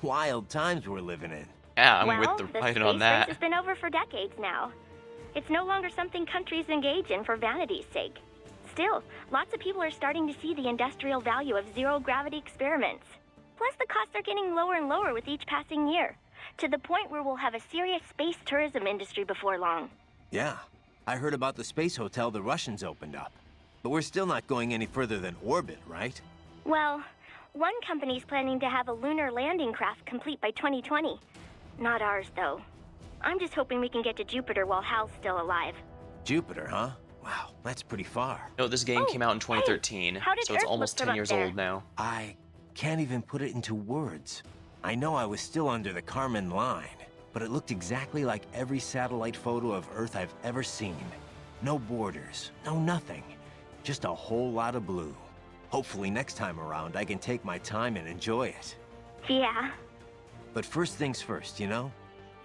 Wild times we're living in. Yeah, I'm Well, with the right space on that. race has been over for decades now. It's no longer something countries engage in for vanity's sake. Still, lots of people are starting to see the industrial value of zero-gravity experiments. Plus, the costs are getting lower and lower with each passing year, to the point where we'll have a serious space tourism industry before long. Yeah, I heard about the space hotel the Russians opened up. But we're still not going any further than orbit, right? Well, one company's planning to have a lunar landing craft complete by 2020. Not ours, though. I'm just hoping we can get to Jupiter while Hal's still alive. Jupiter, huh? Wow, that's pretty far. No, this game Oh, came out in hey, 2013, how did so it's Earth almost look 10 from up years there? old now. I can't even put it into words. I know I was still under the Kármán line, but it looked exactly like every satellite photo of Earth I've ever seen. No borders, no nothing. Just a whole lot of blue. Hopefully next time around I can take my time and enjoy it. Yeah. But first things first, you know?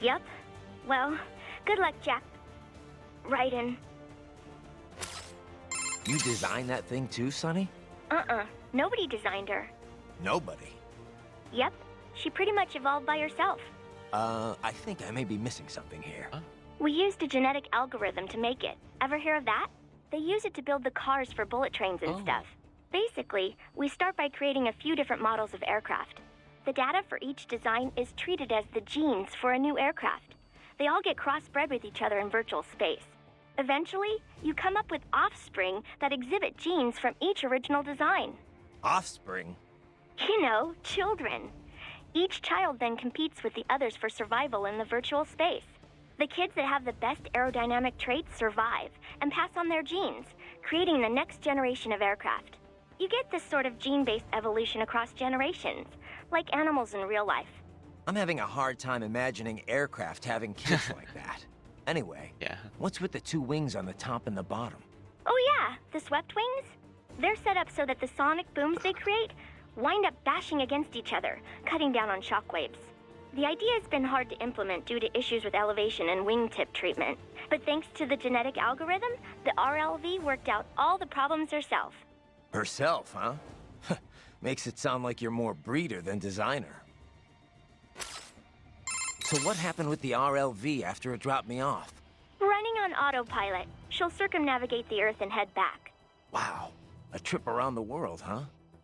Yep. Well, good luck, Jack. Raiden. You designed that thing too, Sonny? Nobody designed her. Nobody. Yep. She pretty much evolved by herself. I think I may be missing something here. Huh? We used a genetic algorithm to make it. Ever hear of that? They use it to build the cars for bullet trains and stuff. Basically, we start by creating a few different models of aircraft. The data for each design is treated as the genes for a new aircraft. They all get crossbred with each other in virtual space. Eventually, you come up with offspring that exhibit genes from each original design. Offspring? You know, children. Each child then competes with the others for survival in the virtual space. The kids that have the best aerodynamic traits survive and pass on their genes, creating the next generation of aircraft. You get this sort of gene-based evolution across generations, like animals in real life. I'm having a hard time imagining aircraft having kids like that. Anyway, Yeah. what's with the two wings on the top and the bottom? Oh yeah, the swept wings? They're set up so that the sonic booms they create wind up bashing against each other, cutting down on shockwaves. The idea has been hard to implement due to issues with elevation and wingtip treatment. But thanks to the genetic algorithm, the RLV worked out all the problems herself. Herself, huh? Makes it sound like you're more breeder than designer. So what happened with the RLV after it dropped me off? Running on autopilot, she'll circumnavigate the Earth and head back. Wow, a trip around the world, huh?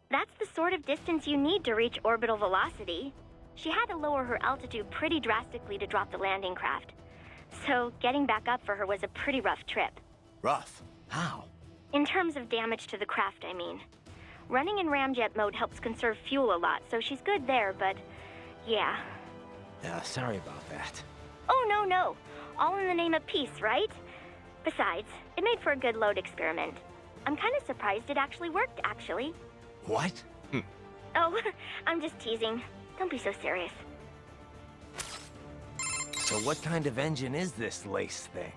That's the sort of distance you need to reach orbital velocity. She had to lower her altitude pretty drastically to drop the landing craft. So getting back up for her was a pretty rough trip. Rough? How? In terms of damage to the craft, I mean. Running in ramjet mode helps conserve fuel a lot, so she's good there, but yeah. Sorry about that. Oh, no. All in the name of peace, right? Besides, it made for a good load experiment. I'm kind of surprised it actually worked, actually. What? Oh, I'm just teasing. Don't be so serious. So what kind of engine is this lace thing?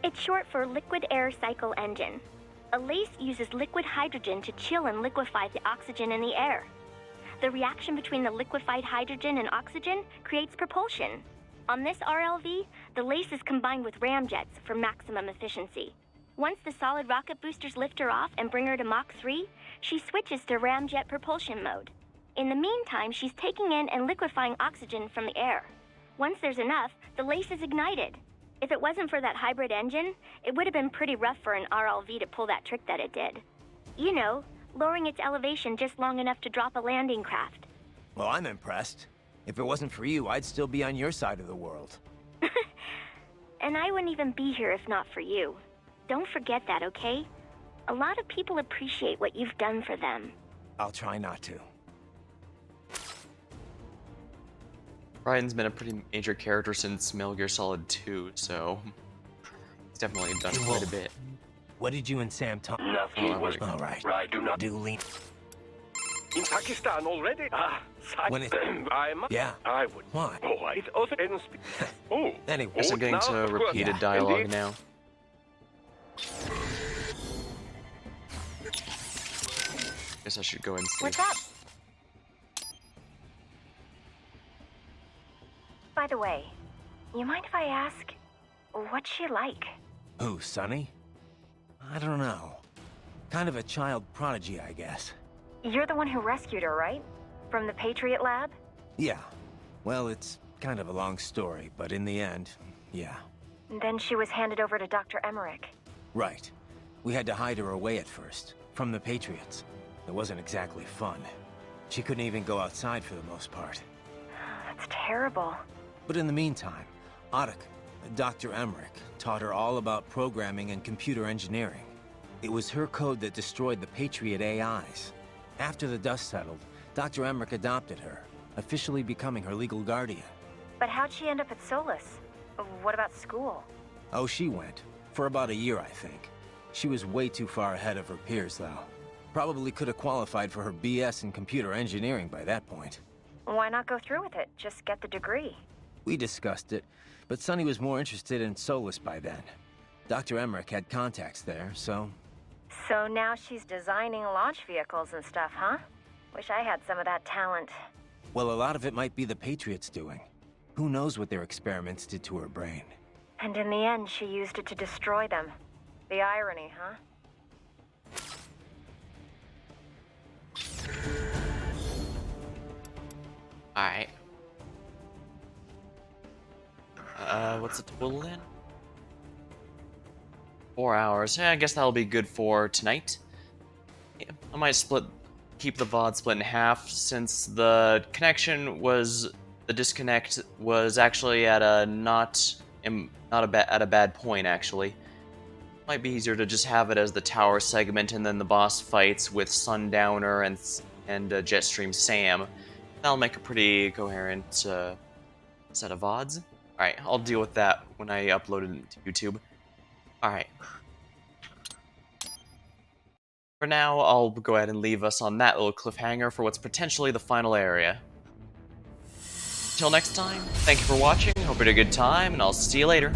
It's short for liquid air cycle engine. A lace uses liquid hydrogen to chill and liquefy the oxygen in the air. The reaction between the liquefied hydrogen and oxygen creates propulsion. On this RLV, the lace is combined with ramjets for maximum efficiency. Once the solid rocket boosters lift her off and bring her to Mach 3, she switches to ramjet propulsion mode. In the meantime, she's taking in and liquefying oxygen from the air. Once there's enough, the lace is ignited. If it wasn't for that hybrid engine, it would have been pretty rough for an RLV to pull that trick that it did. You know, lowering its elevation just long enough to drop a landing craft. Well, I'm impressed. If it wasn't for you, I'd still be on your side of the world. And I wouldn't even be here if not for you. Don't forget that, okay? A lot of people appreciate what you've done for them. I'll try not to. Ryan's been a pretty major character since Metal Gear Solid 2, so he's definitely done quite a bit. What did you and Sam talk? Nothing was... All right. I do not... Duly. In Pakistan already? Ah, When it... Yeah. I would. Why? Oh, it often... Oh. Anyway. Guess I'm getting now, to of course. repeated Yeah, dialogue indeed. now. Guess I should go and see. What's up? By the way, you mind if I ask, what's she like? Who, Sonny? I don't know. Kind of a child prodigy, I guess. You're the one who rescued her, right? From the Patriot lab? Yeah. Well, it's kind of a long story, but in the end, yeah. Then she was handed over to Dr. Emmerich. Right. We had to hide her away at first, from the Patriots. It wasn't exactly fun. She couldn't even go outside for the most part. That's terrible. But in the meantime, Adak, Dr. Emmerich, taught her all about programming and computer engineering. It was her code that destroyed the Patriot AIs. After the dust settled, Dr. Emmerich adopted her, officially becoming her legal guardian. But how'd she end up at Solus? What about school? Oh, she went. For about a year, I think. She was way too far ahead of her peers, though. Probably could have qualified for her BS in computer engineering by that point. Why not go through with it? Just get the degree. We discussed it, but Sonny was more interested in Solus by then. Dr. Emmerich had contacts there, so... So now she's designing launch vehicles and stuff, huh? Wish I had some of that talent. Well, a lot of it might be the Patriots doing. Who knows what their experiments did to her brain. And in the end, she used it to destroy them. The irony, huh? Alright. What's the total then? 4 hours. Yeah, I guess that'll be good for tonight. Yeah, I might keep the VOD split in half, since the disconnect was actually at a at a bad point, actually. Might be easier to just have it as the tower segment and then the boss fights with Sundowner and Jetstream Sam. That'll make a pretty coherent set of VODs. Alright, I'll deal with that when I upload it to YouTube. Alright. For now, I'll go ahead and leave us on that little cliffhanger for what's potentially the final area. Till next time, thank you for watching, hope you had a good time, and I'll see you later.